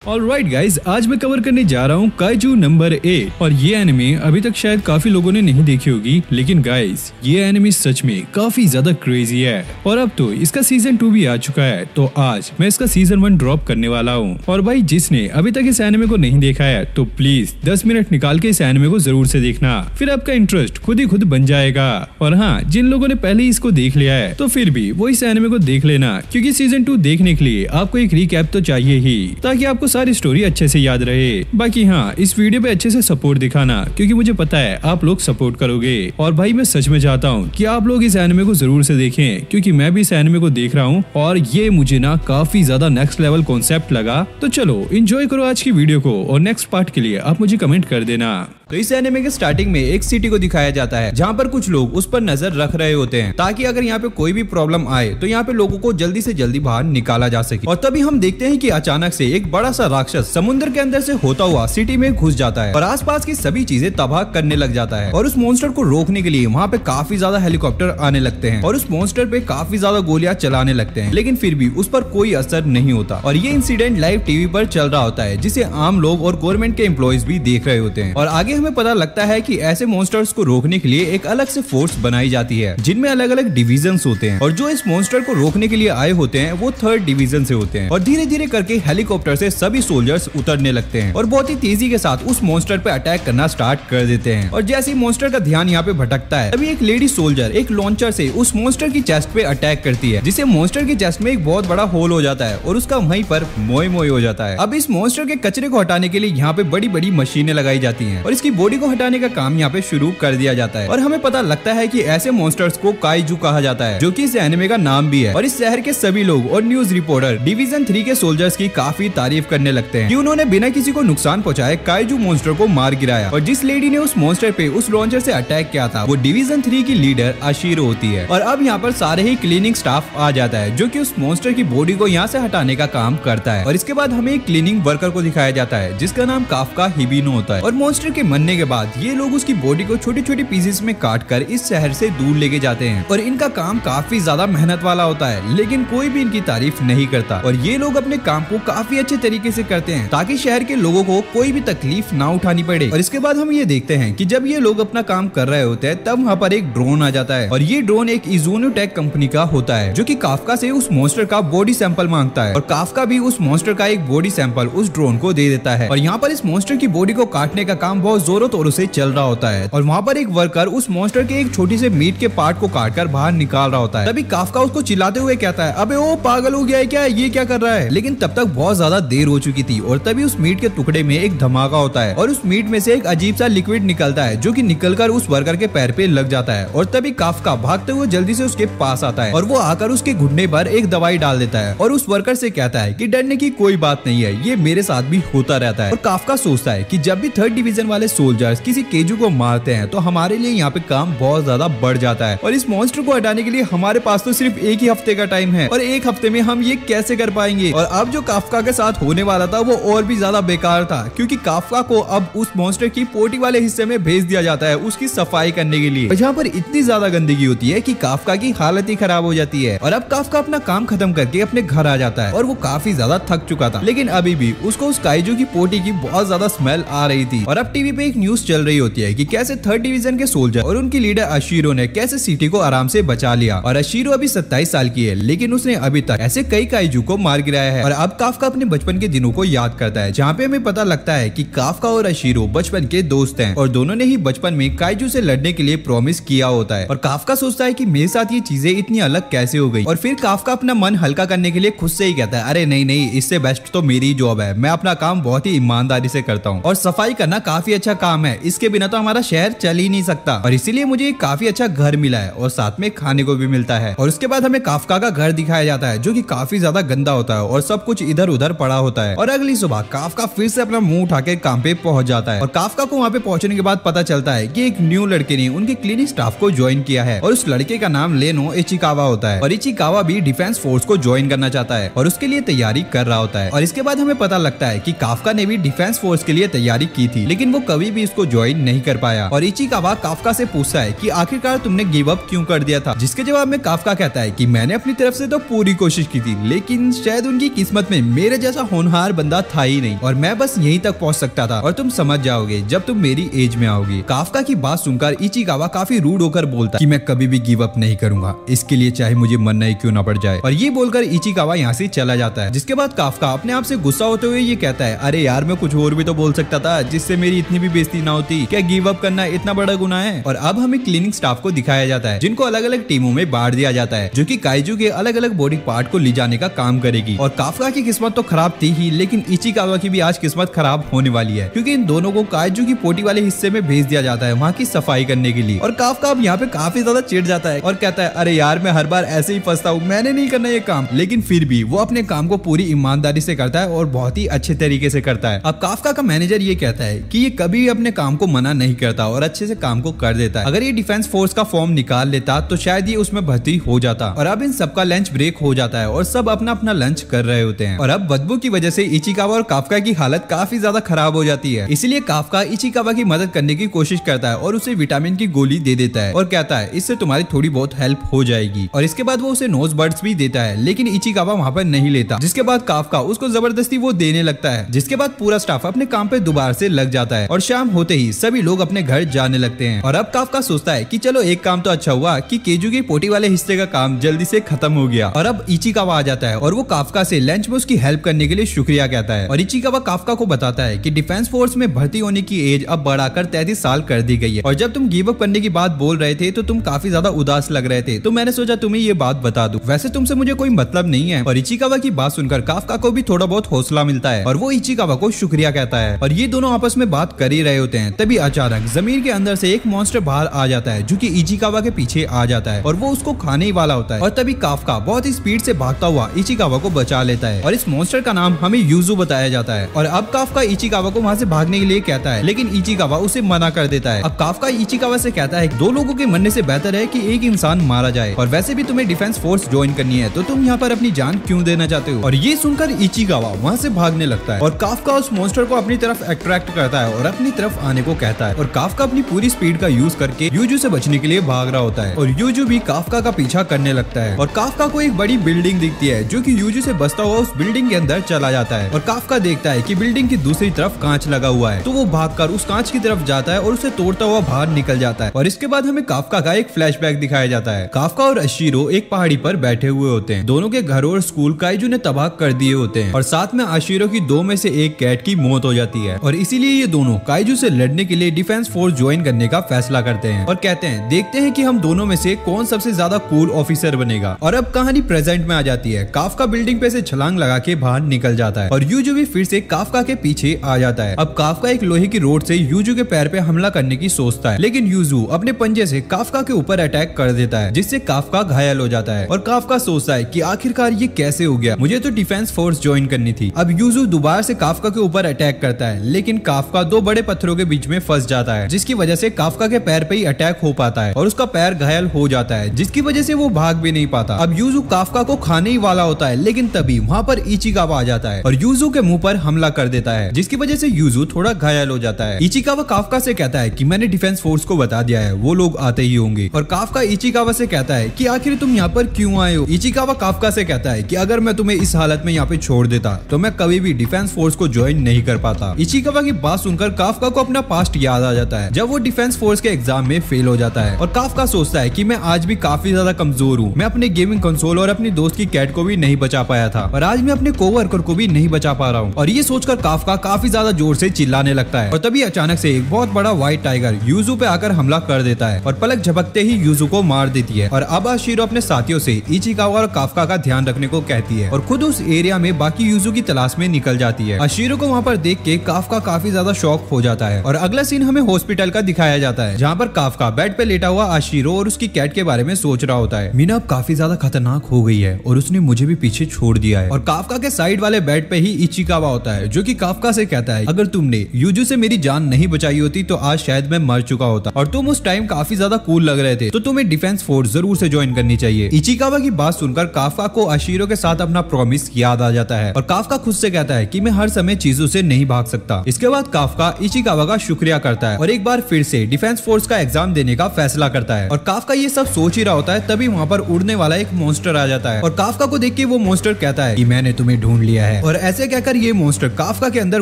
Alright guys, आज मैं cover करने जा रहा हूँ काइजू नंबर 8 और ये एनिमे अभी तक शायद काफी लोगों ने नहीं देखी होगी, लेकिन गाइज ये एनिमे सच में काफी ज्यादा क्रेजी है और अब तो इसका सीजन 2 भी आ चुका है। तो आज मैं इसका सीजन 1 ड्रॉप करने वाला हूँ और भाई जिसने अभी तक इस एनिमे को नहीं देखा है तो प्लीज 10 मिनट निकाल के इस एनिमे को जरूर से देखना, फिर आपका इंटरेस्ट खुद ही खुद बन जाएगा। और हाँ, जिन लोगों ने पहले इसको देख लिया है तो फिर भी वो इस एनिमे को देख लेना, क्योंकि सीजन 2 देखने के लिए आपको एक रिकैप तो चाहिए ही, ताकि आपको सारी स्टोरी अच्छे से याद रहे। बाकी हाँ, इस वीडियो पे अच्छे से सपोर्ट दिखाना, क्योंकि मुझे पता है आप लोग सपोर्ट करोगे। और भाई मैं सच में चाहता हूँ कि आप लोग इस एनिमे को जरूर से देखें, क्योंकि मैं भी इस एनिमे को देख रहा हूँ और ये मुझे ना काफी ज्यादा नेक्स्ट लेवल कॉन्सेप्ट लगा। तो चलो एंजॉय करो आज की वीडियो को और नेक्स्ट पार्ट के लिए आप मुझे कमेंट कर देना। तो इस एनिमे के स्टार्टिंग में एक सिटी को दिखाया जाता है जहाँ पर कुछ लोग उस पर नजर रख रहे होते हैं, ताकि अगर यहाँ पे कोई भी प्रॉब्लम आए तो यहाँ पे लोगों को जल्दी से जल्दी बाहर निकाला जा सके। और तभी हम देखते हैं कि अचानक से एक बड़ा सा राक्षस समुद्र के अंदर से होता हुआ सिटी में घुस जाता है और आसपास की सभी चीजें तबाह करने लग जाता है। और उस मॉन्स्टर को रोकने के लिए वहाँ पे काफी ज्यादा हेलीकॉप्टर आने लगते हैं और उस मॉन्स्टर पे काफी ज्यादा गोलियां चलाने लगते हैं, लेकिन फिर भी उस पर कोई असर नहीं होता। और ये इंसिडेंट लाइव टीवी पर चल रहा होता है, जिसे आम लोग और गवर्नमेंट के एम्प्लॉइज भी देख रहे होते हैं। और आगे हमें पता लगता है कि ऐसे मॉन्स्टर्स को रोकने के लिए एक अलग से फोर्स बनाई जाती है, जिनमें अलग अलग डिविजन्स होते हैं। और जो इस मॉन्स्टर को रोकने के लिए आए होते हैं वो 3rd डिवीजन से होते हैं। और धीरे धीरे करके हेलीकॉप्टर से सभी सोल्जर्स उतरने लगते हैं और बहुत ही तेजी के साथ उस मॉन्स्टर पे अटैक करना स्टार्ट कर देते हैं। और जैसे ही मॉन्स्टर का ध्यान यहाँ पे भटकता है, तभी एक लेडी सोल्जर एक लॉन्चर से उस मॉन्स्टर की चेस्ट पे अटैक करती है, जिससे मॉन्स्टर की चेस्ट में एक बहुत बड़ा होल हो जाता है और उसका वहीं पर मोय मोय हो जाता है। अब इस मॉन्स्टर के कचरे को हटाने के लिए यहाँ पे बड़ी बड़ी मशीनें लगाई जाती हैं और इसकी बॉडी को हटाने का काम यहाँ पे शुरू कर दिया जाता है। और हमें पता लगता है कि ऐसे मॉन्स्टर्स को काइजू कहा जाता है, जो कि इस एनिमे का नाम भी है। और इस शहर के सभी लोग और न्यूज रिपोर्टर डिवीजन 3 के सोल्जर्स की काफी तारीफ करने लगते हैं कि उन्होंने बिना किसी को नुकसान पहुंचाए काइजू मॉन्स्टर को मार गिराया। और जिस लेडी ने उस मॉन्स्टर पे उस लॉन्चर से अटैक किया था वो डिवीजन 3 की लीडर अशीरो होती है। और अब यहाँ पर सारे ही क्लीनिंग स्टाफ आ जाता है, जो कि उस मॉन्स्टर की बॉडी को यहाँ से हटाने का काम करता है। और इसके बाद हमें एक क्लीनिंग वर्कर को दिखाया जाता है, जिसका नाम काफका हिबिनो होता है। और मॉन्स्टर के मरने के बाद ये लोग उसकी बॉडी को छोटी छोटी पीसेस में काटकर इस शहर से दूर लेके जाते हैं। और इनका काम काफी ज्यादा मेहनत वाला होता है, लेकिन कोई भी इनकी तारीफ नहीं करता। और ये लोग अपने काम को काफी अच्छे तरीके से करते हैं, ताकि शहर के लोगों को कोई भी तकलीफ ना उठानी पड़े। और इसके बाद हम ये देखते हैं कि जब ये लोग अपना काम कर रहे होते हैं, तब वहाँ पर एक ड्रोन आ जाता है। और ये ड्रोन एक इज़ुनो टेक कंपनी का होता है, जो कि काफका से उस मॉन्स्टर का बॉडी सैंपल मांगता है। और काफका भी उस मॉन्स्टर का एक बॉडी सैंपल उस ड्रोन को दे देता है। और यहाँ पर इस मॉन्स्टर की बॉडी को काटने का काम बहुत जोरों तोरों से चल रहा होता है। और वहाँ पर एक वर्कर उस मॉन्स्टर के एक छोटी से मीट के पार्ट को काटकर बाहर निकाल रहा होता है। तभी काफका उसको चिल्लाते हुए कहता है, अबे वो पागल हो गया है क्या, ये क्या कर रहा है। लेकिन तब तक बहुत ज्यादा देर हो चुकी थी और तभी उस मीट के टुकड़े में एक धमाका होता है और उस मीट में से एक अजीब सा लिक्विड निकलता है, जो कि निकलकर उस वर्कर के पैर पे लग जाता है। और तभी काफका भागते हुए जल्दी से उसके पास आता है और वो आकर उसके घुटने पर एक दवाई डाल देता है और उस वर्कर से कहता है कि डरने की कोई बात नहीं है, ये मेरे साथ भी होता रहता है। और काफका सोचता है कि जब भी 3rd डिवीजन वाले सोल्जर्स किसी केजू को मारते हैं तो हमारे लिए यहाँ पे काम बहुत ज्यादा बढ़ जाता है। और इस मॉन्स्टर को हटाने के लिए हमारे पास तो सिर्फ एक ही हफ्ते का टाइम है और एक हफ्ते में हम ये कैसे कर पाएंगे। और अब जो काफका के साथ होने वाला था वो और भी ज्यादा बेकार था, क्योंकि काफका को अब उस मॉन्स्टर की पोटी वाले हिस्से में भेज दिया जाता है उसकी सफाई करने के लिए, जहाँ पर इतनी ज्यादा गंदगी होती है कि काफका की हालत ही खराब हो जाती है। और अब काफका अपना काम खत्म करके अपने घर आ जाता है और वो काफी ज्यादा थक चुका था, लेकिन अभी भी उसको उस काइजू की पोटी की बहुत ज्यादा स्मेल आ रही थी। और अब टीवी पे एक न्यूज चल रही होती है कि कैसे 3rd डिवीजन के सोल्जर और उनकी लीडर अशीरो ने कैसे सिटी को आराम से बचा लिया। और अशीरो अभी 27 साल की है, लेकिन उसने अभी तक ऐसे कई काइजू को मार गिराया है। और अब काफका अपने बचपन के दिनों को याद करता है, जहाँ पे हमें पता लगता है कि काफका और अशीरो बचपन के दोस्त हैं और दोनों ने ही बचपन में काइजू से लड़ने के लिए प्रॉमिस किया होता है। और काफका सोचता है कि मेरे साथ ये चीजें इतनी अलग कैसे हो गई। और फिर काफका अपना मन हल्का करने के लिए खुद से ही कहता है, अरे नहीं नहीं, इससे बेस्ट तो मेरी जॉब है, मैं अपना काम बहुत ही ईमानदारी से करता हूँ और सफाई करना काफी अच्छा काम है, इसके बिना तो हमारा शहर चल ही नहीं सकता। और इसीलिए मुझे काफी अच्छा घर मिला है और साथ में खाने को भी मिलता है। और उसके बाद हमें काफका का घर दिखाया जाता है, जो कि काफी ज्यादा गंदा होता है और सब कुछ इधर उधर पड़ा होता है। और अगली सुबह काफका फिर से अपना मुंह उठा के काम पे पहुंच जाता है। और काफका को वहाँ पे पहुंचने के बाद पता चलता है कि एक न्यू लड़के ने उनके क्लिनिक स्टाफ को ज्वाइन किया है और उस लड़के का नाम लेनो इचिकावा होता है। और इचिकावा भी डिफेंस फोर्स को ज्वाइन करना चाहता है और उसके लिए तैयारी कर रहा होता है। और इसके बाद हमें पता लगता है कि काफका ने भी डिफेंस फोर्स के लिए तैयारी की थी, लेकिन वो कभी कभी भी इसको ज्वाइन नहीं कर पाया। और इचिकावा काफका से पूछता है कि आखिरकार तुमने गिव अप क्यों कर दिया था, जिसके जवाब में काफका कहता है कि मैंने अपनी तरफ से तो पूरी कोशिश की थी, लेकिन शायद उनकी किस्मत में मेरे जैसा होनहार बंदा था ही नहीं और मैं बस यहीं तक पहुंच सकता था और तुम समझ जाओगे जब तुम मेरी एज में आओगे। काफका की बात सुनकर इचिकावा काफी रूड होकर बोलता कि मैं कभी भी गिव अप नहीं करूंगा, इसके लिए चाहे मुझे मरना ही क्यों ना पड़ जाए। और ये बोलकर इचिकावा यहाँ से चला जाता है। जिसके बाद काफका अपने आप से गुस्सा होते हुए ये कहता है, अरे यार मैं कुछ और भी तो बोल सकता था जिससे मेरी इतनी भी बेइज्जती ना होती, क्या गिव अप करना इतना बड़ा गुनाह है। और अब हमें क्लीनिंग स्टाफ को दिखाया जाता है जिनको अलग अलग टीमों में बांट दिया जाता है जो कि काइजू के अलग अलग बॉडी पार्ट को ले जाने का काम करेगी। और काफका की किस्मत तो खराब थी ही, लेकिन इचिकावा की भी आज किस्मत खराब होने वाली है क्योंकि इन दोनों को काइजू की पोटी वाले हिस्से में भेज दिया जाता है वहाँ की सफाई करने के लिए। और काफका अब यहाँ पे काफी ज्यादा चिढ़ जाता है और कहता है, अरे यार मैं हर बार ऐसे ही फंसता हूँ, मैंने नहीं करना ये काम। लेकिन फिर भी वो अपने काम को पूरी ईमानदारी से करता है और बहुत ही अच्छे तरीके से करता है। अब काफका का मैनेजर ये कहता है कि ये कभी भी अपने काम को मना नहीं करता और अच्छे से काम को कर देता है। अगर ये डिफेंस फोर्स का फॉर्म निकाल लेता तो शायद ये उसमें भर्ती हो जाता। और अब इन सबका लंच ब्रेक हो जाता है और सब अपना अपना लंच कर रहे होते हैं। और अब बदबू की वजह से इचिकावा और काफका की हालत काफी ज्यादा खराब हो जाती है, इसलिए काफका इचिकावा की मदद करने की कोशिश करता है और उसे विटामिन की गोली दे देता है और कहता है इससे तुम्हारी थोड़ी बहुत हेल्प हो जाएगी। और इसके बाद वो उसे नोज बर्ड्स भी देता है, लेकिन इचिकावा वहाँ पर नहीं लेता। जिसके बाद काफका उसको जबरदस्ती वो देने लगता है। जिसके बाद पूरा स्टाफ अपने काम पे दोबारा से लग जाता है और शाम होते ही सभी लोग अपने घर जाने लगते हैं। और अब काफका सोचता है कि चलो एक काम तो अच्छा हुआ कि केजू की पोटी वाले हिस्से का काम जल्दी से खत्म हो गया। और अब इचिकावा आ जाता है और वो काफका से लंच में उसकी हेल्प करने के लिए शुक्रिया कहता है। और इचिकावा काफका को बताता है कि डिफेंस फोर्स में भर्ती होने की एज अब बढ़ाकर 33 साल कर दी गई है और जब तुम गिव अप करने की बात बोल रहे थे तो तुम काफी ज्यादा उदास लग रहे थे, तो मैंने सोचा तुम्हें ये बात बता दूं। वैसे तुमसे मुझे कोई मतलब नहीं है। और इचिकावा की बात सुनकर काफका को भी थोड़ा बहुत हौसला मिलता है और वो इचिकावा को शुक्रिया कहता है। और ये दोनों आपस में बात कर ही रहे होते हैं, तभी अचानक जमीन के अंदर से एक मॉन्स्टर बाहर आ जाता है जो कि इचिकावा के पीछे आ जाता है और वो उसको खाने ही वाला होता है। और तभी काफका बहुत ही स्पीड से भागता हुआ इचिकावा को बचा लेता है और इस मॉन्स्टर का नाम हमें यूजू बताया जाता है। और अब काफका इचिकावा को वहाँ से भागने के लिए कहता है, लेकिन इचिकावा उसे मना कर देता है। अब काफका इचिकावा से कहता है दो लोगों के मरने से बेहतर है कि एक इंसान मारा जाए, और वैसे भी तुम्हें डिफेंस फोर्स ज्वाइन करनी है तो तुम यहाँ पर अपनी जान क्यों देना चाहते हो। और ये सुनकर इचिकावा वहाँ से भागने लगता है और काफका उस मॉन्स्टर को अपनी तरफ अट्रैक्ट करता है और अपनी तरफ आने को कहता है। और काफका अपनी पूरी स्पीड का यूज करके यूजू से बचने के लिए भाग रहा होता है और यूजू भी काफका का पीछा करने लगता है। और काफका को एक बड़ी बिल्डिंग दिखती है जो कि यूजू से बचता हुआ उस बिल्डिंग के अंदर चला जाता है। और काफका देखता है कि बिल्डिंग की दूसरी तरफ कांच लगा हुआ है, तो वो भागकर उस कांच की तरफ जाता है और उसे तोड़ता हुआ बाहर निकल जाता है। और इसके बाद हमें काफका का एक फ्लैशबैक दिखाया जाता है। काफका और आशिरो एक पहाड़ी पर बैठे हुए होते हैं। दोनों के घर और स्कूल काइजू ने तबाह कर दिए होते हैं और साथ में आशिरो की 2 में से एक कैट की मौत हो जाती है और इसीलिए ये दोनों काइजू से लड़ने के लिए डिफेंस फोर्स ज्वाइन करने का फैसला करते हैं और कहते हैं देखते हैं कि हम दोनों में से कौन सबसे ज्यादा कूल ऑफिसर बनेगा। और अब कहानी प्रेजेंट में आ जाती है। काफका बिल्डिंग पे से छलांग लगा के बाहर निकल जाता है और यूजू भी फिर से काफका के पीछे आ जाता है। अब काफका एक लोहे की रोड से यूजू के पैर पे हमला करने की सोचता है, लेकिन यूजू अपने पंजे से काफका के ऊपर अटैक कर देता है जिससे काफका घायल हो जाता है। और काफका सोचता है कि आखिरकार ये कैसे हो गया, मुझे तो डिफेंस फोर्स ज्वाइन करनी थी। अब यूजू दोबारा से काफका के ऊपर अटैक करता है, लेकिन काफका 2 बड़े पत्थरों के बीच में फंस जाता है जिसकी वजह से काफका के पैर पे ही अटैक हो पाता है और उसका पैर घायल हो जाता है जिसकी वजह से वो भाग भी नहीं पाता। अब यूजू काफका को खाने ही वाला होता है, लेकिन तभी वहाँ पर इचिकावा आ जाता है और यूजू के मुंह पर हमला कर देता है जिसकी वजह से यूजू थोड़ा घायल हो जाता है। इचिकावा काफका से कहता है कि मैंने डिफेंस फोर्स को बता दिया है, वो लोग आते ही होंगे। और काफका इचिकावा से कहता है कि आखिर तुम यहाँ पर क्यों आए हो। इचिकावा काफका से कहता है कि अगर मैं तुम्हें इस हालत में यहाँ पे छोड़ देता तो मैं कभी भी डिफेंस फोर्स को ज्वाइन नहीं कर पाता। इचिकावा की बात सुनकर काफका को अपना पास्ट याद आ जाता है जब वो डिफेंस फोर्स के एग्जाम में फेल हो जाता है और काफका सोचता है कि मैं आज भी काफी ज्यादा कमजोर हूँ। मैं अपने गेमिंग कंसोल और अपनी दोस्त की कैट को भी नहीं बचा पाया था और आज मैं अपने कोवर्कर को भी नहीं बचा पा रहा हूँ। और ये सोचकर काफका काफी ज्यादा जोर से चिल्लाने लगता है और तभी अचानक से एक बहुत बड़ा व्हाइट टाइगर यूजू पे आकर हमला कर देता है और पलक झपकते ही यूजू को मार देती है। और अब आशिरो अपने साथियों से इचिकावा और काफका का ध्यान रखने को कहती है और खुद उस एरिया में बाकी यूजू की तलाश में निकल जाती है। आशिरो को वहाँ पर देख के काफका काफी ज्यादा शॉक हो जाता है और अगला सीन हमें हॉस्पिटल का दिखाया जाता है जहाँ पर काफका बेड पे लेटा हुआ आशिरो और उसकी कैट के बारे में सोच रहा होता है। मीना अब काफी ज्यादा खतरनाक हो गई है और उसने मुझे भी पीछे छोड़ दिया है। और काफका के साइड वाले बेड पे ही इचिकावा होता है जो कि काफका से कहता है अगर तुमने यूजू से मेरी जान नहीं बचाई होती तो आज शायद मैं मर चुका होता और तुम उस टाइम काफी ज्यादा कूल लग रहे थे, तो तुम्हें डिफेंस फोर्स जरूर से ज्वाइन करनी चाहिए। इचिकावा की बात सुनकर काफका को आशिरो के साथ अपना प्रॉमिस याद आ जाता है और काफका खुद से कहता है कि मैं हर समय चीजों से नहीं भाग सकता। इसके बाद काफका इचिकावा का शुक्रिया करता है और एक बार फिर से डिफेंस फोर्स का एग्जाम देने का फैसला करता है। और काफका ये सब सोच ही रहा होता है, तभी वहाँ पर उड़ने वाला एक मॉन्स्टर आ जाता है और काफका को देख के वो मॉन्स्टर कहता है कि मैंने तुम्हें ढूंढ लिया है। और ऐसे कहकर ये मॉन्स्टर काफका के अंदर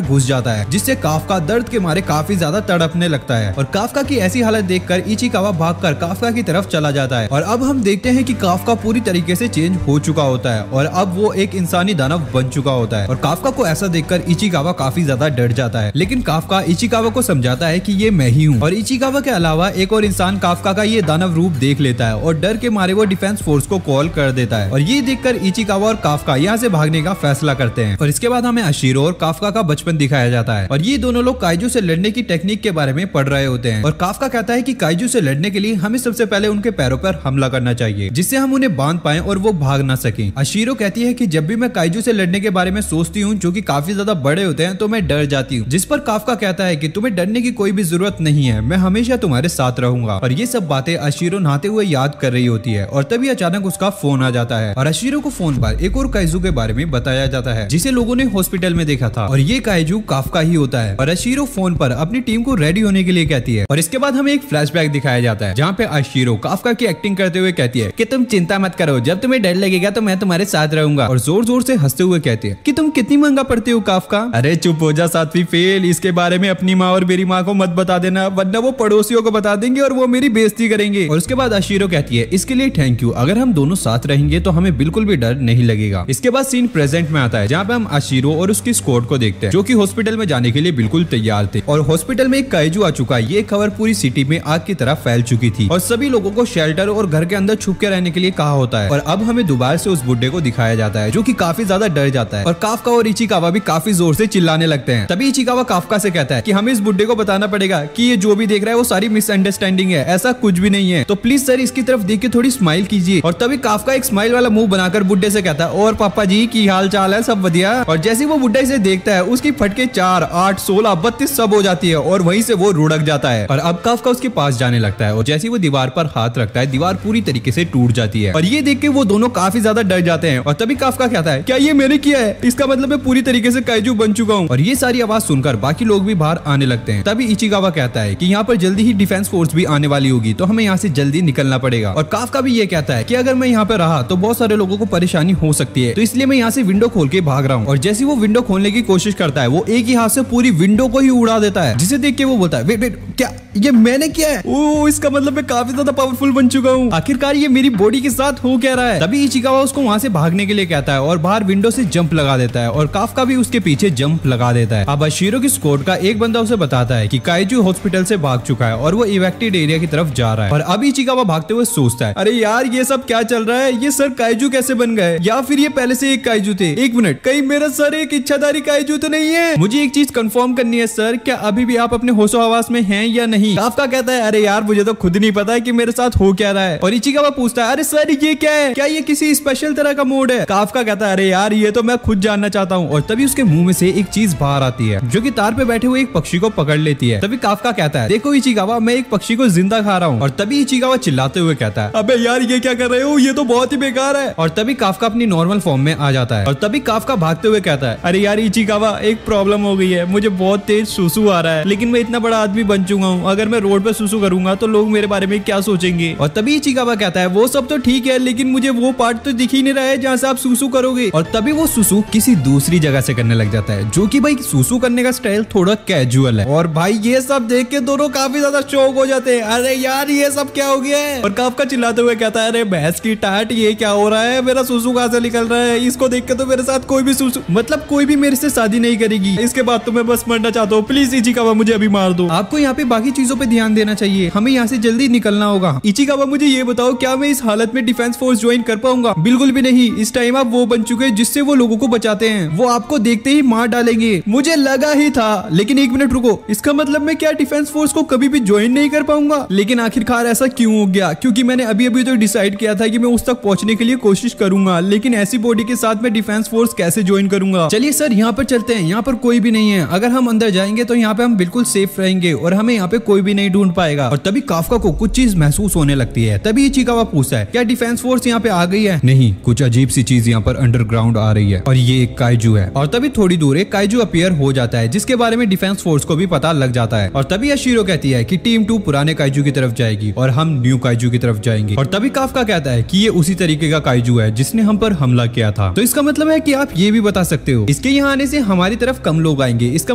घुस जाता है, जिससे काफका दर्द के मारे काफी ज्यादा तड़पने लगता है। और काफका की ऐसी हालत देखकर इचिकावा भागकर काफका की तरफ चला जाता है। और अब हम देखते हैं कि काफका पूरी तरीके से चेंज हो चुका होता है और अब वो एक इंसानी दानव बन चुका होता है। और काफका को ऐसा देखकर इचिकावा काफी ज्यादा डर जाता है, लेकिन काफका इचिकावा को समझाता है कि ये मैं ही हूँ। और इचिकावा के अलावा एक और इंसान काफका का ये दानव रूप देख लेता है और डर के मारे वो डिफेंस फोर्स को कॉल कर देता है। और ये देखकर इचिकावा और काफका यहाँ से भागने का फैसला करते हैं। और इसके बाद हमें अशीरो और काफका का बचपन दिखाया जाता है और ये दोनों लोग काइजू से लड़ने की टेक्निक के बारे में पढ़ रहे होते हैं। और काफका कहता है कि काइजू से लड़ने के लिए हमें सबसे पहले उनके पैरों पर हमला करना चाहिए, जिससे हम उन्हें बांध पाएं और वो भाग ना सकें। अशीरो कहती है कि जब भी मैं काइजू से लड़ने के बारे में सोचती हूँ, जो कि काफी ज्यादा बड़े होते हैं, तो मैं डर जाती हूँ। जिस पर काफका कहता है कि तुम्हें डरने की कोई भी जरूरत नहीं है, मैं हमेशा तुम्हारे साथ रहूंगा। और ये सब बातें अशीरो नहाते हुए याद कर रही होती है और तभी अचानक उसका फोन आ जाता है और अशीरो को फोन पर एक और काइजू के बारे में बताया जाता है, जिसे लोगों ने हॉस्पिटल में देखा था। और ये काइजू काफका ही होता है। और अशीरो फोन पर अपनी टीम को रेडी होने के लिए कहती है। और इसके बाद हमें एक फ्लैशबैक दिखाया जाता है, जहाँ पे अशीरो काफका की एक्टिंग करते हुए कहती है कि तुम चिंता मत करो, जब तुम्हें डर लगेगा तो मैं तुम्हारे साथ रहूंगा। और जोर जोर से हंसते हुए कहती है कि तुम कितनी महंगा पड़ते हो काफका। अरे चुप हो जा सातवीं फेल, इसके बारे में अपनी माँ और मेरी माँ को मत बता देना, वरना वो पड़ोसियों को बता देंगे और वो मेरी बेइज्जती करेंगे। और उसके बाद अशीरो कहती है इसके लिए थैंक यू, अगर हम दोनों साथ रहेंगे तो हमें बिल्कुल भी डर नहीं लगेगा। इसके बाद सीन प्रेजेंट में आता है, जहाँ पे हम अशीरो और उसकी स्क्वाड को देखते हैं, जो कि हॉस्पिटल में जाने के लिए बिल्कुल तैयार थे। और हॉस्पिटल में एक काइजू आ चुका है। ये खबर पूरी सिटी में आग की तरह फैल चुकी थी और सभी लोगों को शेल्टर और घर के अंदर छुप के रहने के लिए कहा होता है। और अब हमें दोबारा से उस बुड्ढे को दिखाया जाता है, जो कि काफी ज्यादा डर जाता है। और काफका और इचिकावा भी काफी जोर से चिल्लाने लगते हैं। तभी इचिकावा काफका से कहता है कि हमें इस बुड्ढे को बताना पड़ेगा कि ये जो भी देख रहा है वो सारी मिसअंडरस्टैंडिंग है, ऐसा कुछ भी नहीं है, तो प्लीज सर इसकी तरफ देख के थोड़ी स्माइल कीजिए। और तभी काफका एक स्माइल वाला मुंह बनाकर बुड्ढे से कहता है और पापा जी की हाल चाल है, सब बढ़िया। और जैसे वो बुड्ढा इसे देखता है, उसकी फटके 4, 8, 16, 32 सब हो जाती है और वहीं से वो रुड़क जाता है। और अब काफका उसके पास जाने लगता है और जैसे वो दीवार पर हाथ रखता है, दीवार पूरी तरीके से टूट जाती है। और ये देख के वो दोनों काफी ज्यादा डर जाते हैं। और तभी काफका कहता है क्या ये मैंने किया है, इसका मतलब मैं पूरी तरीके से काइजू बन चुका हूँ। और ये सारी आवाज सुनकर बाकी लोग भी बाहर आने लगते हैं। तभी इचिकावा कहता है कि यहाँ पर जल्दी ही डिफेंस फोर्स भी आने वाली होगी, तो हमें यहाँ से जल्दी निकलना पड़ेगा। और काफका भी ये कहता है कि अगर मैं यहाँ पर रहा तो बहुत सारे लोगों को परेशानी हो सकती है, तो इसलिए मैं यहाँ से विंडो खोल के भाग रहा हूँ। और जैसे वो विंडो खोलने की कोशिश करता है, वो एक ही हाथ से पूरी विंडो को ही उड़ा देता है, जिसे देख के वो बोलता है वेट वेट, क्या ये मैंने किया है? ओ, इसका मतलब मैं काफी ज्यादा पावरफुल बन चुका हूँ। आखिरकार ये मेरी बॉडी के साथ हो क्या रहा है? तभी इचिकावा उसको वहाँ से भागने के लिए कहता है और बाहर विंडो से जंप लगा देता है और काफका भी उसके पीछे जंप लगा देता है। अब अशीरो की स्क्वाड का एक बंदा उसे बताता है कि काइजू हॉस्पिटल से भाग चुका है और वो इवैक्टेड एरिया की तरफ जा रहा है। और अब इचिकावा भागते हुए सोचता है अरे यार ये सब क्या चल रहा है, ये सर काइजू कैसे बन गए, या फिर ये पहले से एक काइजू थे? एक मिनट, कहीं मेरा सर एक इच्छाधारी काइजू तो नहीं है? मुझे एक चीज कंफर्म करनी है सर, क्या अभी भी आप अपने होशो हवास में हैं या नहीं? काफका कहता है अरे यार मुझे तो खुद नहीं पता है कि मेरे साथ हो क्या रहा है। और इचिकावा पूछता है अरे सर ये क्या है, क्या ये किसी स्पेशल तरह का मोड है? काफका कहता है अरे यार ये तो मैं खुद जानना चाहता हूँ। और तभी उसके मुंह में से एक चीज बाहर आती है, जो कि तार पे बैठे हुए एक पक्षी को पकड़ लेती है। तभी काफका कहता है देखो इचिकावा, मैं एक पक्षी को जिंदा खा रहा हूँ। और तभी इचिकावा चिल्लाते हुए कहता है अबे यार ये क्या कर रहे हो, ये तो बहुत ही बेकार है। और तभी काफका अपनी नॉर्मल फॉर्म में आ जाता है। और तभी काफका भागते हुए कहता है अरे यार इचिकावा, एक प्रॉब्लम हो गई है, मुझे बहुत तेज सुसु आ रहा है, लेकिन मैं इतना बड़ा आदमी बन चुका हूँ, अगर मैं रोड पे सुसु करूंगा तो लोग मेरे बारे में क्या सोचेंगे? और तभी इचिकावा कहता है वो सब तो ठीक है, लेकिन मुझे वो पार्ट तो दिख ही नहीं रहा है जहाँ से आप सुसु करोगे। और तभी वो सुसु किसी दूसरी जगह से करने लग जाता है, जो कि भाई सुसु करने का स्टाइल थोड़ा कैजुअल है। और भाई ये सब देख के दोनों काफी ज्यादा शौक हो जाते हैं, अरे यार ये सब क्या हो गया है? और काफका चिल्लाते हुए कहता है अरे भैंस की टाट, ये क्या हो रहा है, मेरा सुसु कहाँ से निकल रहा है? इसको देख के तो मेरे साथ कोई भी सुसु, मतलब कोई भी मेरे से शादी नहीं करेगी, इसके बाद तो मैं बस मरना चाहता हूँ, प्लीज इचिकावा मुझे अभी मार दो। आपको यहाँ पे बाकी चीजों पे ध्यान देना चाहिए, हमें यहाँ से जल्दी निकलना होगा। इचिकावा मुझे ये बताओ, क्या मैं इस हालत में डिफेंस फोर्स ज्वाइन कर पाऊंगा? बिल्कुल भी नहीं, इस टाइम आप वो बन चुके हैं जिससे वो लोगों को बचाते हैं, वो आपको देखते ही मार डालेंगे। मुझे लगा ही था, लेकिन एक मिनट रुको, इसका मतलब मैं क्या डिफेंस फोर्स को कभी भी ज्वाइन नहीं कर पाऊंगा? लेकिन आखिरकार ऐसा क्यों हो गया? क्योंकि मैंने अभी अभी तो डिसाइड किया था कि मैं उस तक पहुंचने के लिए कोशिश करूंगा, लेकिन ऐसी बॉडी के साथ मैं डिफेंस फोर्स कैसे ज्वाइन करूंगा? चलिए सर यहाँ पर चलते हैं, यहाँ पर कोई भी नहीं है, अगर हम अंदर जाएंगे तो यहाँ पे हम बिल्कुल सेफ रहेंगे और हमें यहाँ पे कोई भी नहीं ढूंढ पाएगा। और तभी काफका को कुछ चीज महसूस होने लगती है। तभी इचिकावा पूछता है क्या डिफेंस फोर्स यहाँ पे आ गई है? नहीं, कुछ अजीब सी चीज यहाँ पर अंडरग्राउंड आ रही है और ये एक काइजू है। और तभी थोड़ी दूर एक काइजू अपीयर हो जाता है, जिसके बारे में डिफेंस डिफेंस फोर्स को भी पता लग जाता है। और तभी अशीरो कहती है कि टीम 2 पुराने काइजू की तरफ जाएगी और हम न्यू काइजू की तरफ जाएंगे। और तभी काफका कहता है कि ये उसी तरीके का काइजू है जिसने हम पर हमला किया था। तो इसका मतलब है कि आप ये भी बता सकते हो इसके यहाँ आने से हमारी तरफ कम लोग आएंगे, इसका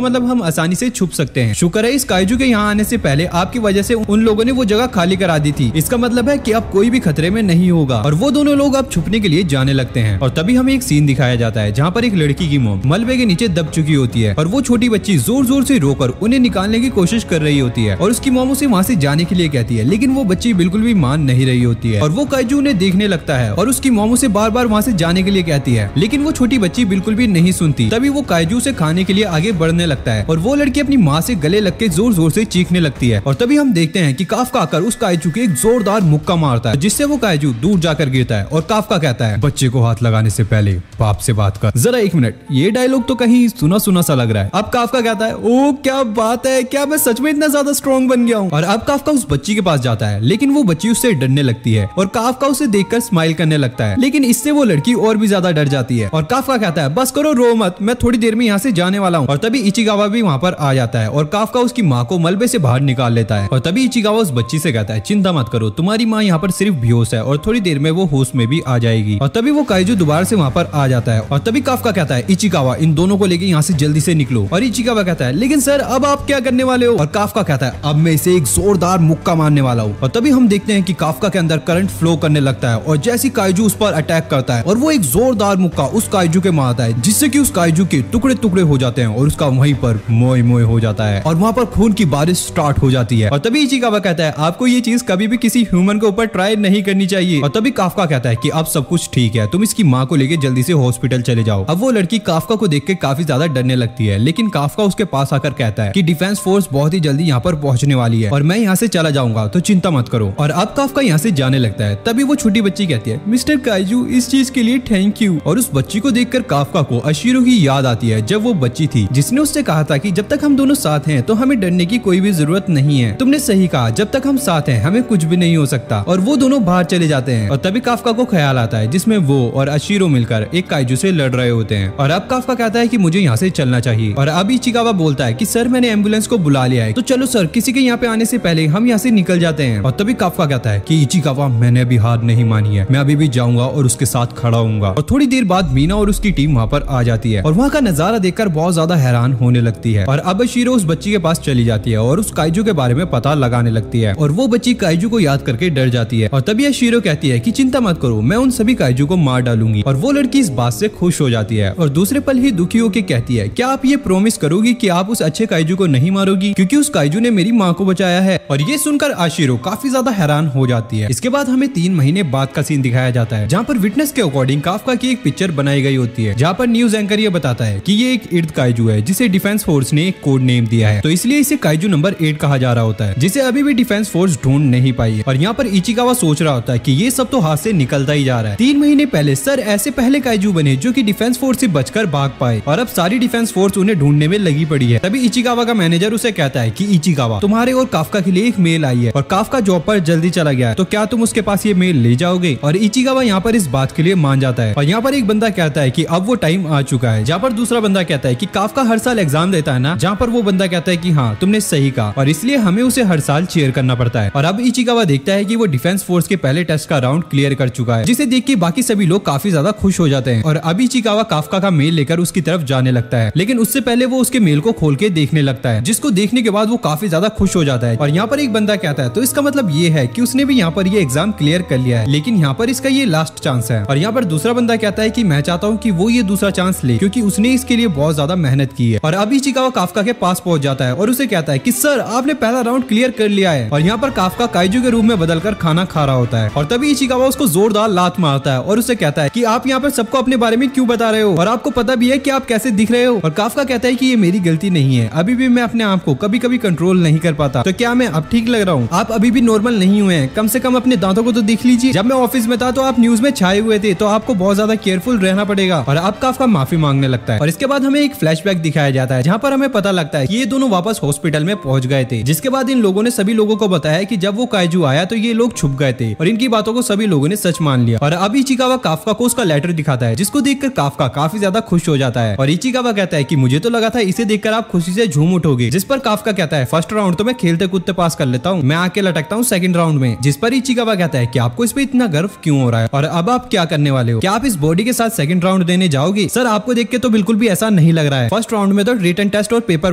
मतलब हम आसानी से छुप सकते हैं। शुक्र है इस काइजू के यहाँ आने से पहले आपकी वजह से उन लोगों ने वो जगह खाली करा दी थी, इसका मतलब है कि अब कोई भी खतरे में नहीं होगा। और वो दोनों लोग अब छुपने के लिए जाने लगते हैं। और तभी हमें एक सीन दिखाया जाता है जहाँ पर एक लड़की की मॉम मलबे के नीचे दब चुकी होती है और वो छोटी बच्ची जोर जोर से रोकर उन्हें निकालने की कोशिश कर रही होती है और उसकी मॉम उसे वहाँ से जाने के लिए कहती है, लेकिन वो बच्ची बिल्कुल भी मान नहीं रही होती है और वो काइजू उन्हें देखने लगता है और उसकी मॉम उसे बार बार वहाँ से जाने के लिए कहती है, लेकिन वो छोटी बच्ची बिल्कुल भी नहीं सुनती। तभी वो काइजू से खाने के लिए आगे बढ़ने लगता है और वो लड़की अपनी माँ से गले लग के जोर जोर से चीखने लगती है। और तभी हम देखते हैं कि काफका आकर उस काइजू के एक जोरदार मुक्का मारता है जिससे वो काइजू दूर जाकर गिरता है और काफका कहता है, बच्चे को हाथ लगाने से पहले बाप से बात कर। जरा एक मिनट, ये डायलॉग तो कहीं सुना सुना सा लग रहा है। अब काफका कहता है, ओ क्या बात है, क्या मैं सच में इतना ज्यादा स्ट्रॉन्ग बन गया हूँ। और अब काफका उस बच्ची के पास जाता है, लेकिन वो बच्ची उससे डरने लगती है और काफका उसे देखकर स्माइल करने लगता है, लेकिन इससे वो लड़की और भी ज्यादा डर जाती है। और काफका कहता है, बस करो, रो मत, मैं थोड़ी देर में यहाँ से जाने वाला हूँ। और तभी इचिगावा भी वहाँ पर आ जाता है और काफका उसकी माँ को मलबे से बाहर निकाल लेता है। और तभी इचिगावा उस बच्ची से कहता है, चिंता मत करो, तुम्हारी माँ यहाँ पर सिर्फ बेहोश है और थोड़ी देर में वो होश में भी आ जाएगी। और तभी वो काइजू दोबारा से वहाँ पर आ जाता है और तभी काफका कहता है, इचिगावा इन दोनों को लेके यहाँ से जल्दी से निकलो। और इचिगावा कहता है, लेकिन सर अब आप क्या करने वाले हो? और काफका कहता है, अब मैं इसे एक जोरदार मुक्का मारने वाला हूँ। और तभी हम देखते हैं कि काफका के अंदर करंट फ्लो करने लगता है और जैसे काइजू उस पर अटैक करता है और वो एक जोरदार मुक्का उस काइजू के मारता है जिससे कि उस काइजू के टुकड़े टुकड़े हो जाते हैं और उसका वहीं पर मोए मोए हो जाता है और वहाँ पर खून की बारिश स्टार्ट हो जाती है। और तभी इचिगावा कहता है, आपको ये चीज कभी भी किसी ह्यूमन के ऊपर ट्राई नहीं करनी चाहिए। और तभी काफका कहता है कि अब सब कुछ ठीक है, तुम इसकी माँ को लेके जल्दी से हॉस्पिटल चले जाओ। अब वो लड़की काफका को देख के काफी ज्यादा डरने लगती है, लेकिन काफका उसके पास आकर कहता है कि डिफेंस फोर्स बहुत ही जल्दी यहाँ पर पहुंचने वाली है और मैं यहाँ से चला जाऊंगा, तो चिंता मत करो। और अब काफका यहाँ से जाने लगता है। तभी वो छोटी बच्ची कहती है, मिस्टर काइजू इस चीज के लिए थैंक यू। और उस बच्ची को देखकर काफका को अशीरो की याद आती है, जब वो बच्ची थी जिसने उससे कहा था कि जब तक हम दोनों साथ हैं तो हमें डरने की कोई भी जरूरत नहीं है। तुमने सही कहा, जब तक हम साथ हैं हमें कुछ भी नहीं हो सकता। और वो दोनों बाहर चले जाते हैं और तभी काफका को ख्याल आता है जिसमें वो और अशीरो मिलकर एक काइजू से लड़ रहे होते हैं। और अब काफका कहता है कि मुझे यहाँ से चलना चाहिए। और अब इचिगावा बोलता है कि सर मैंने एम्बुलेंस को बुला लिया है, तो चलो सर, किसी के यहाँ पे आने से पहले हम यहाँ से निकल जाते हैं। और तभी काफका कहता है कि इचिगावा मैंने अभी हार नहीं मानी है, मैं अभी भी जाऊंगा और उसके साथ खड़ा हूँगा। और थोड़ी देर बाद मीना और उसकी टीम वहाँ पर आ जाती है और वहाँ का नजारा देखकर बहुत ज्यादा हैरान होने लगती है। और अब अशीरो उस बच्ची के पास चली जाती है और उस काइजू के बारे में पता लगाने लगती है और वो बच्ची काइजू को याद करके डर जाती है। और तभी अशीरो कहती है कि चिंता मत करो, मैं उन सभी काइजू को मार डालूंगी। और वो लड़की इस बात से खुश हो जाती है और दूसरे पल ही दुखी होकर कहती है, क्या आप ये प्रॉमिस करोगी कि आप उस अच्छे काइजू को नहीं मारोगी, क्योंकि उस काइजू ने मेरी माँ को बचाया है। और ये सुनकर अशीरो काफी ज्यादा हैरान हो जाती है। इसके बाद हमें 3 महीने बाद का सीन दिखाया जाता है जहाँ पर विटनेस के अकॉर्डिंग काफका की एक पिक्चर बनाई गई होती है, जहाँ पर न्यूज एंकर ये बताता है कि ये एक इर्द काइजू है जिसे डिफेंस फोर्स ने एक कोड नेम दिया है, तो इसलिए इसे काइजू नंबर 8 कहा जा रहा होता है, जिसे अभी भी डिफेंस फोर्स ढूंढ नहीं पाई है। और यहाँ पर इचिगावा सोच रहा होता है कि ये सब तो हाथ से निकलता ही जा रहा है। 3 महीने पहले सर ऐसे पहले काइजू बने जो कि डिफेंस फोर्स से बचकर भाग पाए और अब सारी डिफेंस फोर्स उन्हें ढूंढने में लगी पड़ी है। तभी इचिगावा का मैनेजर उसे कहता है कि इचिगावा, तुम्हारे और काफका के लिए एक मेल आई है और काफका जॉब पर जल्दी चला गया है, तो क्या तुम उसके पास ये मेल ले जाओगे? और इचिगावा यहाँ पर इस बात के लिए मान जाता है। और यहाँ पर एक बंदा कहता है कि अब वो टाइम आ चुका है, जहाँ पर दूसरा बंदा कहता है कि काफका हर साल एग्जाम देता है ना, जहाँ पर वो बंदा कहता है कि हाँ तुमने सही कहा और इसलिए हमें उसे हर साल चेयर करना पड़ता है। और अब इचिगावा देखता है कि वो डिफेंस फोर्स के पहले टेस्ट का राउंड क्लियर कर चुका है, जिसे देख के बाकी सभी लोग काफी ज्यादा खुश हो जाते हैं। और अब इचिगावा काफका का मेल लेकर उसकी तरफ जाने लगता है, लेकिन उससे पहले वो उसके मेल को खोल के देखने लगता है, जिसको देखने के बाद वो काफी ज्यादा खुश हो जाता है। और यहाँ पर एक बंदा कहता है, तो इसका मतलब ये है कि उसने भी यहाँ पर ये एग्जाम क्लियर कर लिया है, लेकिन यहाँ पर इसका ये लास्ट चांस है। और यहाँ पर दूसरा बंदा कहता है कि मैं चाहता हूँ कि वो ये दूसरा चांस ले, क्योंकि उसने इसके लिए बहुत ज्यादा मेहनत की है। और अब इचिगावा काफका के पास पहुंच जाता है और उसे कहता है कि सर आपने पहला राउंड क्लियर कर लिया है। और यहाँ पर काफका काइजू के रूप में बदलकर खाना खा रहा होता है और तभी इचिगावा उसको जोरदार लात मारता है और उसे कहता है कि आप यहाँ पर सबको अपने बारे में क्यों बता रहे हो, और आपको पता भी है कि आप कैसे दिख रहे हो। और काफका कहता है कि ये मेरी गलती नहीं है, अभी भी मैं अपने आप को कभी कभी कंट्रोल नहीं कर पाता, तो क्या मैं अब ठीक लग रहा हूँ? आप अभी भी नॉर्मल नहीं हुए हैं, कम से कम अपने दांतों को तो देख लीजिए। जब मैं ऑफिस में था तो आप न्यूज में छाए हुए थे, तो आपको बहुत ज्यादा केयरफुल रहना पड़ेगा। और अब काफका माफी मांगने लगता है। और इसके बाद हमें एक फ्लैशबैक दिखाया जाता है, जहाँ पर हमें पता लगता है कि ये दोनों वापस हॉस्पिटल में पहुंच गए थे, जिसके बाद इन लोगों ने सभी लोगों को बताया कि जब वो काइजू आया तो ये लोग छुप गए थे, और इनकी बातों को सभी लोगों ने सच मान लिया। और अब इचिगावा काफका को उसका लेटर दिखाता है, जिसको देखकर काफका काफी ज्यादा खुश हो जाता है। और इचिगावा कहता है कि मुझे तो लगा था इसे देखकर आप खुशी से झूम उठोगे। जिस पर काफका कहता है फर्स्ट राउंड तो मैं खेलते कूदते पास कर लेता हूँ, मैं आके लटकता हूँ सेकंड राउंड में। जिस पर इचिकावा कहता है कि आपको इस पे इतना गर्व क्यों हो रहा है और अब आप क्या करने वाले हो, क्या आप इस बॉडी के साथ सेकंड राउंड देने जाओगे? सर आपको देख के तो बिल्कुल भी ऐसा नहीं लग रहा है। फर्स्ट राउंड में तो रिटन टेस्ट और पेपर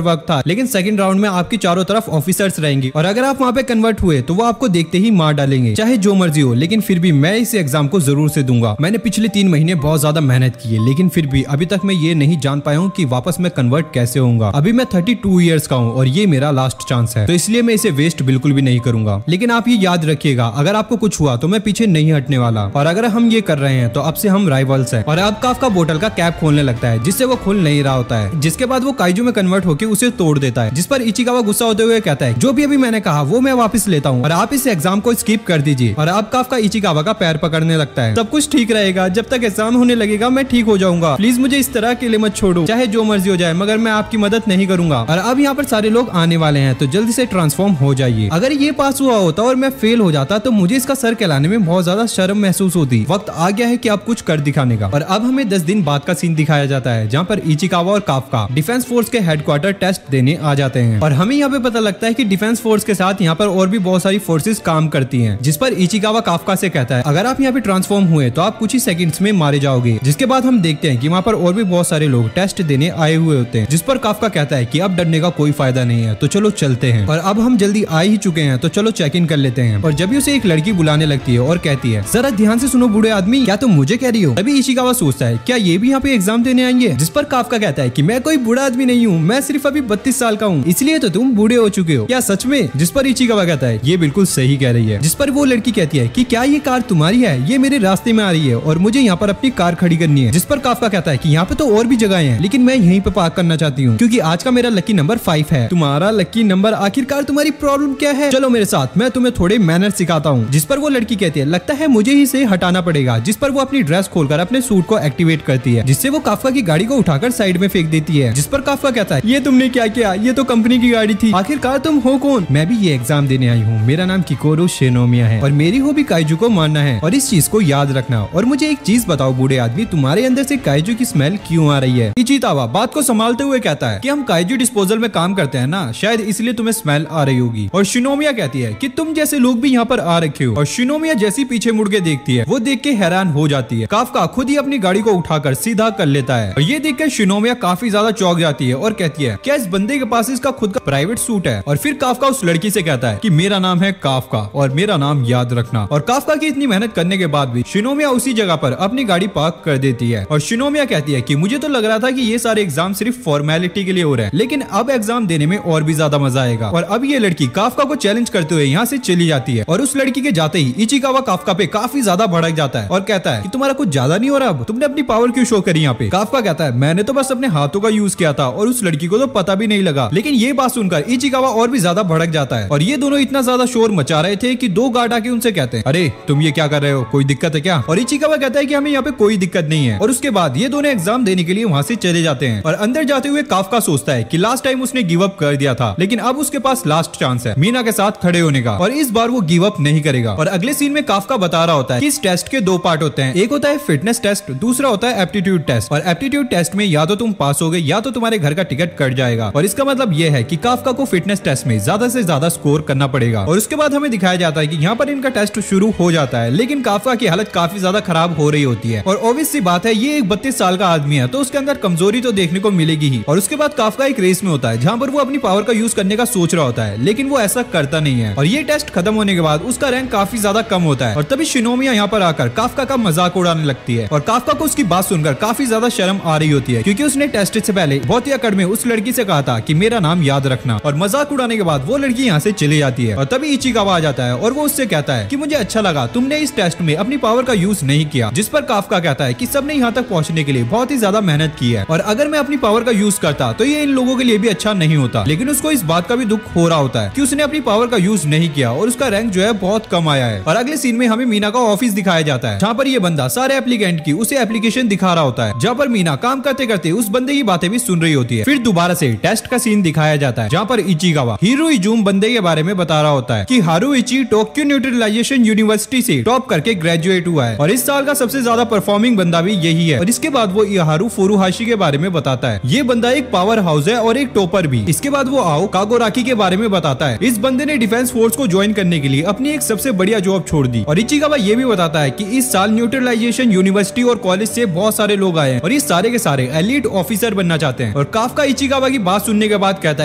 वर्क था, लेकिन सेकंड राउंड में आपकी चारों तरफ ऑफिसर्स रहेंगे और अगर आप वहाँ पे कन्वर्ट हुए तो वो आपको देखते ही मार डालेंगे, चाहे जो मर्जी हो। लेकिन फिर भी मैं इस एग्जाम को जरूर से दूंगा। मैंने पिछले 3 महीने बहुत ज्यादा मेहनत की है, लेकिन फिर भी अभी तक मैं ये नहीं जान पाया हूँ कि वापस मैं कन्वर्ट कैसे होऊंगा। अभी मैं 32 ईयर्स का हूँ और ये मेरा लास्ट चांस है, तो इसलिए मैं इसे वेस्ट बिल्कुल भी नहीं करूंगा। लेकिन आप ये याद रखिएगा, अगर आपको कुछ हुआ तो मैं पीछे नहीं हटने वाला, और अगर हम ये कर रहे हैं तो अब से हम राइवल्स हैं। और अब काफका बोतल का कैप खोलने लगता है, जिससे वो खुल नहीं रहा होता है, जिसके बाद वो काइजू में कन्वर्ट होकर उसे तोड़ देता है। जिस पर इचिकावा गुस्सा होते हुए कहता है जो भी अभी मैंने कहा वो मैं वापस लेता हूँ और आप इस एग्जाम को स्किप कर दीजिए। और अब काफका इचिकावा का पैर पकड़ने लगता है। सब कुछ ठीक रहेगा, जब तक एग्जाम होने लगेगा मैं ठीक हो जाऊंगा, प्लीज मुझे इस तरह के लिए मत छोड़ो, चाहे जो मर्जी हो जाए, मगर मैं आपकी मदद नहीं करूंगा। और अब यहाँ पर सारे लोग आने वाले हैं, तो जल्दी से ट्रांसफॉर्म हो जाइए। अगर ये पास हुआ होता और मैं फेल हो जाता तो मुझे इसका सर कहलाने में बहुत ज्यादा शर्म महसूस होती। वक्त आ गया है कि आप कुछ कर दिखाने का। और अब हमें 10 दिन बाद का सीन दिखाया जाता है, जहाँ पर इचिकावा और काफका डिफेंस फोर्स के हेडक्वार्टर टेस्ट देने आ जाते हैं। और हमें यहाँ पे पता लगता है कि डिफेंस फोर्स के साथ यहाँ पर और भी बहुत सारी फोर्सेस काम करती हैं। जिस पर इचिकावा काफका से कहता है अगर आप यहाँ पे ट्रांसफॉर्म हुए तो आप कुछ ही सेकंड्स में मारे जाओगे। जिसके बाद हम देखते हैं कि वहाँ पर और भी बहुत सारे लोग टेस्ट देने आए हुए होते हैं। जिस पर काफका कहता है कि अब डरने का कोई फायदा नहीं है, तो चलो चलते हैं। और अब हम जल्दी आ ही चुके हैं, तो चलो चेक इन कर लेते हैं। और जब उसे एक लड़की बुलाने लगती है और कहती है जरा ध्यान से सुनो बूढ़े आदमी, क्या तुम मुझे कह रही हो? तभी इशिकावा सोचता है क्या ये भी यहाँ पे एग्जाम देने आएंगे? जिस पर काफका कहता है कि मैं कोई बूढ़ा आदमी नहीं हूँ, मैं सिर्फ अभी 32 साल का हूँ, इसलिए तो तुम बूढ़े हो चुके हो। क्या सच में? जिस पर इशिकावा कहता है ये बिल्कुल सही कह रही है। जिस पर वो लड़की कहती है कि क्या ये कार तुम्हारी है? ये मेरे रास्ते में आ रही है और मुझे यहाँ पर अपनी कार खड़ी करनी है। जिस पर काफका कहता है कि यहाँ पे तो और भी जगह हैं, लेकिन मैं यहीं पे पार्क करना चाहती हूँ क्योंकि आज का मेरा लकी नंबर 5 है। तुम्हारा लकी नंबर? आखिरकार तुम्हारी प्रॉब्लम क्या है? चलो मेरे साथ, मैं तुम्हें थोड़े मैनर सिखाता हूँ। जिस पर वो लड़की कहती है लगता है मुझे ही से हटाना पड़ेगा। जिस पर वो अपनी ड्रेस खोलकर अपने सूट को एक्टिवेट करती है, जिससे वो काफका की गाड़ी को उठाकर साइड में फेंक देती है। जिस पर काफका कहता है ये तुमने क्या किया? ये तो कंपनी की गाड़ी थी। आखिरकार तुम हो कौन? मैं भी ये एग्जाम देने आई हूँ, मेरा नाम किकोरो शिनोमिया है और मेरी हॉबी काइजू को मारना है, और इस चीज को याद रखना। और मुझे एक चीज बताओ बूढ़े आदमी, तुम्हारे अंदर से काइजू की स्मेल क्यों आ रही है? इचिकावा बात को संभालते हुए कहता है कि हम काइजू डिस्पोजल में काम करते हैं ना, शायद इसलिए तुम्हें स्मेल आ रही होगी। और शिनोमिया कहती है कि तुम जैसे लोग भी यहाँ पर आ रखे हो। और शिनोमिया जैसी पीछे मुड़ के देखती है, वो देख के हैरान हो जाती है। काफका खुद ही अपनी गाड़ी को उठाकर सीधा कर लेता है और ये देखकर शिनोमिया काफी ज्यादा चौंक जाती है और कहती है क्या इस बंदे के पास इसका खुद का प्राइवेट सूट है? और फिर काफका उस लड़की से कहता है कि मेरा नाम है काफका और मेरा नाम याद रखना। और काफका की इतनी मेहनत करने के बाद भी शिनोमिया उसी जगह पर अपनी गाड़ी पार्क कर देती है। और शिनोमिया कहती है कि मुझे तो लग रहा था कि ये सारे एग्जाम सिर्फ फॉर्मेलिटी के लिए हो रहे हैं, लेकिन अब एग्जाम देने में और भी ज्यादा मजा आएगा। और अब ये लड़की काफका को चैलेंज करते हुए यहाँ से चली जाती है। और उस लड़की के जाते ही इचिकावा काफका पे काफी ज्यादा भड़क जाता है और कहता है कि तुम्हारा कुछ ज्यादा नहीं हो रहा, अब तुमने अपनी पावर क्यों शो करी यहाँ पे? काफका कहता है मैंने तो बस अपने हाथों का यूज किया था और उस लड़की को तो पता भी नहीं लगा। लेकिन ये बात सुनकर इचिकावा और भी ज्यादा भड़क जाता है और ये दोनों इतना ज्यादा शोर मचा रहे थे कि 2 गार्ड आके उनसे कहते हैं अरे तुम ये क्या कर रहे हो, कोई दिक्कत है क्या? और इचिकावा कहता है कि हमें यहाँ पे कोई दिक्कत नहीं है। और उसके बाद ये दोनों एग्जाम देने के लिए वहाँ से चले जाते हैं। और अंदर जाते हुए काफका सोचता है कि लास्ट टाइम उसने गिव अप कर दिया था, लेकिन अब उसके पास लास्ट चांस है मीना के साथ खड़े होने का, और इस बार वो गिव अप नहीं करेगा। और अगले सीन में काफका बता रहा होता है कि इस टेस्ट के 2 पार्ट होते हैं, एक होता है फिटनेस टेस्ट, दूसरा होता है एप्टीट्यूड टेस्ट। और एप्टीट्यूड टेस्ट में या तो तुम पास हो गए या तो तुम्हारे घर का टिकट कट जाएगा। और इसका मतलब ये है कि काफका को फिटनेस टेस्ट में ज्यादा से ज्यादा स्कोर करना पड़ेगा। और उसके बाद हमें दिखाया जाता है कि यहाँ पर इनका टेस्ट शुरू हो जाता है, लेकिन काफका की हालत काफी ज्यादा खराब हो रही होती है। और ऑब्वियस सी बात है ये एक 32 साल का आदमी है, तो उसके अंदर कमजोरी तो देखने को मिलेगी ही। और उसके बाद काफका एक रेस में होता है जहाँ पर वो अपनी पावर का यूज करने का सोच रहा होता है, लेकिन वो ऐसा करता नहीं है। और ये टेस्ट खत्म होने के बाद उसका रैंक काफी ज्यादा कम होता है। और तभी शिनोमिया यहाँ पर आकर काफका का मजाक उड़ाने लगती है। और काफका को उसकी बात सुनकर काफी ज्यादा शर्म आ रही होती है, क्योंकि उसने टेस्ट से पहले बहुत ही अकड़ में उस लड़की से कहा था कि मेरा नाम याद रखना। और मजाक उड़ाने के बाद वो लड़की यहाँ से चली जाती है। और तभी इचिकावा आ जाता है और वो उससे कहता है कि मुझे अच्छा लगा तुमने इस टेस्ट में अपनी पावर का यूज नहीं किया। जिस पर काफका कहता है कि सबने यहाँ तक पहुँचने के लिए बहुत ही ज्यादा मेहनत की है, और अगर मैं अपनी पावर का यूज करता तो ये इन लोगों के लिए भी अच्छा नहीं होता। लेकिन उसको इस बात का भी दुख हो रहा होता है कि उसने अपनी पावर का यूज नहीं किया और उसका रैंक जो है बहुत कम आया है। और अगले सीन में हमें मीना का ऑफिस दिखाया जाता है, जहाँ पर ये बंदा सारे एप्लीकेंट की उसे एप्लीकेशन दिखा रहा होता है, जहाँ पर मीना काम करते करते उस बंदे की बातें भी सुन रही होती है। फिर दोबारा से टेस्ट का सीन दिखाया जाता है, जहाँ पर इचिकावा हिरोइजूम बंदे के बारे में बता रहा होता है कि हारुइची टोक्यो न्यूट्रलाइजेशन यूनिवर्सिटी से टॉप करके ग्रेजुएट हुआ है और इस साल का सबसे ज्यादा परफॉर्मिंग बंदा भी यही है। और इसके बाद वो इहारू फुरुहाशी के बारे में बताता है। ये बंदा एक पावर हाउस है और एक टोपर भी। इसके बाद वो आओ कागोराकी के बारे में बताता है। इस बंदे ने डिफेंस फोर्स को ज्वाइन करने के लिए अपनी एक सबसे बढ़िया जॉब छोड़ दी। और इचिकावा ये भी बताता है कि इस साल न्यूट्रलाइजेशन यूनिवर्सिटी और कॉलेज से बहुत सारे लोग आए हैं और ये सारे के सारे एलीट ऑफिसर बनना चाहते हैं। और काफका इचिकावा की बात सुनने के बाद कहता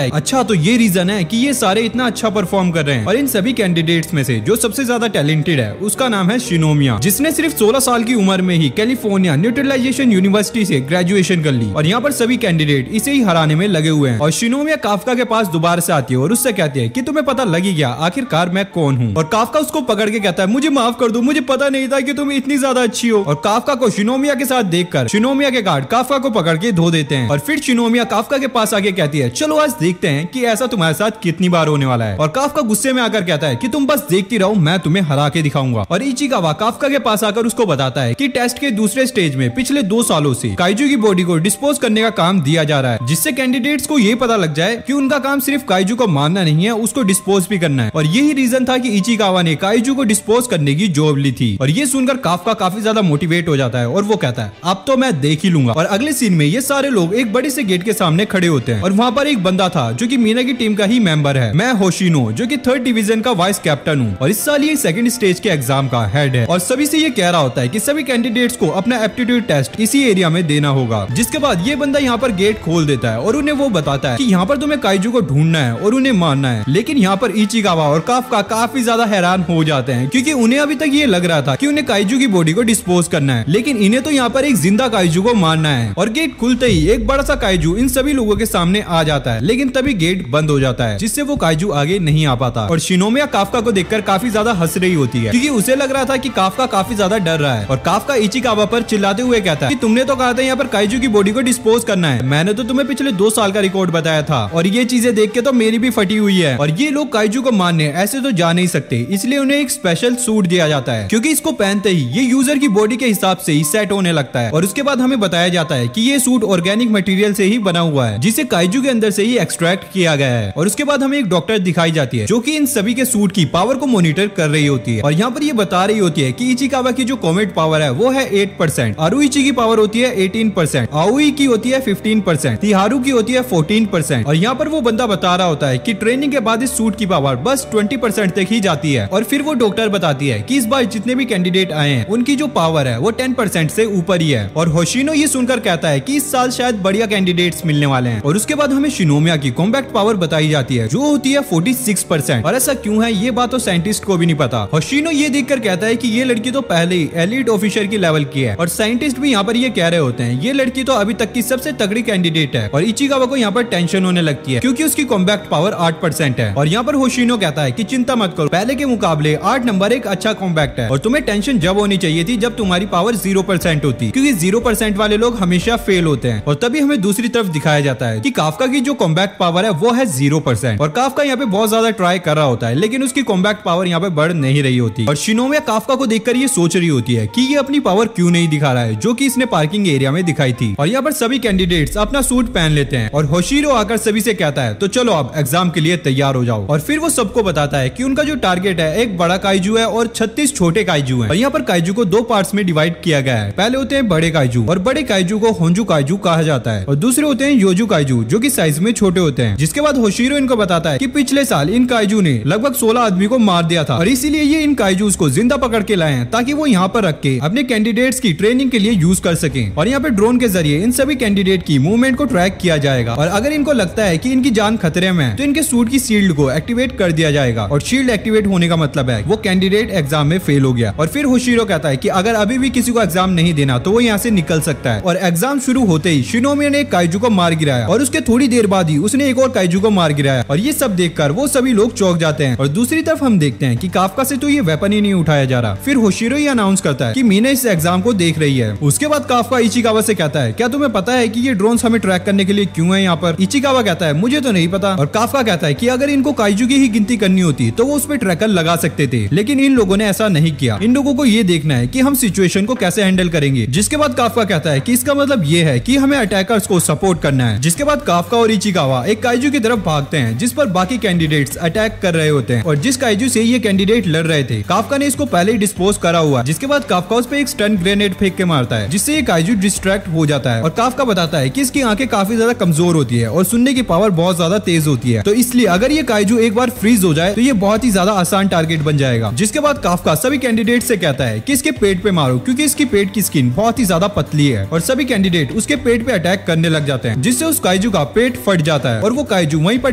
है अच्छा तो ये रीजन है कि ये सारे इतना अच्छा परफॉर्म कर रहे हैं। और इन सभी कैंडिडेट्स में से जो सबसे ज्यादा टैलेंटेड है उसका नाम है शिनोमिया, जिसने सिर्फ 16 साल की उम्र में ही कैलिफोर्निया न्यूट्रलाइजेशन यूनिवर्सिटी से ग्रेजुएशन कर ली। और यहाँ पर सभी कैंडिडेट इसे ही हराने में लगे हुए हैं। और शिनोमिया काफका के पास दोबारा से आती है और उससे कहती है कि तुम्हें पता लग ही गया आखिरकार मैं कौन हूँ। और काफका उसको पकड़ के कहता है मुझे माफ कर दो, मुझे पता नहीं था कि तुम इतनी ज्यादा अच्छी हो। और काफका को शिनोमिया के साथ देखकर शिनोमिया के गार्ड काफका को पकड़ के धो देते हैं। और फिर शिनोमिया काफका के पास आके कहती है चलो आज देखते हैं कि ऐसा तुम्हारे साथ कितनी बार होने वाला है। और काफका गुस्से में आकर कहता है कि तुम बस देखती रहो, मैं तुम्हें हरा के दिखाऊंगा। और इचिकावा काफका के पास आकर उसको बताता है कि टेस्ट के दूसरे स्टेज में पिछले 2 सालों से काइजू की बॉडी को डिस्पोज करने का काम दिया जा रहा है, जिससे कैंडिडेट्स को ये पता लग जाए कि उनका काम सिर्फ काइजू को मारना नहीं है, उसको डिस्पोज भी करना है। और यही रीजन था कि इचिकावा ने काइजू को डिस्पोज करने की जॉब ली थी। और ये सुनकर काफका काफी ज्यादा मोटिवेट हो जाता है और वो कहता है अब तो मैं देख ही लूंगा। और अगले सीन में ये सारे लोग एक बड़े से गेट के सामने खड़े होते हैं और वहाँ पर एक बंदा था जो कि मीना की टीम का ही मेंबर है। मैं होशिनो जो कि 3rd डिवीजन का वाइस कैप्टन हूँ और इस साल ये 2nd स्टेज के एग्जाम का हेड है। और सभी से ये कह रहा होता है कि सभी कैंडिडेट्स को अपना एप्टीट्यूड टेस्ट इसी एरिया में देना होगा। जिसके बाद ये बंदा यहाँ पर गेट खोल देता है और उन्हें वो बताता है कि यहाँ पर तुम्हें काइजू को ढूंढना है और उन्हें मारना है। लेकिन यहाँ पर इचिकावा और काफका काफी ज्यादा हैरान हो जाते हैं क्योंकि उन्हें अभी तक ये लग रहा था कि उन्हें काइजू की बॉडी को डिस्पोज करना है, लेकिन इन्हें तो यहाँ पर एक जिंदा काइजू को मारना है। और गेट खुलते ही एक बड़ा सा काइजू इन सभी लोगों के सामने आ जाता है, लेकिन तभी गेट बंद हो जाता है जिससे वो काइजू आगे नहीं आ पाता। और शिनोमिया काफका को देखकर काफी ज्यादा हंस रही होती है क्योंकि उसे लग रहा था कि काफका काफी ज्यादा डर रहा है। और काफका इचिकावा पर चिल्लाते हुए कहता है कि तुमने तो कहा था यहाँ पर काइजू की बॉडी को डिस्पोज करना है, मैंने तो तुम्हें पिछले 2 साल का रिकॉर्ड बताया था और ये चीजें देख के तो मेरी भी फटी हुई है। और ये लोग काइजू को मारने ऐसे तो जा नहीं सकते, इसलिए उन्हें एक स्पेशल सूट दिया जाता है क्योंकि इसको पहनते ही ये यूजर की बॉडी के हिसाब से ही सेट होने लगता है। और उसके बाद हमें बताया जाता है कि ये सूट ऑर्गेनिक मटेरियल से ही बना हुआ है जिसे काइजू के अंदर से ही एक्सट्रैक्ट किया गया है। और उसके बाद हमें एक डॉक्टर दिखाई जाती है जो कि इन सभी के सूट की पावर को मॉनिटर कर रही होती है। और यहाँ पर ये बता रही होती है कि इचिकावा की जो कॉमेट पावर है वो है 8%, अरुइची की पावर होती है 18%, आउई की होती है 15%, तिहारू की होती है 14%। और यहाँ पर वो बंदा बता रहा होता है कि ट्रेनिंग के बाद इस सूट की पावर बस 20% तक ही जाती है। और फिर वो डॉक्टर बताती है कि इस बार जितने भी कैंडिडेट आए हैं उनकी जो पावर है वो 10% से ऊपर ही है। और होशिनो ये सुनकर कहता है कि इस साल शायद बढ़िया कैंडिडेट्स मिलने वाले हैं। और उसके बाद हमें शिनोमिया की कॉम्बैक्ट पावर बताई जाती है जो होती है 46%। और ऐसा क्यों है ये बात तो साइंटिस्ट को भी नहीं पता। होशिनो ये देखकर कहता है कि ये लड़की तो पहले ही एलीट ऑफिसर की लेवल की है। और साइंटिस्ट भी यहाँ पर ये कह रहे होते हैं ये लड़की तो अभी तक की सबसे तगड़ी कैंडिडेट है। और इचिकावा को यहाँ पर टेंशन होने लगती है क्योंकि उसकी कॉम्बैक्ट पावर 8% है। और यहाँ पर होशिनो कहता है कि चिंता मत करो, पहले के मुकाबले 8 नंबर एक अच्छा कॉम्बैक्ट है और तुम्हें टेंशन जब होनी चाहिए थी जब तुम्हारी पावर 0% होती, क्योंकि 0% वाले लोग हमेशा फेल होते हैं। और तभी हमें दूसरी तरफ दिखाया जाता है कि काफका की जो कॉम्बैक्ट पावर है वो है 0%। और काफका यहाँ पे बहुत ज्यादा ट्राई कर रहा होता है लेकिन उसकी कॉम्बैक्ट पावर यहाँ पे बढ़ नहीं रही होती। और शिनोमिया काफका को देखकर ये सोच रही होती है कि ये अपनी पावर क्यों नहीं दिखा रहा है जो कि इसने पार्किंग एरिया में दिखाई थी। और यहाँ पर सभी कैंडिडेट्स अपना सूट पहन लेते हैं और होशिरो आकर सभी से कहता है तो चलो अब एग्जाम के लिए तैयार हो जाओ। और फिर वो सबको बताता है कि उनका जो टारगेट है एक बड़ा काइजू है और 36 छोटे काइजू हैं। और यहाँ पर काइजू को 2 पार्ट्स में डिवाइड किया गया है। पहले होते हैं बड़े काइजू और बड़े काइजू को होंजू काइजू कहा जाता है और दूसरे होते हैं योजू काइजू जो कि साइज में छोटे होते हैं। जिसके बाद होशिरो इनको बताता है कि पिछले साल इन काइजू ने लगभग 16 आदमी को मार दिया था और इसीलिए ये इन काइजूस को जिंदा पकड़ के लाए हैं ताकि वो यहाँ पर रख के अपने कैंडिडेट्स की ट्रेनिंग के लिए यूज कर सके। और यहाँ पे ड्रोन के जरिए इन सभी कैंडिडेट की मूवमेंट को ट्रैक किया जाएगा और अगर इनको लगता है कि इनकी जान खतरे में है तो इनके सूट की शील्ड को एक्टिवेट कर दिया जाएगा। और शील्ड एक्टिवेट होने का मतलब है वो कैंडिडेट एग्जाम में फेल हो गया। और फिर होशिरो कहता है कि अगर अभी भी किसी को एग्जाम नहीं देना तो वो यहाँ से निकल सकता है। और एग्जाम शुरू होते ही शिनोमिया ने एक काइजू को मार गिराया और उसके थोड़ी देर बाद ही उसने एक और काइजू को मार गिराया। और ये सब देखकर वो सभी लोग चौंक जाते हैं। और दूसरी तरफ हम देखते हैं कि काफका से तो ये वेपन ही नहीं उठाया जा रहा। फिर होशिरो ये अनाउंस करता है कि मीना इस एग्जाम को देख रही है। उसके बाद काफका इचिकावा से कहता है क्या तुम्हें पता है कि ये ड्रोन्स हमें ट्रैक करने के लिए क्यों है यहाँ पर? इचिकावा कहता है मुझे तो नहीं पता। और काफका कहता है कि अगर इनको काइजू की ही गिनती करनी होती तो वो उस पर ट्रैकर लगा सकते थे, लेकिन इन लोगों ने ऐसा नहीं किया। इन लोगों को ये देखना है कि हम सिचुएशन को कैसे हैंडल करेंगे। जिसके बाद काफका कहता है कि इसका मतलब ये है कि हमें अटैकर्स को सपोर्ट करना है। जिसके बाद काफका और इचिकावा एक काइजू की तरफ भागते हैं जिस पर बाकी कैंडिडेट्स अटैक कर रहे होते हैं। और जिस काइजू से ये कैंडिडेट लड़ रहे थे काफका ने इसको पहले ही डिस्पोज करा हुआ। जिसके बाद काफका उस पे एक स्टन ग्रेनेड फेंक के मारता है जिससे ये काइजू डिस्ट्रैक्ट हो जाता है। और काफका बताता है कि इसकी आंखें काफी ज्यादा कमजोर होती है और सुनने की पावर बहुत ज्यादा तेज होती है। तो इसलिए अगर ये काइजू एक बार फ्रीज हो जाए तो ये बहुत ही ज्यादा आसान टारगेट बन जाएगा। जिसके बाद काफका सभी कैंडिडेट से कहता है कि इसके पेट पे मारो क्योंकि इसकी पेट की स्किन बहुत ही ज्यादा पतली है। और सभी कैंडिडेट उसके पेट पे अटैक करने लग जाते हैं जिससे उस काइजू का पेट फट जाता है और वो काइजू वहीं पर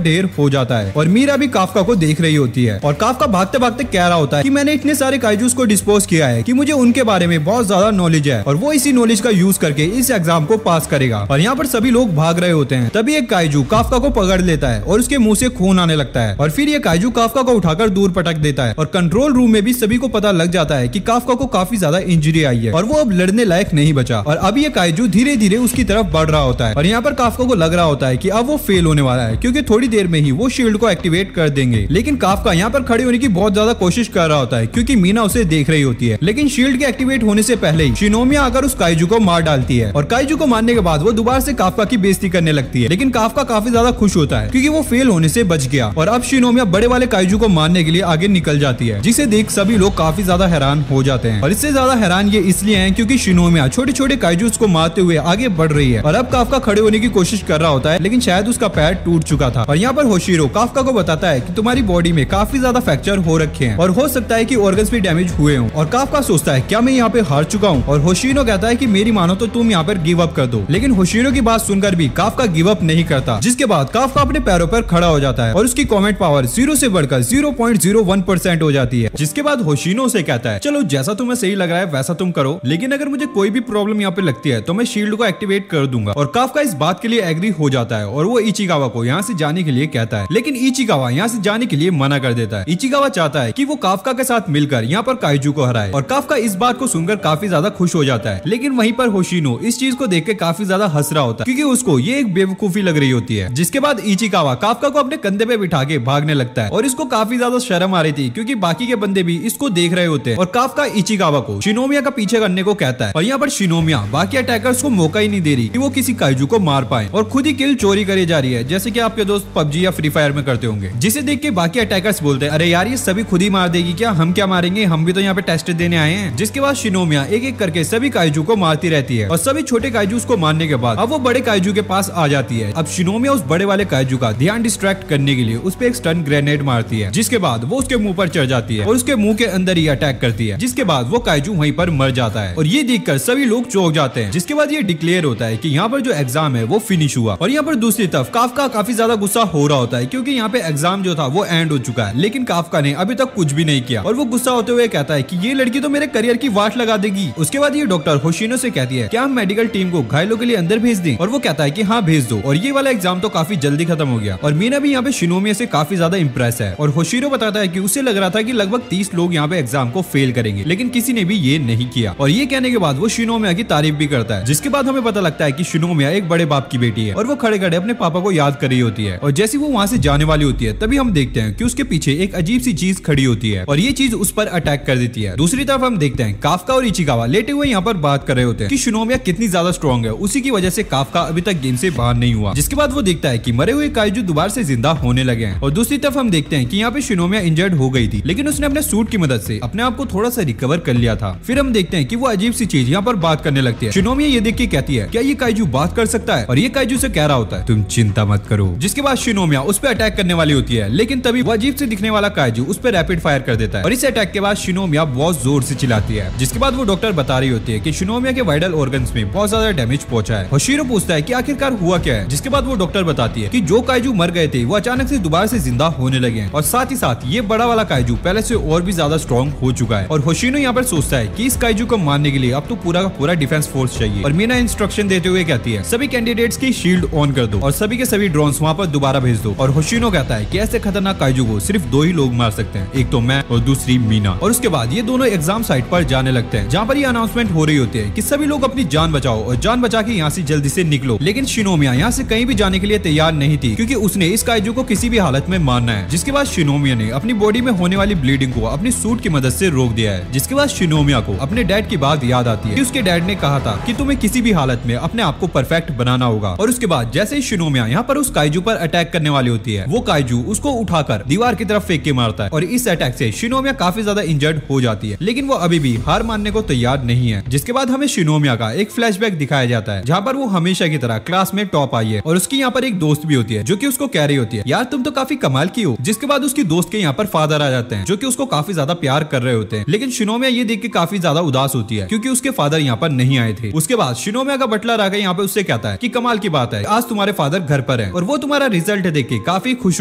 ढेर हो जाता है। और मीरा भी काफका को देख रही होती है और काफका भागते भागते कह रहा होता है कि मैंने इतने सारे काइजूस को डिस्पोज किया है कि मुझे उनके बारे में बहुत ज्यादा नॉलेज है और वो इसी नॉलेज का यूज करके इस एग्जाम को पास करेगा। और यहाँ पर सभी लोग भाग रहे होते हैं तभी एक काइजू काफका को पकड़ लेता है और उसके मुंह से खून आने लगता है और फिर ये काइजू काफका को उठाकर दूर पटक देता है। और कंट्रोल रूम में भी सभी को पता लग जाता है कि काफका को काफी ज्यादा इंजरी आई है और वो अब लड़ने लायक नहीं बचा। और अब ये काइजू धीरे धीरे उसकी तरफ बढ़ रहा होता है और यहाँ पर काफका को लग रहा होता है कि अब वो फेल होने वाला है क्योंकि थोड़ी देर में ही वो शील्ड को एक्टिवेट कर देंगे। लेकिन काफका यहाँ पर खड़े होने की बहुत ज्यादा कोशिश कर रहा होता है क्योंकि मीना उसे देख रही होती है। लेकिन शील्ड के एक्टिवेट होने से पहले ही शिनोमिया आकर उस काइजू को मार डालती है और काइजू को मारने के बाद वो दोबारा से काफका की बेइज्जती करने लगती है। लेकिन काफका काफी ज्यादा खुश होता है क्योंकि वो फेल होने से बच गया और अब शिनोमिया बड़े वाले काइजू को मारने के लिए आगे निकल जाती है जिसे देख सभी लोग काफी ज्यादा हैरान हो जाते हैं। और इससे ज्यादा हैरान ये इसलिए हैं क्योंकि शिनोमिया छोटे छोटे काइजूस को मारते हुए आगे बढ़ रही है और अब काफका खड़े होने की कोशिश कर रहा होता है लेकिन शायद उसका पैर टूट चुका था। और यहाँ पर होशिरो काफका को बताता है कि तुम्हारी बॉडी में काफी ज्यादा फ्रैक्चर हो रखे हैं और हो सकता है कि ऑर्गन्स भी डैमेज हुए हों। और काफका सोचता है क्या मैं यहाँ पे हार चुका हूँ। और होशिरो कहता है कि मेरी मानो तो तुम यहाँ पर गिव अप कर दो। लेकिन होशिरो की बात सुनकर भी काफका गिव अप नहीं करता जिसके बाद काफका अपने पैरों पर खड़ा हो जाता है और उसकी कॉमेंट पावर 0 से बढ़कर 0.01% हो जाती है। जिसके बाद होशिनो से कहता है चलो जैसा तुम्हें सही लग रहा है वैसा तुम करो लेकिन अगर मुझे कोई भी प्रॉब्लम यहाँ पे लगती है तो मैं शील्ड को एक्टिवेट कर दूंगा। और काफका इस बात के लिए एग्री हो जाता है और वो इचिकावा को यहाँ से जाने के लिए कहता है लेकिन इचिकावा यहाँ से जाने के लिए मना कर देता है। इचिकावा चाहता है कि वो काफका के साथ मिलकर यहाँ पर काइजू को हराए और काफका इस बात को सुनकर काफी ज्यादा खुश हो जाता है। लेकिन वहीं पर होशिनो इस चीज को देख के काफी ज्यादा हंस रहा होता है क्योंकि उसको ये एक बेवकूफी लग रही होती है। जिसके बाद इचिकावा काफका को अपने कंधे पे बिठा के भागने लगता है और इसको काफी ज्यादा शर्म आ रही थी क्योंकि बाकी के बंदे भी इसको देख रहे होते हैं। और काफका इचिकावा को शिनोमिया का पीछे करने को कहता है और यहाँ पर शिनोमिया बाकी अटैकर्स को मौका ही नहीं दे रही कि वो किसी काइजू को मार पाए और खुद ही किल चोरी करी जा रही है जैसे कि आपके दोस्त पबजी या फ्री फायर में करते होंगे। जिसे देख के बाकी अटैकर्स बोलते हैं अरे यार ये सभी खुद ही मार देगी क्या, हम क्या मारेंगे, हम भी तो यहाँ पे टेस्ट देने आए हैं। जिसके बाद शिनोमिया एक एक करके सभी काइजू को मारती रहती है और सभी छोटे काइजू को मारने के बाद अब वो बड़े काइजू के पास आ जाती है। अब शिनोमिया उस बड़े वाले काइजू का ध्यान डिस्ट्रैक्ट करने के लिए उस पे एक स्टन ग्रेनेड मारती है जिसके बाद वो उसके मुंह पर चढ़ जाती है और उसके मुंह के अंदर ही अटैक करती है जिसके बाद वो काइजू वहीं पर मर जाता है और ये देखकर सभी लोग चौंक जाते हैं। जिसके बाद ये डिक्लेयर होता है कि यहाँ पर जो एग्जाम है वो फिनिश हुआ। और यहाँ पर दूसरी तरफ काफका काफी ज्यादा गुस्सा हो रहा होता है क्योंकि यहाँ पे एग्जाम जो था वो एंड हो चुका है लेकिन काफका ने अभी तक कुछ भी नहीं किया और वो गुस्सा होते हुए कहता है कि ये लड़की तो मेरे करियर की वाट लगा देगी। उसके बाद ये डॉक्टर होशिनो से कहती है क्या हम मेडिकल टीम को घायलों के लिए अंदर भेज दें और वो कहता है कि हाँ भेज दो और ये वाला एग्जाम तो काफी जल्दी खत्म हो गया। और मीना भी यहाँ पे शिनोमिया से काफी ज्यादा इंप्रेस है और होशिरो बताता है कि उसे लग रहा था कि लगभग 30 लोग यहाँ पे एग्जाम को फेल करेंगे लेकिन किसी ने भी ये नहीं किया। और ये कहने के बाद वो शिनोमिया की तारीफ भी करता है जिसके बाद हमें पता लगता है कि शिनोमिया एक बड़े बाप की बेटी है और वो खड़े खड़े अपने पापा को याद कर रही होती है। और जैसे वो वहाँ से जाने वाली होती है तभी हम देखते हैं कि उसके पीछे एक अजीब सी चीज खड़ी होती है और ये चीज उस पर अटैक कर देती है। दूसरी तरफ हम देखते हैं काफका और इचिकावा लेटे हुए यहाँ पर बात कर रहे होते हैं कि शिनोमिया कितनी ज्यादा स्ट्रॉन्ग है, उसी की वजह से काफका अभी तक गेम से बाहर नहीं हुआ। जिसके बाद वो देखता है कि मरे हुए काइजू दोबारा से जिंदा होने लगे हैं। और दूसरी तरफ हम देखते हैं कि यहाँ पे शिनोमिया इंजर्ड हो गई थी लेकिन उसने अपने सूट की मदद से अपने आप को थोड़ा सा रिकवर कर लिया था। फिर हम देखते हैं कि वो अजीब सी चीज यहाँ पर बात करने लगती है। शिनोमिया ये देख के कहती है क्या ये काइजू बात कर सकता है और ये काइजू से कह रहा होता है तुम चिंता मत करो। जिसके बाद शिनोमिया उस पर अटैक करने वाली होती है लेकिन तभी वो अजीब से दिखने वाला काइजू उस पर रैपिड फायर कर देता है और इस अटैक के बाद शिनोमिया बहुत जोर से चिल्लाती है। जिसके बाद वो डॉक्टर बता रही होती है कि शिनोमिया के वाइटल ऑर्गन्स में बहुत ज्यादा डैमेज पहुंचा है। होशिरो पूछता है कि आखिरकार हुआ क्या है। जिसके बाद वो डॉक्टर बताती है कि जो काइजू मर गए थे वो अचानक से दोबारा से जिंदा होने लगे हैं और साथ ही साथ ये बड़ा वाला काइजू पहले से और भी ज्यादा स्ट्रॉन्ग हो चुका है। और होशिनो यहाँ पर सोचता है कि इस काइजू को मारने के लिए अब तो पूरा का पूरा डिफेंस फोर्स चाहिए। और मीना इंस्ट्रक्शन देते हुए कहती है सभी कैंडिडेट्स की शील्ड ऑन कर दो और सभी के सभी ड्रोन्स वहाँ पर दोबारा भेज दो। और होशिनो कहता है कि ऐसे खतरनाक काइजू को सिर्फ 2 ही लोग मार सकते हैं, एक तो मैं और दूसरी मीना। और उसके बाद ये दोनों एग्जाम साइट पर जाने लगते हैं जहाँ पर ये अनाउंसमेंट हो रही होती है कि सभी लोग अपनी जान बचाओ और जान बचा के यहाँ से जल्दी से निकलो। लेकिन शिनोमिया यहाँ से कहीं भी जाने के लिए तैयार नहीं थी क्योंकि उसने इस काइजू को किसी भी हालत में मारना है। जिसके बाद शिनोमिया ने अपनी बॉडी में होने वाली ब्लीडिंग को अपनी सूट की मदद से रोक दिया है। जिसके बाद शिनोमिया को अपने डैड की बात याद आती है कि उसके डैड ने कहा था कि तुम्हें किसी भी हालत में अपने आप को परफेक्ट बनाना होगा। और उसके बाद जैसे ही शिनोमिया यहाँ पर उस काइजू पर अटैक करने वाली होती है वो काइजू उसको उठाकर दीवार की तरफ फेंक के मारता है और इस अटैक से शिनोमिया काफी ज्यादा इंजर्ड हो जाती है लेकिन वो अभी भी हार मानने को तैयार नहीं है। जिसके बाद हमें शिनोमिया का एक फ्लैशबैक दिखाया जाता है जहाँ पर वो हमेशा की तरह क्लास क्लास में टॉप आई है और उसकी यहाँ पर एक दोस्त भी होती है जो कि उसको कह रही होती है यार तुम तो काफी कमाल की हो। जिसके बाद उसकी दोस्त के यहाँ पर फादर आ जाते हैं जो कि उसको काफी ज्यादा प्यार कर रहे होते हैं, लेकिन शिनोमिया ये देख के काफी ज्यादा उदास होती है क्योंकि उसके फादर यहाँ पर नहीं आए थे। उसके बाद शिनोमिया का बटलर आकर यहाँ पे उससे कहता है कि कमाल की बात है आज तुम्हारे फादर घर पर है और वो तुम्हारा रिजल्ट देख के काफी खुश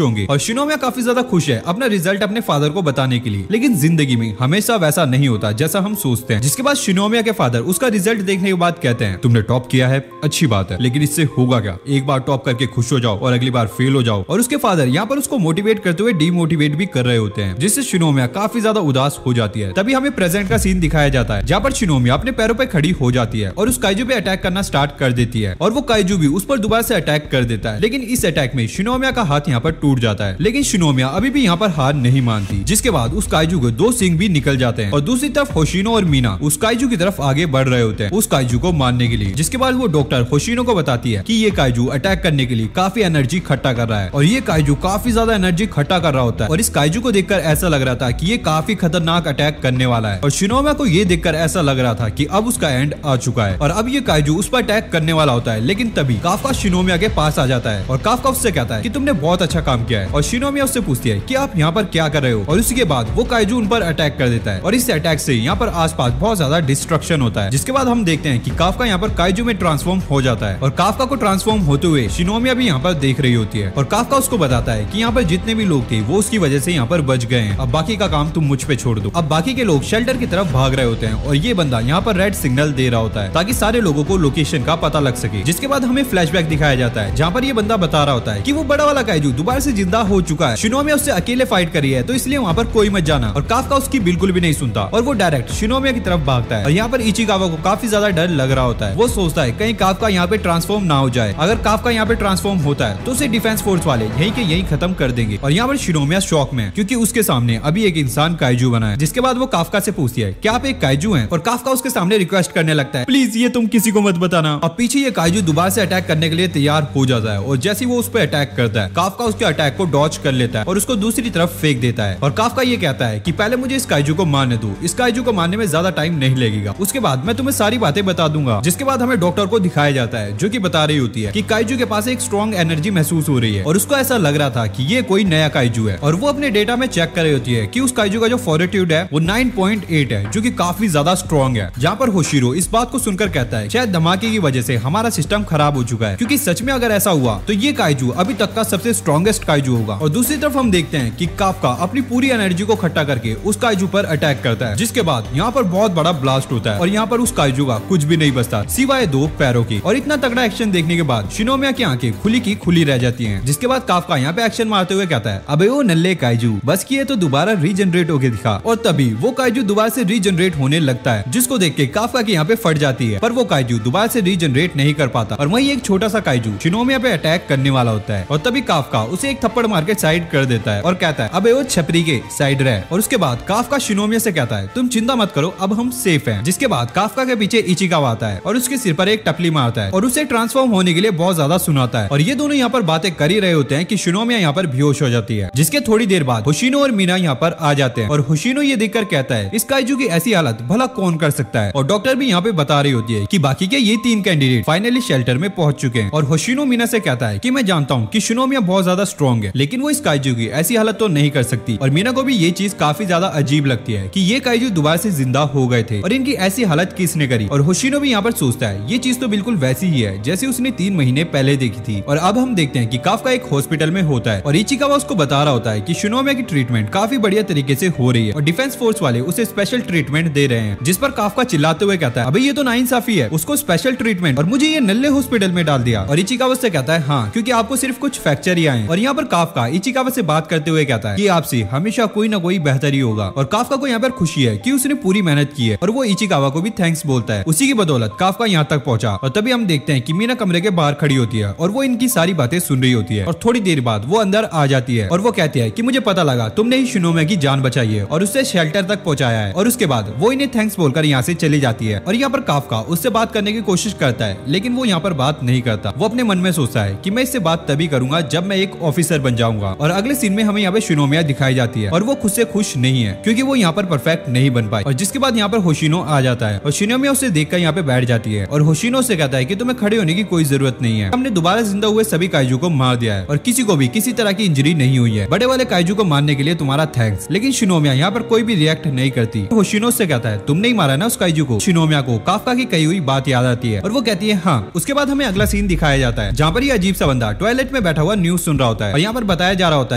होंगे। और शिनोमिया काफी ज्यादा खुश है अपना रिजल्ट अपने फादर को बताने के लिए, लेकिन जिंदगी में हमेशा वैसा नहीं होता जैसा हम सोचते हैं। जिसके बाद शिनोमिया के फादर उसका रिजल्ट देखने के बाद कहते हैं तुमने टॉप किया है, अच्छी बात है, लेकिन इससे होगा क्या, एक बार टॉप करके खुश हो जाओ और अगली बार फेल हो जाओ। और उसके फादर यहाँ पर उसको मोटिवेट करते हुए डीमोटिवेट भी कर रहे होते हैं, जिससे शिनोमिया काफी ज्यादा उदास हो जाती है। तभी हमें प्रेजेंट का सीन दिखाया जाता है जहाँ पर शिनोमिया अपने पैरों पे खड़ी हो जाती है और उस काइजू पे अटैक करना स्टार्ट कर देती है और वो काइजू भी उस पर दोबारा से अटैक कर देता है। लेकिन इस अटैक में शिनोमिया का हाथ यहाँ पर टूट जाता है, लेकिन शिनोमिया अभी भी यहाँ पर हार नहीं मानती। जिसके बाद उस काइजू को 2 सिंग भी निकल जाते हैं और दूसरी तरफ होशिनो और मीना उस काइजू की तरफ आगे बढ़ रहे होते हैं उस काइजू को मारने के लिए। जिसके बाद वो डॉक्टर होशिनो को बताती है कि ये काइजू अटैक करने के लिए काफी एनर्जी इकट्ठा कर रहा है और ये काइजू काफी ज्यादा एनर्जी इकट्ठा कर रहा होता है और इस काइजू को देखकर ऐसा लग रहा था कि ये काफी खतरनाक अटैक करने वाला है। और शिनोमिया को ये देखकर ऐसा लग रहा था कि अब उसका एंड आ चुका है और अब ये काइजू उस पर अटैक करने वाला होता है। लेकिन तभी काफका शिनोमिया के पास आ जाता है और काफका उससे कहता है कि तुमने बहुत अच्छा काम किया है। और शिनोमिया उससे पूछती है कि आप यहाँ पर क्या कर रहे हो, और उसी के बाद वो काइजू उन पर अटैक कर देता है और इस अटैक से यहाँ पर आसपास बहुत ज्यादा डिस्ट्रक्शन होता है। जिसके बाद हम देखते हैं कि काफका यहाँ पर काइजू में ट्रांसफॉर्म हो जाता है और काफका को ट्रांसफॉर्म होते हुए शिनोमिया भी यहाँ पर देख रही होती है और काफका उसको बताता है कि यहाँ पर जितने भी लोग थे वो उसकी वजह से यहाँ पर बच गए हैं, अब बाकी का काम तुम मुझ पे छोड़ दो। अब बाकी के लोग शेल्टर की तरफ भाग रहे होते हैं और ये बंदा यहाँ पर रेड सिग्नल दे रहा होता है ताकि सारे लोगों को लोकेशन का पता लग सके। जिसके बाद हमें फ्लैशबैक दिखाया जाता है जहाँ पर ये बंदा बता रहा होता है कि वो बड़ा वाला काइजू दोबारा से जिंदा हो चुका है, शिनोमिया उससे अकेले फाइट करी है तो इसलिए वहाँ पर कोई मत जाना। और काफका उसकी बिल्कुल भी नहीं सुनता और वो डायरेक्ट शिनोमिया की तरफ भागता है और यहाँ पर इचिकावा को काफी ज्यादा डर लग रहा होता है। वो सोचता है कहीं काफका यहाँ पे ट्रांसफॉर्म ना हो जाए, अगर काफका यहाँ पे ट्रांसफॉर्म होता है तो उसे डिफेंस फोर्स वाले यहीं के यहीं खत्म कर देंगे। और यहाँ पर शिनोमिया शॉक में क्योंकि उसके सामने अभी एक इंसान काइजू बना है। जिसके बाद वो काफका से पूछती है क्या आप एक काइजू हैं, और काफका उसके सामने रिक्वेस्ट करने लगता है प्लीज ये तुम किसी को मत बताना। अब पीछे ये काइजू दोबारा से अटैक करने के लिए तैयार हो जाता है और जैसे वो उस पर अटैक करता है काफका उसके अटैक को डॉच कर लेता है और उसको दूसरी तरफ फेंक देता है। और काफका ये कहता है कि पहले मुझे इस काइजू को मारने दो, इस काइजू को मारने में ज्यादा टाइम नहीं लगेगा, उसके बाद मैं तुम्हें सारी बातें बता दूंगा। जिसके बाद हमें डॉक्टर को दिखाया जाता है जो कि बता रही होती है कि काइजू के पास एक स्ट्रॉन्ग एनर्जी महसूस हो रही है और उसको ऐसा लग रहा था कि ये कोई नया काइजू है। और वो अपने डेटा में चेक कर रही होती है कि उस काइजू का जो फॉर्टिट्यूड है वो 9.8 है जो कि काफी ज्यादा स्ट्रॉन्ग है। जहाँ पर होशिरो इस बात को सुनकर कहता है शायद धमाके की वजह से हमारा सिस्टम खराब हो चुका है, क्योंकि सच में अगर ऐसा हुआ तो ये काइजू अभी तक का सबसे स्ट्रॉन्गेस्ट काइजू होगा। और दूसरी तरफ हम देखते हैं कि काफका अपनी पूरी एनर्जी को इकट्ठा करके उस काइजू पर अटैक करता है। जिसके बाद यहाँ पर बहुत बड़ा ब्लास्ट होता है और यहाँ पर उस काइजू का कुछ भी नहीं बचता सिवाय 2 पैरों की। और इतना तगड़ा एक्शन देखने के बाद शिनोमिया की आंखें खुली की खुली रह जाती हैं। जिसके बाद काफका यहाँ पे एक्शन मारते हुए कहता है अबे ओ नल्ले काइजू बस किए तो दोबारा रीजनरेट होके दिखा। और तभी वो काइजू दोबारा से रीजनरेट होने लगता है जिसको देख के काफका की यहाँ पे फट जाती है, पर वो काइजू दोबारा से रीजनरेट नहीं कर पाता और वही एक छोटा सा काइजू शिनोमिया पे अटैक करने वाला होता है। और तभी काफका उसे एक थप्पड़ मार के साइड कर देता है और कहता है अबे वो छपरी के साइड रहे। और उसके बाद काफका शिनोमिया से कहता है तुम चिंता मत करो अब हम सेफ हैं। जिसके बाद काफका के पीछे इचिकावा आता है और उसके सिर पर एक टपली मारता है और उसे ट्रांसफॉर्म होने के लिए बहुत ज्यादा सुनाता है। और ये दोनों यहाँ पर बातें कर ही रहे होते हैं कि शिनोमिया यहाँ पर बेहोश हो जाती है। जिसके थोड़ी देर बाद होशिनो और मीना यहाँ पर आ जाते हैं और होशिनो ये देखकर कहता है इस काइजू की ऐसी हालत भला कौन कर सकता है। और डॉक्टर भी यहाँ पे बता रही होती है कि बाकी के ये 3 कैंडिडेट फाइनली शेल्टर में पहुंच चुके हैं। और होशिनो मीना से कहता है कि मैं जानता हूँ कि शिनोमिया बहुत ज्यादा स्ट्रॉन्ग है, लेकिन वो इस काइजू की ऐसी हालत तो नहीं कर सकती। और मीना को भी ये चीज काफी ज्यादा अजीब लगती है कि ये काइजू दोबारा से जिंदा हो गए थे और इनकी ऐसी हालत किसने करी। और होशिनो भी यहाँ पर सोचता है ये चीज तो बिल्कुल वैसी ही है जैसे उसने 3 महीने पहले देखी थी। और अब हम देखते हैं कि काफका एक हॉस्पिटल में होता है और इचिकावा उसको बता रहा होता है कि शिनोमिया की ट्रीटमेंट काफी बढ़िया तरीके से हो रही है और डिफेंस फोर्स वाले उसे स्पेशल ट्रीटमेंट दे रहे हैं। जिस पर काफका चिल्लाते हुए कहता है अबे ये तो नाइंसाफी है, उसको स्पेशल ट्रीटमेंट और मुझे ये नल्ले हॉस्पिटल में डाल दिया। और इचिकावा से कहता है हाँ क्योंकि आपको सिर्फ कुछ फ्रैक्चर ही आए। और यहाँ पर काफका इचिकावा से बात करते हुए कहता है कि आपसे हमेशा कोई ना कोई बेहतर ही होगा। और काफका को यहाँ पर खुशी है कि उसने पूरी मेहनत की है और वो इचिकावा को भी थैंक्स बोलता है। उसी की बदौलत काफका यहाँ तक पहुंचा। और तभी हम देखते हैं कि मीना कमरे के बाहर खड़ी होती है और वो इनकी सारी बातें सुन रही होती है। और थोड़ी देर बाद वो अंदर आ जाती है और वो कहती है कि मुझे पता लगा तुमने ही शिनोमिया की जान बचाई है और उससे शेल्टर तक पहुंचाया है। और उसके बाद वो इन्हें थैंक्स बोलकर यहाँ से चली जाती है। और यहाँ पर काफका उससे बात करने की कोशिश करता है लेकिन वो यहाँ पर बात नहीं करता। वो अपने मन में सोचता है कि मैं इससे बात तभी करूंगा जब मैं एक ऑफिसर बन जाऊंगा। और अगले सीन में हमें यहाँ पे शिनोमिया दिखाई जाती है और वो खुद से खुश नहीं है क्योंकि वो यहाँ पर परफेक्ट नहीं बन पाई। और जिसके बाद यहाँ पर होशिनो आ जाता है और शिनोमिया उसे देखकर यहाँ पे बैठ जाती है और होशिनो से कहता है कि तुम्हें खड़े होने की कोई जरूरत नहीं है। हमने दोबारा जिंदा हुए सभी काइजू को मार दिया है और किसी को भी किसी तरह की इंजरी नहीं हुई है। बड़े वाले काइजू को मारने के लिए तुम्हारा थैंक्स। लेकिन शिनोमिया यहाँ पर कोई भी रिएक्ट नहीं करती। होशिनो से कहता है तुमने ही मारा ना उस काइजू को। शिनोमिया को काफका की कही हुई बात याद आती है और वो कहती है हाँ। उसके बाद हमें अगला सीन दिखाया जाता है जहाँ पर ये अजीब सा बंदा टॉयलेट में बैठा हुआ न्यूज सुन रहा होता है और यहाँ पर बताया जा रहा होता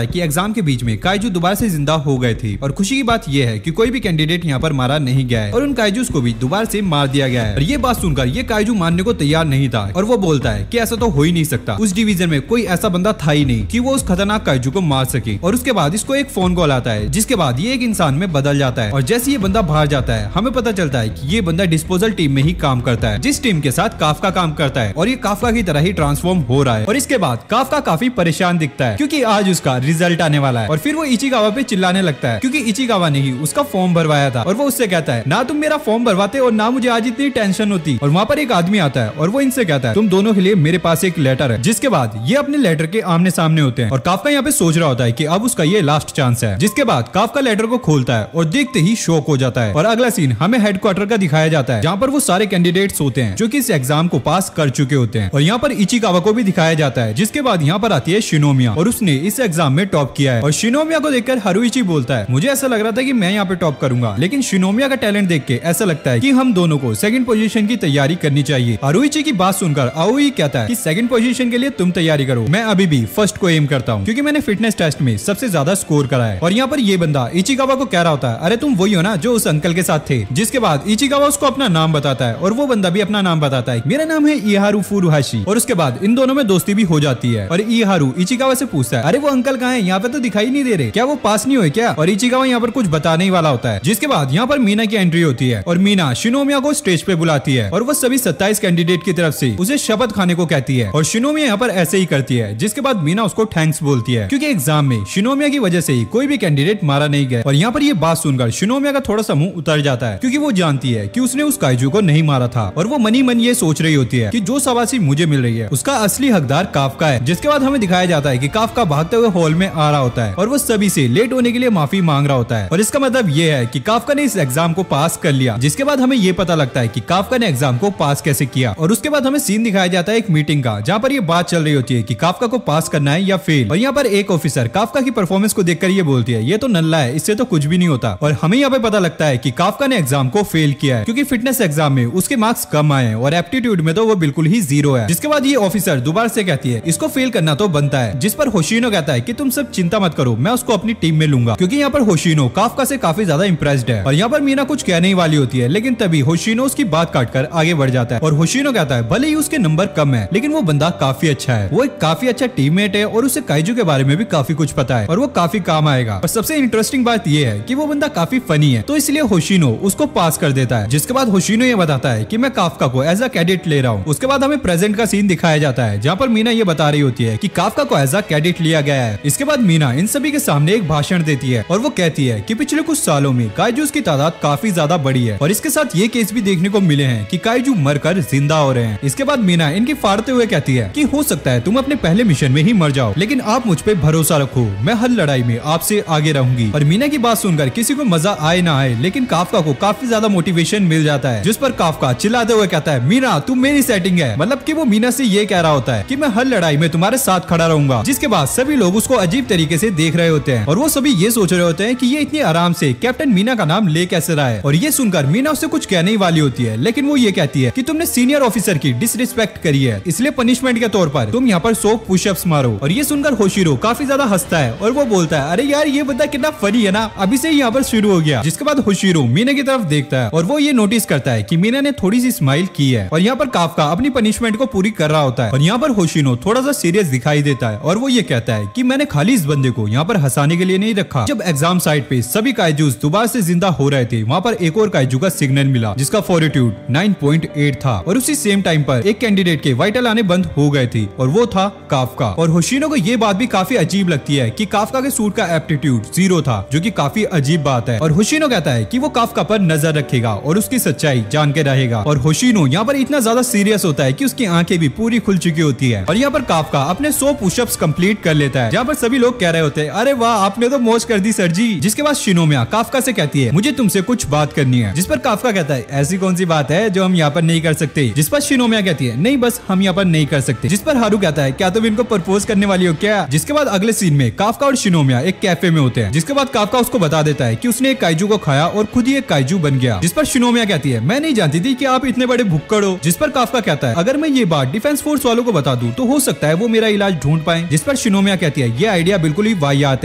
है कि एग्जाम के बीच में काइजू दोबारा से जिंदा हो गए थे और खुशी की बात यह है कि कोई भी कैंडिडेट यहाँ पर मारा नहीं गया है और उन काइजूस को भी दोबारा से मार दिया गया है। और ये बात सुनकर ये काइजू मारने को तैयार नहीं था और वो बोलता है कि ऐसा तो हो ही नहीं सकता। उस डिवीजन में कोई ऐसा बंदा था ही नहीं कि वो उस खतरनाक काइजू को मार सके। और उसके बाद इसको एक फोन कॉल आता है जिसके बाद ये एक इंसान में बदल जाता है और जैसे ये बंदा बाहर जाता है हमें पता चलता है कि ये बंदा डिस्पोजल टीम में ही काम करता है जिस टीम के साथ काफका काम करता है और ये काफका की तरह ही ट्रांसफॉर्म हो रहा है। और इसके बाद काफका काफी परेशान दिखता है क्योंकि आज उसका रिजल्ट आने वाला है और फिर वो इचिगावा पे चिल्लाने लगता है क्योंकि इचिगावा ने ही उसका फॉर्म भरवाया था और वो उससे कहता है ना तुम मेरा फॉर्म भरवाते और ना मुझे आज इतनी टेंशन होती। और वहाँ पर एक आदमी आता है और वो इनसे कहता है तुम दोनों के लिए मेरे पास एक लेटर है। जिसके बाद ये अपने लेटर के आमने सामने होते हैं और काफका यहाँ पे सोच रहा होता है कि अब उसका ये लास्ट चांस है। जिसके बाद काफका लेटर को खोलता है और देखते ही शॉक हो जाता है। और अगला सीन हमें हेडक्वार्टर का दिखाया जाता है जहाँ पर वो सारे कैंडिडेट्स होते हैं जो कि इस एग्जाम को पास कर चुके होते हैं और यहाँ पर इचिगावा को भी दिखाया जाता है। जिसके बाद यहाँ पर आती है शिनोमिया और उसने इस एग्जाम में टॉप किया है और शिनोमिया को देखकर हारुइची बोलता है मुझे ऐसा लग रहा था कि मैं यहाँ पे टॉप करूंगा लेकिन शिनोमिया का टैलेंट देख के ऐसा लगता है कि हम दोनों को सेकंड पोजीशन की तैयारी करनी चाहिए। हारुइची की बात सुनकर आओई कहता है कि सेकंड पोजीशन के लिए तुम तैयारी करो, मैं अभी भी फर्स्ट को एम करता हूँ क्योंकि मैंने फिटनेस टेस्ट में सबसे ज्यादा स्कोर करा है। और यहाँ पर ये बंदा इचिगावा को कह रहा होता है अरे तुम वही हो ना जो उस अंकल के साथ थे। जिसके बाद इचिगावा उसको अपना नाम बताता है और वो बंदा भी अपना नाम बताता है मेरा नाम है इहारू फुरुहाशी। और उसके बाद इन दोनों में दोस्ती भी हो जाती है और इहारू इचिगावा से पूछता है अरे वो अंकल कहाँ है, यहाँ पे तो दिखाई नहीं दे रहे, क्या वो पास नहीं हुए क्या। और इचिगावा यहाँ पर कुछ बताने ही वाला होता है। जिसके बाद यहाँ पर मीना की एंट्री होती है और मीना शिनोमिया को स्टेज पे बुलाती है और वो सभी 27 कैंडिडेट की तरफ से उसे शपथ खाने को कहती है और शिनोमिया यहाँ पर ऐसे ही करती है। जिसके बाद मीना उसको थैंक्स बोलती है क्योंकि एग्जाम में शिनोमिया की वजह से ही कोई भी कैंडिडेट मारा नहीं गया। और यहाँ पर ये बात सुनकर शिनोमिया का थोड़ा सा मुंह उतर जाता है क्योंकि वो जानती है कि उसने उस काइजू को नहीं मारा था और वो मनी मन ये सोच रही होती है कि जो शाबाशी मुझे मिल रही है उसका असली हकदार काफका है। जिसके बाद हमें दिखाया जाता है कि काफका भागते हुए हॉल में आ रहा होता है और वो सभी से लेट होने के लिए माफी मांग रहा होता है और इसका मतलब ये है कि काफका ने इस एग्जाम को पास कर लिया। जिसके बाद हमें ये पता लगता है कि काफका ने एग्जाम को पास कैसे किया। और उसके बाद हमें सीन दिखाया जाता है एक मीटिंग का जहाँ पर ये बात चल रही होती है कि काफका को पास करना है या फेल। और यहाँ पर एक ऑफिसर काफका की परफॉर्मेंस को देखकर ये बोलती है ये तो नल्ला है, इससे तो कुछ भी नहीं होता। और हमें यहाँ पे पता लगता है कि काफका ने एग्जाम को फेल किया है क्योंकि फिटनेस एग्जाम में उसके मार्क्स कम आए हैं और एप्टीट्यूड में तो वो बिल्कुल ही 0 है। जिसके बाद ये ऑफिसर दोबारा से कहती है इसको फेल करना तो बनता है। जिस पर होशिनो कहता है कि तुम सब चिंता मत करो, मैं उसको अपनी टीम में लूंगा क्योंकि यहाँ पर होशिनो काफका से काफी ज्यादा इंप्रेस्ड है। और यहाँ पर मीना कुछ कहने ही वाली होती है लेकिन तभी होशिनो उसकी बात काटकर आगे बढ़ जाता है और होशिनो कहता है भले ही उसके नंबर कम है लेकिन वो बंदा काफी अच्छा है, वो एक काफी अच्छा टीममेट है और उसे काइजू के बारे में भी काफी कुछ पता है और वो काफी काम आएगा। और सबसे इंटरेस्टिंग बात ये है कि वो बंदा काफी फनी है तो इसलिए होशिनो उसको पास कर देता है। जिसके बाद होशिनो ये बताता है कि मैं काफका को एज अ कैडेट ले रहा हूँ। उसके बाद हमें प्रेजेंट का सीन दिखाया जाता है जहाँ पर मीना ये बता रही होती है कि काफका को एज अ कैडेट लिया गया है। इसके बाद मीना इन सभी के सामने एक भाषण देती है और वो कहती है कि पिछले कुछ सालों में काइजूस की तादाद काफी ज्यादा बढ़ी है और इसके साथ ये केस भी देखने को मिले हैं कि काइजू मरकर जिंदा हो रहे हैं। इसके बाद मीना इनकी फाड़ते हुए कहती है कि हो सकता है तुम अपने पहले मिशन में ही मर जाओ लेकिन आप मुझ पे भरोसा रखो, मैं हर लड़ाई में आपसे आगे रहूंगी। और मीना की बात सुनकर किसी को मजा आए ना आए लेकिन काफका को काफी ज्यादा मोटिवेशन मिल जाता है। जिस पर काफका चिल्लाते हुए कहता है मीना तुम मेरी सेटिंग है, मतलब कि वो मीना से ये कह रहा होता है कि मैं हर लड़ाई में तुम्हारे साथ खड़ा रहूंगा। जिसके बाद सभी लोग उसको अजीब तरीके से देख रहे होते हैं और वो सभी ये सोच रहे होते हैं कि ये इतनी आराम से कैप्टन मीना का नाम ले कैसे रहा है। और ये सुनकर मीना उससे कुछ कहने ही वाली होती है लेकिन वो ये कहती है कि तुमने सीनियर ऑफिसर की डिसरिस्पेक्ट करी है इसलिए पनिशमेंट के तौर पर तुम यहाँ पर 100 पुशअप्स मारो। और ये सुनकर होशिरो काफी ज्यादा हंसता है और वो बोलता है अरे यार ये बंदा कितना फनी है ना, अभी से यहाँ पर शुरू हो गया। जिसके बाद होशिरो मीना की तरफ देखता है और वो ये नोटिस करता है कि मीना ने थोड़ी सी स्माइल की है और यहाँ पर काफका अपनी पनिशमेंट को पूरी कर रहा होता है। और यहाँ पर होशिनो थोड़ा सा सीरियस दिखाई देता है और वो ये कहता है कि मैंने खाली इस बंदे को यहाँ पर हंसाने के लिए नहीं रखा। जब एग्जाम साइट पे सभी काइजूस दोबारा से जिंदा हो रहे थे वहाँ पर एक और काइजू का सिग्नल मिला जिसका फॉर्टिट्यूड 9.8 था और उसी सेम टाइम पर एक कैंडिडेट के वाइटल आने बंद हो गए थे और वो था काफका। और होशिनो को ये बात भी काफी अजीब लगती है कि काफका के सूट का एप्टीट्यूड 0 था जो कि काफी अजीब बात है। और होशिनो कहता है कि वो काफका पर नजर रखेगा और उसकी सच्चाई जान के रहेगा। और होशिनो यहाँ पर इतना ज्यादा सीरियस होता है कि उसकी आंखें भी पूरी खुल चुकी होती है और यहाँ पर काफका अपने 100 पुशअप्स कंप्लीट कर लेता है जहाँ पर सभी लोग कह रहे होते हैं अरे वाह आपने तो मौज कर दी सर जी। जिसके बाद शिनोमिया काफका से कहती है मुझे तुमसे कुछ बात करनी है। जिस पर काफका कहता है ऐसी कौन सी बात है जो हम यहाँ पर नहीं कर सकते। जिस पर शिनोमिया कहती है नहीं बस हम यहाँ पर नहीं कर सकते। जिस पर हारू कहता है क्या तुम इनको प्रपोज करने वाली हो क्या। जिसके बाद अगले सीन में काफका और शिनोमिया एक कैफे में होते हैं। जिसके बाद काफका उसको बता देता है कि उसने एक काइजू को खाया और खुद ही एक काइजू बन गया। जिस पर शिनोमिया कहती है मैं नहीं जानती थी कि आप इतने बड़े भुक्कड़ हो। जिस पर काफका कहता है अगर मैं ये बात डिफेंस फोर्स वालों को बता दूं तो हो सकता है वो मेरा इलाज ढूंढ पाए। जिस पर शिनोमिया कहती है ये आइडिया बिल्कुल ही वाहियात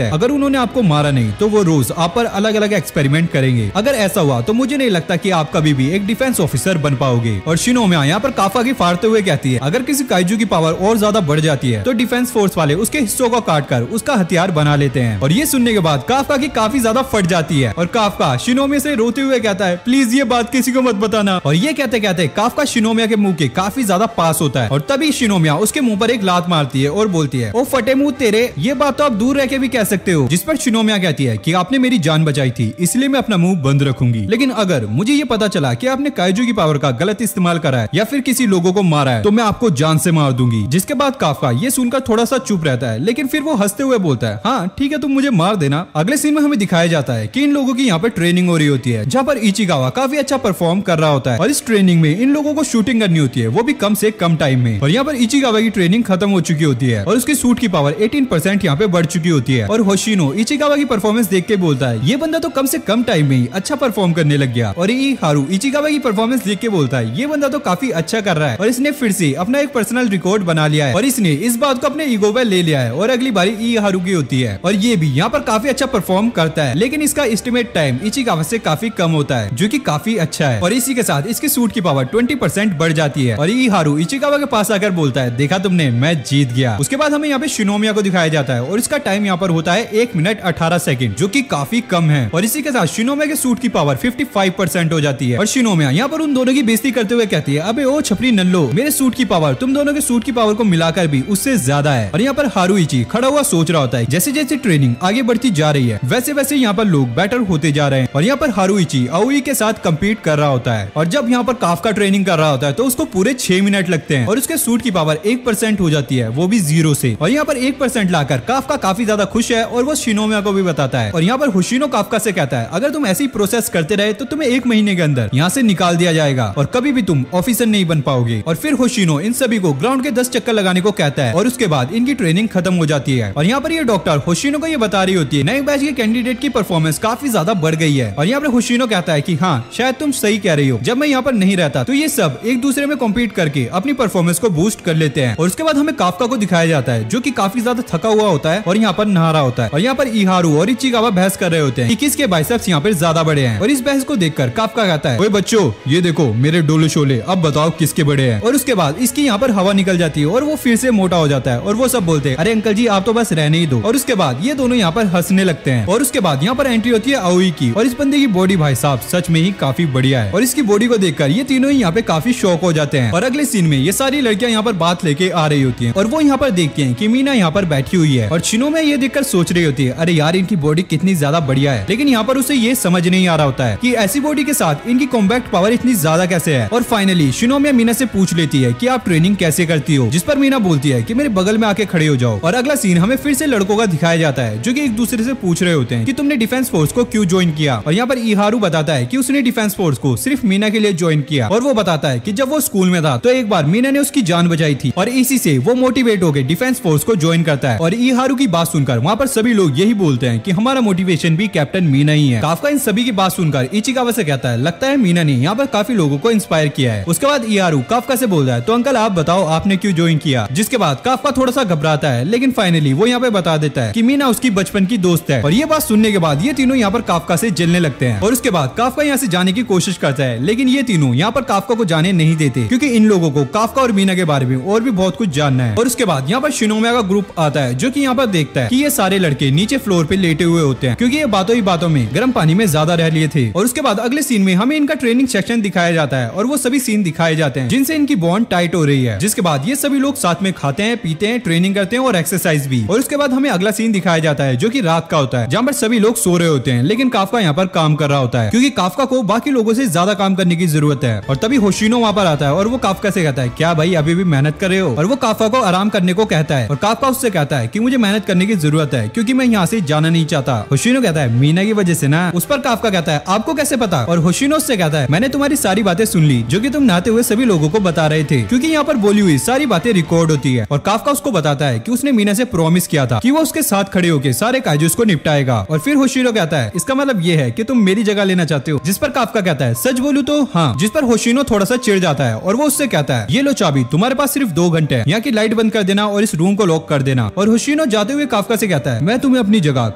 है, अगर उन्होंने आपको मारा नहीं तो वो रोज आप पर अलग अलग एक्सपेरिमेंट करेंगे। अगर ऐसा हुआ तो मुझे नहीं लगता कि आप कभी भी एक डिफेंस ऑफिसर बन पाओगे। और शिनोमिया यहाँ पर काफका की फाड़ते हुए कहती है अगर किसी काइजू की पावर और ज्यादा बढ़ जाती है तो डिफेंस फोर्स वाले उसके हिस्सों को काट कर उसका हथियार बना लेते हैं। और ये सुनने के बाद काफका की काफी ज्यादा फट जाती है और काफका शिनोमिया से रोते हुए कहता है प्लीज ये बात किसी को मत बताना। और ये कहते कहते काफका शिनोमिया के मुंह के काफी ज्यादा पास होता है और तभी शिनोमिया उसके मुंह पर एक लात मारती है और बोलती है ओ फटे मुंह तेरे, ये बात तो आप दूर रह के भी कह सकते हो। जिस पर शिनोमिया कहती है कि आपने मेरी जान बचाई थी इसलिए मैं अपना मुंह बंद रखूंगी, लेकिन अगर मुझे ये पता चला कि आपने काइजू की पावर का गलत इस्तेमाल करा है या फिर किसी लोगों को मारा है तो मैं आपको जान से मार दूंगी। जिसके बाद काफका ये सुनकर थोड़ा सा चुप रहता है, लेकिन फिर वो हंसते हुए बोलता है हाँ ठीक है तुम मुझे मार देना। अगले सीन में हमें दिखाया जाता है कि इन लोगों की यहाँ पर ट्रेनिंग हो रही होती है जहाँ पर इचिगावा काफी अच्छा परफॉर्म कर रहा होता है और इस ट्रेनिंग में इन लोगों को शूटिंग करनी होती है वो भी कम से कम टाइम में। और यहाँ पर इचिगावा की ट्रेनिंग खत्म हो चुकी होती है और उसकी सूट की पावर 18% यहाँ पे बढ़ चुकी होती है। और होशिनो इचिगावा की परफॉर्मेंस देख के बोलता है ये बंदा तो कम से कम टाइम में ही अच्छा परफॉर्म करने लग गया। और ई हारू इचिगावा की परफॉर्मेंस देख के बोलता है ये बंदा तो काफी अच्छा कर रहा है और इसने फिर से अपना एक पर्सनल रिकॉर्ड बना लिया है और इसने इस बात को अपने ईगो पे ले लिया है और अगली बारी ई हारू की होती है और ये भी यहाँ पर काफी अच्छा परफॉर्म करता है, लेकिन इसका एस्टिमेट टाइम इचिगावा से काफी कम होता है जो कि काफी अच्छा है। और इसी के साथ इसकी सूट की पावर 20% बढ़ जाती है और ई हारू इचिगावा के पास आकर बोलता है देखा तुमने, मैं जीत गया। उसके बाद हमें यहाँ पे शिनोमिया को दिखाया जाता है और इसका टाइम यहाँ पर होता है 1 मिनट 18 सेकंड जो कि काफी कम है। और इसी के साथ शिनोमिया के सूट की पावर 55% हो जाती है और शिनोमिया यहाँ पर उन दोनों की बेइज्जती करते हुए कहती है अबे ओ छपरी नल्लो, मेरे सूट की पावर तुम दोनों के सूट की पावर को मिलाकर भी उससे ज्यादा है। और यहाँ पर हारूइची खड़ा हुआ सोच रहा होता है जैसे जैसे ट्रेनिंग आगे बढ़ती जा रही है वैसे वैसे यहाँ पर लोग बेटर होते जा रहे हैं। और यहाँ पर हारूइची आओई के साथ कम्पीट कर रहा होता है और जब यहाँ पर काफका ट्रेनिंग कर रहा होता है तो उसको पूरे 6 मिनट लगते हैं और उसके सूट की पावर 1% हो जाती है वो भी 0 से। और यहाँ पर 1% लाकर काफका काफी ज्यादा खुश है और वो शिनोमिया को भी बताता है। और यहाँ पर होशिनो काफका से कहता है अगर तुम ऐसे ही प्रोसेस करते रहे तो तुम्हें 1 महीने के अंदर यहाँ से निकाल दिया जाएगा और कभी भी तुम ऑफिसर नहीं बन पाओगे। और फिर होशिनो इन सभी को ग्राउंड के 10 चक्कर लगाने को कहता है और उसके बाद इनकी ट्रेनिंग खत्म हो जाती है। और यहाँ पर ये डॉक्टर होशिनो को ये बता रही होती है नए बैच के कैंडिडेट की परफॉर्मेंस काफी ज्यादा बढ़ गई है। और यहाँ पर होशिनो कहता है कि हाँ शायद तुम सही कह रही हो, जब मैं यहाँ पर नहीं रहता तो ये सब एक दूसरे में कॉम्पीट करके अपनी परफॉर्मेंस को बूस्ट कर लेते हैं। और उसके बाद हमें काफका को दिखाया जाता है जो कि काफी ज्यादा थका हुआ होता है और यहाँ पर नहा रहा होता है। और यहाँ पर इहारू और इचिगावा बहस कर रहे होते हैं कि किसके बाइसेप्स यहाँ पर ज्यादा बड़े हैं। और इस बहस को देखकर काफका कहता है ओए बच्चों ये देखो मेरे डोले शोले, अब बताओ किसके बड़े हैं। और उसके बाद इसकी यहाँ पर हवा निकल जाती है और वो फिर से मोटा हो जाता है और वो सब बोलते हैं अरे अंकल जी आप तो बस रहने ही दो। और उसके बाद ये दोनों यहाँ पर हंसने लगते हैं। और उसके बाद यहाँ पर एंट्री होती है आओई की और इस बंदे की बॉडी भाई साहब सच में ही काफी बढ़िया है और इसकी बॉडी को देखकर ये तीनों ही यहाँ पे काफी शौक हो जाते हैं। और अगले सीन में ये सारी लड़कियां यहाँ पर बात लेके आ रही होती हैं और वो यहाँ पर देखते हैं कि मीना यहाँ पर बैठी हुई है और शिनोमिया ये देखकर सोच रही होती है अरे यार इनकी बॉडी कितनी ज्यादा बढ़िया है, लेकिन यहाँ पर उसे ये समझ नहीं आ रहा होता है कि ऐसी बॉडी के साथ इनकी कॉम्बैक्ट पावर इतनी ज्यादा कैसे है। और फाइनली शिनोमिया मीना से पूछ लेती है कि आप ट्रेनिंग कैसे करती हो, जिस पर मीना बोलती है कि मेरे बगल में आके खड़े हो जाओ। और अगला सीन हमें फिर से लड़कों का दिखाया जाता है जो कि एक दूसरे से पूछ रहे होते हैं कि तुमने डिफेंस फोर्स को क्यों ज्वाइन किया। और यहाँ पर इहारू बताता है कि उसने डिफेंस फोर्स को सिर्फ मीना के लिए ज्वाइन किया और वो बताता है कि जब वो स्कूल में था तो एक बार मीना ने उसकी जान बचाई थी और इसी से वो मोटिवेट होकर डिफेंस फोर्स को ज्वाइन करता है। और इहारू की बात सुनकर वहाँ पर सभी लोग यही बोलते हैं कि हमारा मोटिवेशन भी कैप्टन मीना ही है। काफका इन सभी की बात सुनकर इचिगावा से कहता है लगता है मीना ने यहाँ पर काफी लोगों को इंस्पायर किया है। उसके बाद इहारू काफका से बोलता है तो अंकल आप बताओ आपने क्यों ज्वाइन किया। जिसके बाद काफका थोड़ा सा घबराता है लेकिन फाइनली वो यहाँ पे बता देता है कि मीना उसकी बचपन की दोस्त है। और ये बात सुनने के बाद ये तीनों यहाँ पर काफका से जलने लगते हैं। और उसके बाद काफका यहाँ से जाने की कोशिश करता है लेकिन ये तीनों यहाँ पर काफका को जाने नहीं देते क्योंकि इन लोगों को काफका और मीना के बारे में और भी बहुत कुछ जानना है। और उसके बाद यहाँ पर शिनोमिया का ग्रुप आता है जो कि यहाँ पर देखता है कि ये सारे लड़के नीचे फ्लोर पे लेटे हुए होते हैं क्योंकि ये बातों ही बातों में गर्म पानी में ज्यादा रह लिए थे। और उसके बाद अगले सीन में हमें इनका ट्रेनिंग सेक्शन दिखाया जाता है और वो सभी सीन दिखाए जाते हैं जिनसे इनकी बॉन्ड टाइट हो रही है। जिसके बाद ये सभी लोग साथ में खाते हैं, पीते हैं, ट्रेनिंग करते हैं और एक्सरसाइज भी। और उसके बाद हमें अगला सीन दिखाया जाता है जो कि रात का होता है जहाँ पर सभी लोग सो रहे होते हैं लेकिन काफका यहाँ पर काम कर रहा होता है क्योंकि काफका को बाकी लोगों से ज्यादा काम करने की जरूरत है। और तभी होशिनो वहाँ पर आता है और वो काफका से कहता है क्या भाई अभी भी मेहनत कर रहे हो। और वो काफका को आराम करने को कहता है और काफका उससे कहता है कि मुझे मेहनत करने की जरूरत है क्योंकि मैं यहाँ से जाना नहीं चाहता। होशिनो कहता है मीना की वजह से ना। उस पर काफका कहता है आपको कैसे पता। और होशिनो उससे कहता है मैंने तुम्हारी सारी बातें सुन ली जो कि तुम नहाते हुए सभी लोगों को बता रहे थे, क्योंकि यहाँ पर बोली हुई सारी बातें रिकॉर्ड होती है। और काफका उसको बताता है कि उसने मीना से प्रॉमिस किया था कि वो उसके साथ खड़े होकर सारे काइजूस को निपटाएगा। और फिर होशिनो कहता है इसका मतलब ये है कि तुम मेरी जगह लेना चाहते हो, जिस पर काफका कहता है सच बोलूं तो हाँ, जिस पर होशिनो थोड़ा सा चिढ़ जाता है और वो उससे कहता है ये लो चाबी, तुम्हारे पास सिर्फ 2 घंटे हैं, यहाँ की लाइट बंद कर देना और इस रूम को लॉक कर देना। और होशिनो जाते हुए काफका से कहता है मैं तुम्हें अपनी जगह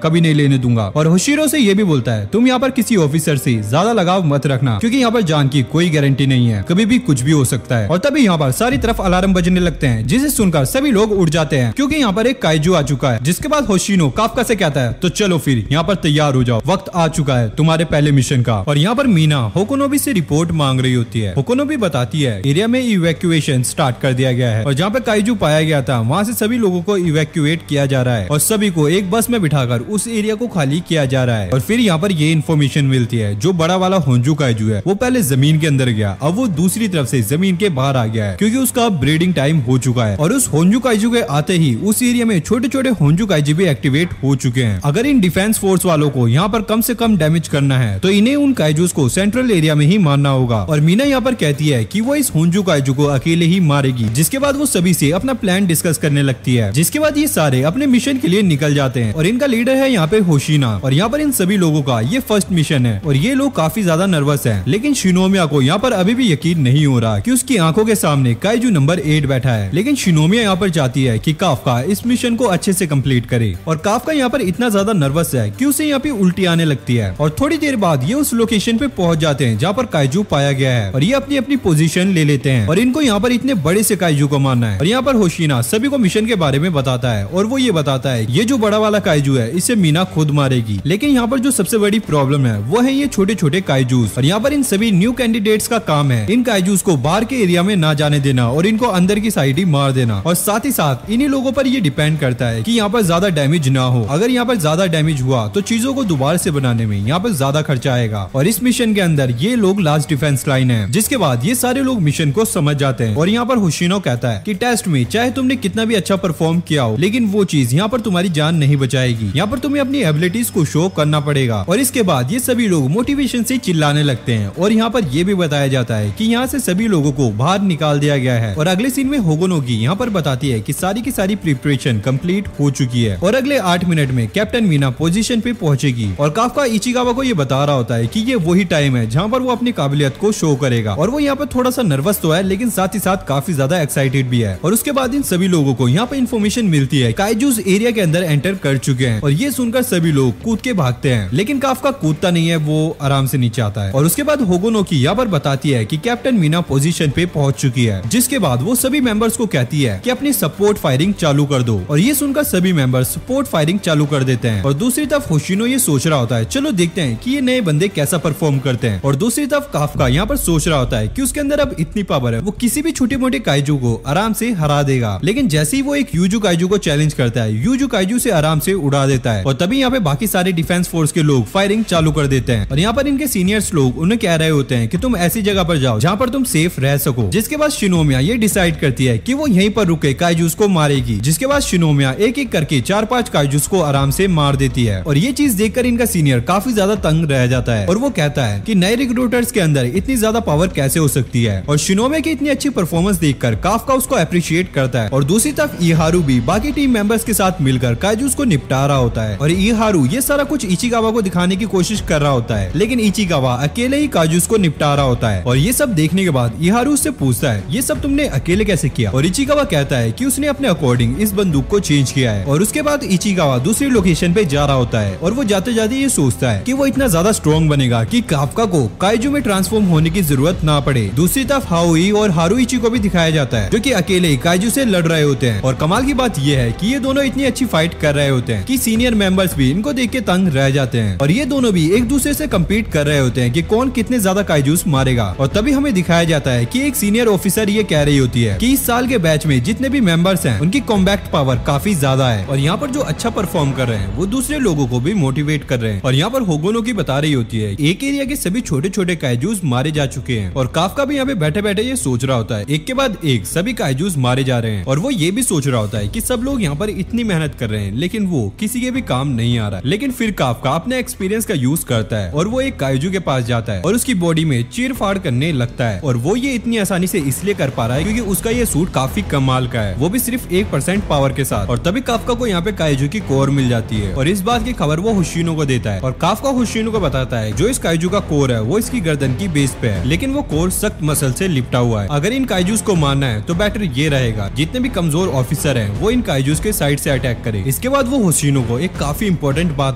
कभी नहीं लेने दूंगा। और होशिनो से ये भी बोलता है तुम यहाँ पर किसी ऑफिसर से ज्यादा लगाव मत रखना, क्योंकि यहाँ पर जान की कोई गारंटी नहीं है, कभी भी कुछ भी हो सकता है। और तभी यहाँ पर सारी तरफ अलार्म बजने लगते हैं, जिसे सुनकर सभी लोग उठ जाते हैं, क्योंकि यहाँ पर एक काइजू आ चुका है। जिसके बाद होशिनो काफका से कहता है तो चलो फिर यहाँ पर तैयार हो जाओ, वक्त आ चुका है तुम्हारे पहले मिशन का। और यहाँ पर मीना होकोनोबी से रिपोर्ट मांग रही होती है। होकोनोबी बताती है एरिया में इवैक्यूएशन स्टार्ट कर दिया गया है और जहाँ पे काइजू पाया गया था वहाँ से सभी लोगों को इवैक्यूएट किया जा रहा है और सभी को एक बस में बिठाकर उस एरिया को खाली किया जा रहा है। और फिर यहाँ पर ये इन्फॉर्मेशन मिलती है जो बड़ा वाला होंजू काइजू है वो पहले जमीन के अंदर गया, अब वो दूसरी तरफ से जमीन के बाहर आ गया है, क्योंकि उसका ब्रीडिंग टाइम हो चुका है। और उस होंजू काइजू के आते ही उस एरिया में छोटे छोटे होंजू काइजू भी एक्टिवेट हो चुके हैं। अगर इन डिफेंस फोर्स वालों को यहाँ पर कम से कम डैमेज करना है तो इन्हें उन काइजूस को सेंट्रल एरिया में ही मारना होगा। और मीना यहाँ पर कहती है कि वो इस होंजू काइजू को अकेले ही मारेगी। जिसके बाद वो सभी से अपना प्लान डिस्कस करने लगती है। जिसके बाद ये सारे अपने मिशन के लिए निकल जाते हैं और इनका लीडर है यहाँ पे होशिना। और यहाँ पर इन सभी लोगों का ये फर्स्ट मिशन है और ये लोग काफी ज्यादा नर्वस हैं। लेकिन शिनोमिया को यहाँ पर अभी भी यकीन नहीं हो रहा कि उसकी आंखों के सामने काइजू नंबर 8 बैठा है। लेकिन शिनोमिया यहाँ पर चाहती है कि काफका इस मिशन को अच्छे से कंप्लीट करे। और काफका यहाँ पर इतना ज्यादा नर्वस है कि उसे यहाँ पे उल्टी आने लगती है। और थोड़ी देर बाद ये उस लोकेशन पे पहुंच जाते हैं जहाँ पर काइजू पाया गया है और ये अपनी अपनी पोजीशन ले लेते हैं और इनको यहाँ पर इतने बड़े से काइजू को मारना है। और यहाँ पर होशिना सभी को मिशन के बारे में बताता है और वो ये बताता है ये जो बड़ा वाला काइजू है इसे मीना खुद मारेगी। लेकिन यहाँ पर जो सबसे बड़ी प्रॉब्लम है वो है ये छोटे छोटे काइजूस। और यहाँ पर इन सभी न्यू कैंडिडेट्स का काम है इन काइजूस को बाहर के एरिया में ना जाने देना और इनको अंदर की साइड ही मार देना। और साथ ही साथ इन्हीं लोगों पर ये डिपेंड करता है कि यहाँ पर ज्यादा डैमेज ना हो। अगर यहाँ पर ज्यादा डैमेज हुआ तो चीजों को दोबारा से बनाने में यहाँ पर ज्यादा खर्चा आएगा। और इस मिशन के अंदर ये लोग लास्ट डिफेंस लाइन है। जिसके बाद ये सारे लोग मिशन को समझ जाते हैं। और यहाँ पर होशिनो कहता है कि टेस्ट में चाहे तुमने कितना भी अच्छा परफॉर्म किया हो लेकिन वो चीज यहाँ पर तुम्हारी जान नहीं बचाएगी। यहाँ पर तुम्हें अपनी एबिलिटीज को शो करना पड़ेगा। और इसके बाद ये सभी लोग मोटिवेशन से चिल्लाने लगते हैं। और यहाँ पर ये भी बताया जाता है कि यहाँ से सभी लोगों को बाहर निकाल दिया गया है। और अगले सीन में होगोनोगी यहाँ पर बताती है कि सारी की सारी प्रिपरेशन कंप्लीट हो चुकी है और अगले 8 मिनट में कैप्टन मीना पोजीशन पे पहुंचेगी। और काफका इचिगावा को ये बता रहा होता है कि ये वही टाइम है जहाँ पर वो अपनी काबिलियत को शो करेगा। और वो यहाँ पर थोड़ा सा नर्वस तो है लेकिन साथ ही साथ काफी ज्यादा एक्साइटेड भी है। और उसके बाद इन सभी लोगों को यहाँ पर इन्फॉर्मेशन मिलती है काइजूस एरिया के अंदर एंटर कर चुके हैं। और ये सुनकर सभी लोग कूद के भागते हैं लेकिन काफका कूदता नहीं है, वो आराम से नीचे आता है। और उसके बाद होगोनोकी यहाँ पर बताती है कि कैप्टन मीना पोजीशन पे पहुंच चुकी है। जिसके बाद वो सभी मेंबर्स को कहती है कि अपनी सपोर्ट फायरिंग चालू कर दो। और ये सुनकर सभी मेंबर्स सपोर्ट फायरिंग चालू कर देते हैं। और दूसरी तरफ होशिनो ये सोच रहा होता है चलो देखते हैं कि ये नए बंदे कैसा परफॉर्म करते हैं। और दूसरी तरफ काफका यहाँ पर सोच रहा होता है कि उसके अंदर अब इतनी पावर है वो किसी भी छोटे मोटे काइजू को आराम से हरा देगा। लेकिन जैसे ही वो एक यूजू काइजू को चैलेंज करता है यूजू काइजू से आराम से उड़ा देता है। और तभी यहाँ पे बाकी सारे डिफेंस फोर्स के लोग फायरिंग चालू कर देते हैं। और यहाँ पर इनके सीनियर्स लोग उन्हें कह रहे होते हैं कि तुम ऐसी जगह पर जाओ जहाँ पर तुम सेफ रह सको। जिसके बाद शिनोमिया ये डिसाइड करती है कि वो यहीं पर रुके काइजूस को मारेगी। जिसके बाद शिनोमिया एक एक करके 4-5 काइजूस को आराम से मार देती है। और ये चीज देखकर इनका सीनियर काफी ज्यादा तंग रह जाता है और वो कहता है कि नए रिक्रूटर्स के अंदर इतनी ज्यादा पावर कैसे हो सकती है। और शिनोमिया की इतनी अच्छी परफॉर्मेंस देखकर काफका उसको अप्रिशिएट करता है। और दूसरी तरफ इहारू भी बाकी टीम मेंबर्स के साथ मिलकर काइजूस को निपटा रहा होता है। और इहारू ये सारा कुछ इचिगावा को दिखाने की कोशिश कर रहा होता है लेकिन इचिगावा अकेले ही काइजूस को निपटा रहा होता है। और ये सब देखने के बाद इहारू उससे पूछता है ये सब तुमने अकेले कैसे किया। और इचिगावा कहता है कि उसने अपने अकॉर्डिंग इस बंदूक को चेंज किया है। और उसके बाद इचिगावा दूसरी लोकेशन पे जा रहा होता है और वो जाते जाते ये सोचता है कि वो इतना ज्यादा स्ट्रॉन्ग बनेगा कि काफका को काइजू में ट्रांसफॉर्म होने की जरूरत ना पड़े। दूसरी तरफ हाओई और हारुइची को भी दिखाया जाता है जो कि अकेले काइजू से लड़ रहे होते हैं। और कमाल की बात ये है कि ये दोनों इतनी अच्छी फाइट कर रहे होते हैं कि सीनियर मेंबर्स भी इनको देख के तंग रह जाते हैं। और ये दोनों भी एक दूसरे से कम्पीट कर रहे होते हैं कि कौन कितने ज्यादा काइजूस मारेगा। और तभी हमें दिखाया जाता है कि एक सीनियर ऑफिसर ये कह रही होती है कि इस साल के बैच में जितने भी मेंबर्स हैं उनकी कॉम्बैक्ट पावर काफी ज्यादा है और यहाँ पर जो अच्छा परफॉर्म कर रहे हैं वो दूसरे लोगों को भी मोटिवेट कर रहे हैं। और यहाँ पर होगोनोकी बता रही होती है एक एरिया के सभी छोटे छोटे काइजूस मारे जा चुके हैं। और काफका भी यहाँ पे बैठे बैठे ये सोच रहा होता है एक के बाद एक सभी काइजूस मारे जा रहे हैं। और वो ये भी सोच रहा होता है कि सब लोग यहाँ पर इतनी मेहनत कर रहे हैं लेकिन वो किसी के भी काम नहीं आ रहा है। लेकिन फिर काफका अपने एक्सपीरियंस का यूज करता है और वो एक काइजू के पास जाता है और उसकी बॉडी में चीर फाड़ करने लगता है। और वो ये इतनी आसानी आसानी से इसलिए कर पा रहा है क्योंकि उसका ये सूट काफी कमाल का है, वो भी सिर्फ 1% पावर के साथ। और तभी काफका को यहाँ पे काइजू की कोर मिल जाती है और इस बात की खबर वो होशिनो को देता है और काफका होशिनो को बताता है जो इस काइजू का कोर है वो इसकी गर्दन की बेस पे है, लेकिन वो कोर सख्त मसल से लिपटा हुआ है। अगर इन काइजूस को मारना है तो बेटर ये रहेगा जितने भी कमजोर ऑफिसर हैं वो इन काइजूस के साइड से अटैक करे। इसके बाद वो होशिनो को एक काफी इंपॉर्टेंट बात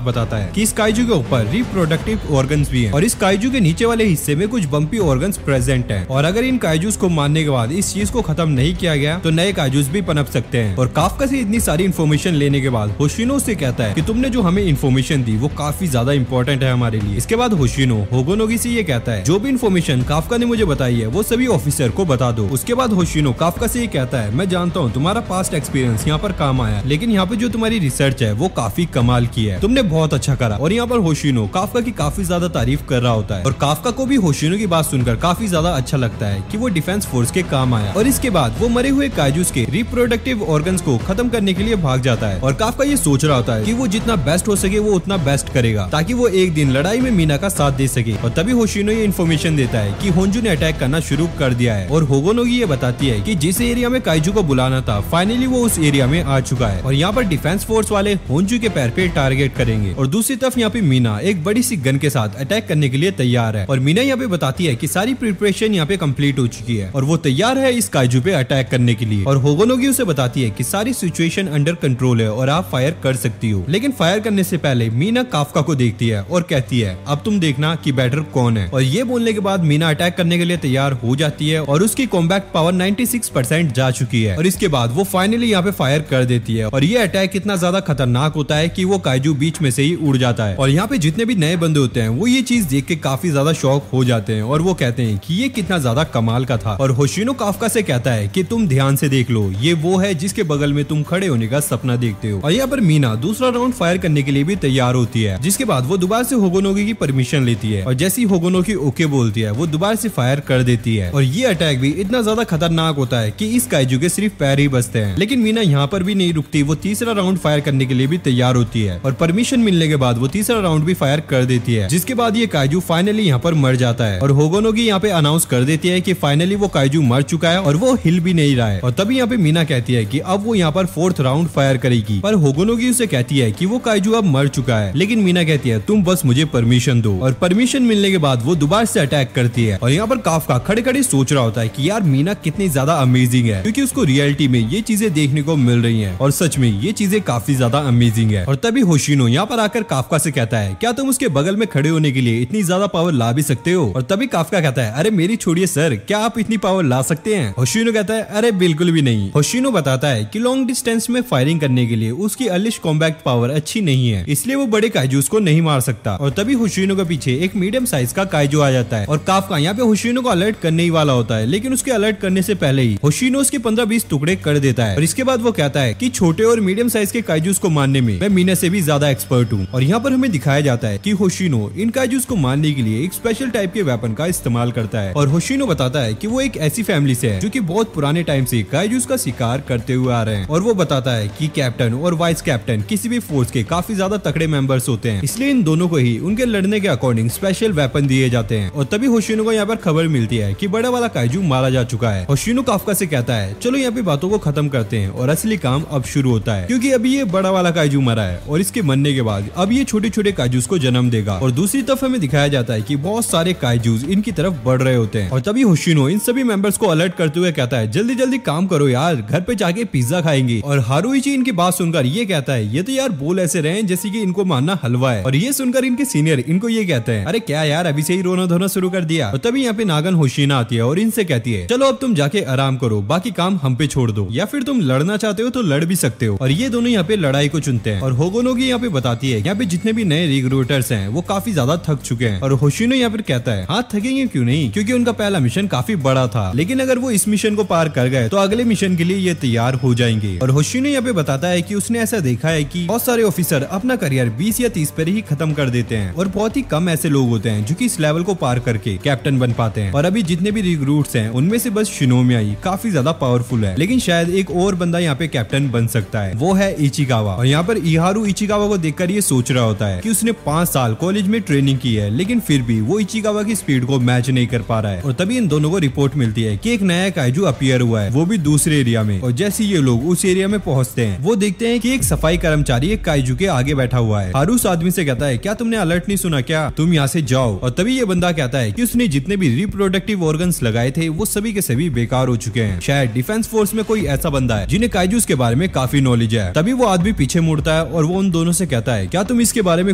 बताता है कि इस काइजू के ऊपर रिप्रोडक्टिव ऑर्गन्स भी हैं और इस काइजू के नीचे वाले हिस्से में कुछ बम्पी ऑर्गन्स प्रेजेंट हैं और अगर इन काइजूस को मारने के बाद इस चीज को खत्म नहीं किया गया तो नए काइजूस भी पनप सकते हैं। और काफका से इतनी सारी इन्फॉर्मेशन लेने के बाद होशिनो से कहता है कि तुमने जो हमें इन्फॉर्मेशन दी वो काफी ज्यादा इंपॉर्टेंट है हमारे लिए। इसके बाद होशिनो होगोनोगी से ये कहता है जो भी इन्फॉर्मेशन काफका ने मुझे बताई है वो सभी ऑफिसर को बता दो। उसके बाद होशिनो काफका से ये कहता है मैं जानता हूँ तुम्हारा पास्ट एक्सपीरियंस यहाँ पर काम आया, लेकिन यहाँ पे जो तुम्हारी रिसर्च है वो काफी कमाल की है, तुमने बहुत अच्छा करा। और यहाँ पर होशिनो काफका की काफी ज्यादा तारीफ कर रहा होता है और काफका को भी होशिनो की बात सुनकर काफी ज्यादा अच्छा लगता है कि वो डिफेंस फोर्स के काम आया। और इसके बाद वो मरे हुए काइजूस के रिप्रोडक्टिव ऑर्गन्स को खत्म करने के लिए भाग जाता है और काफका ये सोच रहा होता है कि वो जितना बेस्ट हो सके वो उतना बेस्ट करेगा ताकि वो एक दिन लड़ाई में मीना का साथ दे सके। और तभी होशिनो ये इन्फॉर्मेशन देता है कि होंजू ने अटैक करना शुरू कर दिया है और होगोनोगी ये बताती है कि जिस एरिया में काइजू को बुलाना था फाइनली वो उस एरिया में आ चुका है और यहाँ पर डिफेंस फोर्स वाले होंजू के पैर पे टारगेट करेंगे। और दूसरी तरफ यहाँ पे मीना एक बड़ी सी गन के साथ अटैक करने के लिए तैयार है और मीना यहाँ पे बताती है कि सारी प्रिपरेशन यहाँ पे कंप्लीट हो चुकी है और वो तैयार है इस काइजू पे अटैक करने के लिए। और होगोनोगी उसे बताती है कि सारी सिचुएशन अंडर कंट्रोल है और आप फायर कर सकती हो। लेकिन फायर करने से पहले मीना काफका को देखती है और कहती है अब तुम देखना कि बैटर कौन है। और ये बोलने के बाद मीना अटैक करने के लिए तैयार हो जाती है और उसकी कॉम्बैट पावर 96% जा चुकी है और इसके बाद वो फाइनली यहाँ पे फायर कर देती है। और ये अटैक इतना ज्यादा खतरनाक होता है कि वो काइजू बीच में से ही उड़ जाता है और यहाँ पे जितने भी नए बंदे होते हैं वो ये चीज देख के काफी ज्यादा शॉक हो जाते हैं और वो कहते हैं कि ये कितना ज्यादा कमाल का था। और होशिनो काफका से कहता है कि तुम ध्यान से देख लो, ये वो है जिसके बगल में तुम खड़े होने का सपना देखते हो। और यहाँ पर मीना दूसरा राउंड फायर करने के लिए भी तैयार होती है, जिसके बाद वो दोबारा से होगोनोगी की परमिशन लेती है और जैसी होगोनोगी ओके बोलती है वो दोबारा से फायर कर देती है। और ये अटैक भी इतना ज्यादा खतरनाक होता है कि इस काइजू के सिर्फ पैर ही बचते हैं। लेकिन मीना यहाँ पर भी नहीं रुकती, वो तीसरा राउंड फायर करने के लिए भी तैयार होती है और परमिशन मिलने के बाद वो तीसरा राउंड भी फायर कर देती है, जिसके बाद ये काइजू फाइनली यहाँ पर मर जाता है। और होगोनोगी यहाँ पे अनाउंस कर देती है कि फाइनली वो काइजू मर चुका है और वो हिल भी नहीं रहा है। और तभी यहाँ पे मीना कहती है कि अब वो यहाँ पर फोर्थ राउंड फायर करेगी, पर होगोनोगी उसे कहती है कि वो काइजू अब मर चुका है। लेकिन मीना कहती है तुम बस मुझे परमिशन दो। और परमिशन मिलने के बाद वो दोबारा से अटैक करती है और यहाँ पर काफका खड़े खड़े सोच रहा होता है कि यार मीना कितनी ज्यादा अमेजिंग है, क्योंकि उसको रियलिटी में ये चीजें देखने को मिल रही हैं और सच में ये चीजें काफी ज्यादा अमेजिंग है। और तभी होशिनो यहाँ पर आकर काफका से कहता है क्या तुम उसके बगल में खड़े होने के लिए इतनी ज्यादा पावर ला भी सकते हो। और तभी काफका कहता है अरे मेरी छोड़िए सर, क्या आप इतनी पावर ला सकते हैं। होशिनो कहता है अरे बिल्कुल भी नहीं। होशिनो बताता है कि लॉन्ग डिस्टेंस में फायरिंग करने के लिए उसकी अनलिश्ड कॉम्बैक्ट पावर अच्छी नहीं है, इसलिए वो बड़े काइजूस को नहीं मार सकता। और तभी होशिनो के पीछे एक मीडियम साइज का काइजू आ जाता है और काफका यहाँ पे होशिनो को अलर्ट करने ही वाला होता है, लेकिन उसके अलर्ट करने से पहले ही होशिनो उसके 15-20 टुकड़े कर देता है। और इसके बाद वो कहता है कि छोटे और मीडियम साइज के काइजूस को मारने में मैं मीना से भी ज्यादा एक्सपर्ट हूँ। और यहाँ पर हमें दिखाया जाता है कि होशिनो इन काइजूस को मारने के लिए एक स्पेशल टाइप के वेपन का इस्तेमाल करता है। और होशिनो बताता है कि वो एक ऐसी फैमिली से है जो कि बहुत पुराने टाइम से काइजूस का शिकार करते हुए आ रहे हैं। और वो बताता है कि कैप्टन और वाइस कैप्टन किसी भी फोर्स के काफी ज्यादा तगड़े मेंबर्स होते हैं, इसलिए इन दोनों को ही उनके लड़ने के अकॉर्डिंग स्पेशल वेपन दिए जाते हैं। और तभी होशिनो को यहाँ पर खबर मिलती है कि बड़ा वाला काइजू मारा जा चुका है। होशिनो काफका से कहता है चलो यहाँ पे बातों को खत्म करते हैं और असली काम अब शुरू होता है, क्योंकि अभी ये बड़ा वाला काइजू मरा है और इसके मरने के बाद अब ये छोटे छोटे काइजूस को जन्म देगा। और दूसरी तरफ हमें दिखाया जाता है कि बहुत सारे काइजूस इनकी तरफ बढ़ रहे होते हैं। और तभी होशिनो इन सभी मेंबर्स को अलर्ट करते हुए कहता है जल्दी जल्दी काम करो यार, घर पे जाके पिज्जा खाएंगे। और हारुइची इनकी बात सुनकर ये कहता है ये तो यार बोल ऐसे रहे हैं जैसे कि इनको मारना हलवा है। और ये सुनकर इनके सीनियर इनको ये कहते हैं अरे क्या यार अभी से ही रोना धोना शुरू कर दिया। और तभी यहाँ पे नागन होशिना आती है और इनसे कहती है चलो अब तुम जाके आराम करो, बाकी काम हम पे छोड़ दो, या फिर तुम लड़ना चाहते हो तो लड़ भी सकते हो। और ये दोनों यहाँ पे लड़ाई को चुनते हैं। और होगोनोगी यहाँ पे बताती है यहाँ पे जितने भी नए रिक्रूटर्स हैं वो काफी ज्यादा थक चुके हैं। और होशिनो यहाँ पे कहता है हाँ थकेंगे क्यों नहीं, क्योंकि उनका पहला मिशन काफी बड़ा था, लेकिन अगर वो इस मिशन को पार कर गए तो अगले मिशन के लिए ये तैयार हो जाएंगे। और होशिनो यहाँ पे बताता है कि उसने ऐसा देखा है कि बहुत सारे ऑफिसर अपना करियर 20 या 30 पर ही खत्म कर देते हैं और बहुत ही कम ऐसे लोग होते हैं जो कि इस लेवल को पार करके कैप्टन बन पाते हैं। और अभी जितने भी रिक्रूट्स हैं उनमें से बस शिनोमियाई काफी ज्यादा पावरफुल है, लेकिन शायद एक और बंदा यहाँ पे कैप्टन बन सकता है, वो है इचिकावा। और यहाँ पर इहारू इचिकावा को देखकर ये सोच रहा होता है कि उसने 5 साल कॉलेज में ट्रेनिंग की है, लेकिन फिर भी वो इचिकावा की स्पीड को मैच नहीं कर पा रहा है। और तभी इन दोनों को रिपोर्ट मिलती है कि एक नया काइजू अपीयर हुआ है, वो भी दूसरे एरिया में। और जैसे ये लोग उस एरिया में पहुंचते हैं, वो देखते हैं कि एक सफाई कर्मचारी एक काइजू के आगे बैठा हुआ है। हारू उस आदमी से कहता है, क्या तुमने अलर्ट नहीं सुना क्या? तुम यहाँ से जाओ। और तभी ये बंदा कहता है कि उसने जितने भी रिप्रोडक्टिव ऑर्गन्स लगाए थे वो सभी के सभी बेकार हो चुके हैं। शायद डिफेंस फोर्स में कोई ऐसा बंदा है जिन्हें काइजूस के बारे में काफी नॉलेज है। तभी वो आदमी पीछे मुड़ता है और वो उन दोनों से कहता है, क्या तुम इसके बारे में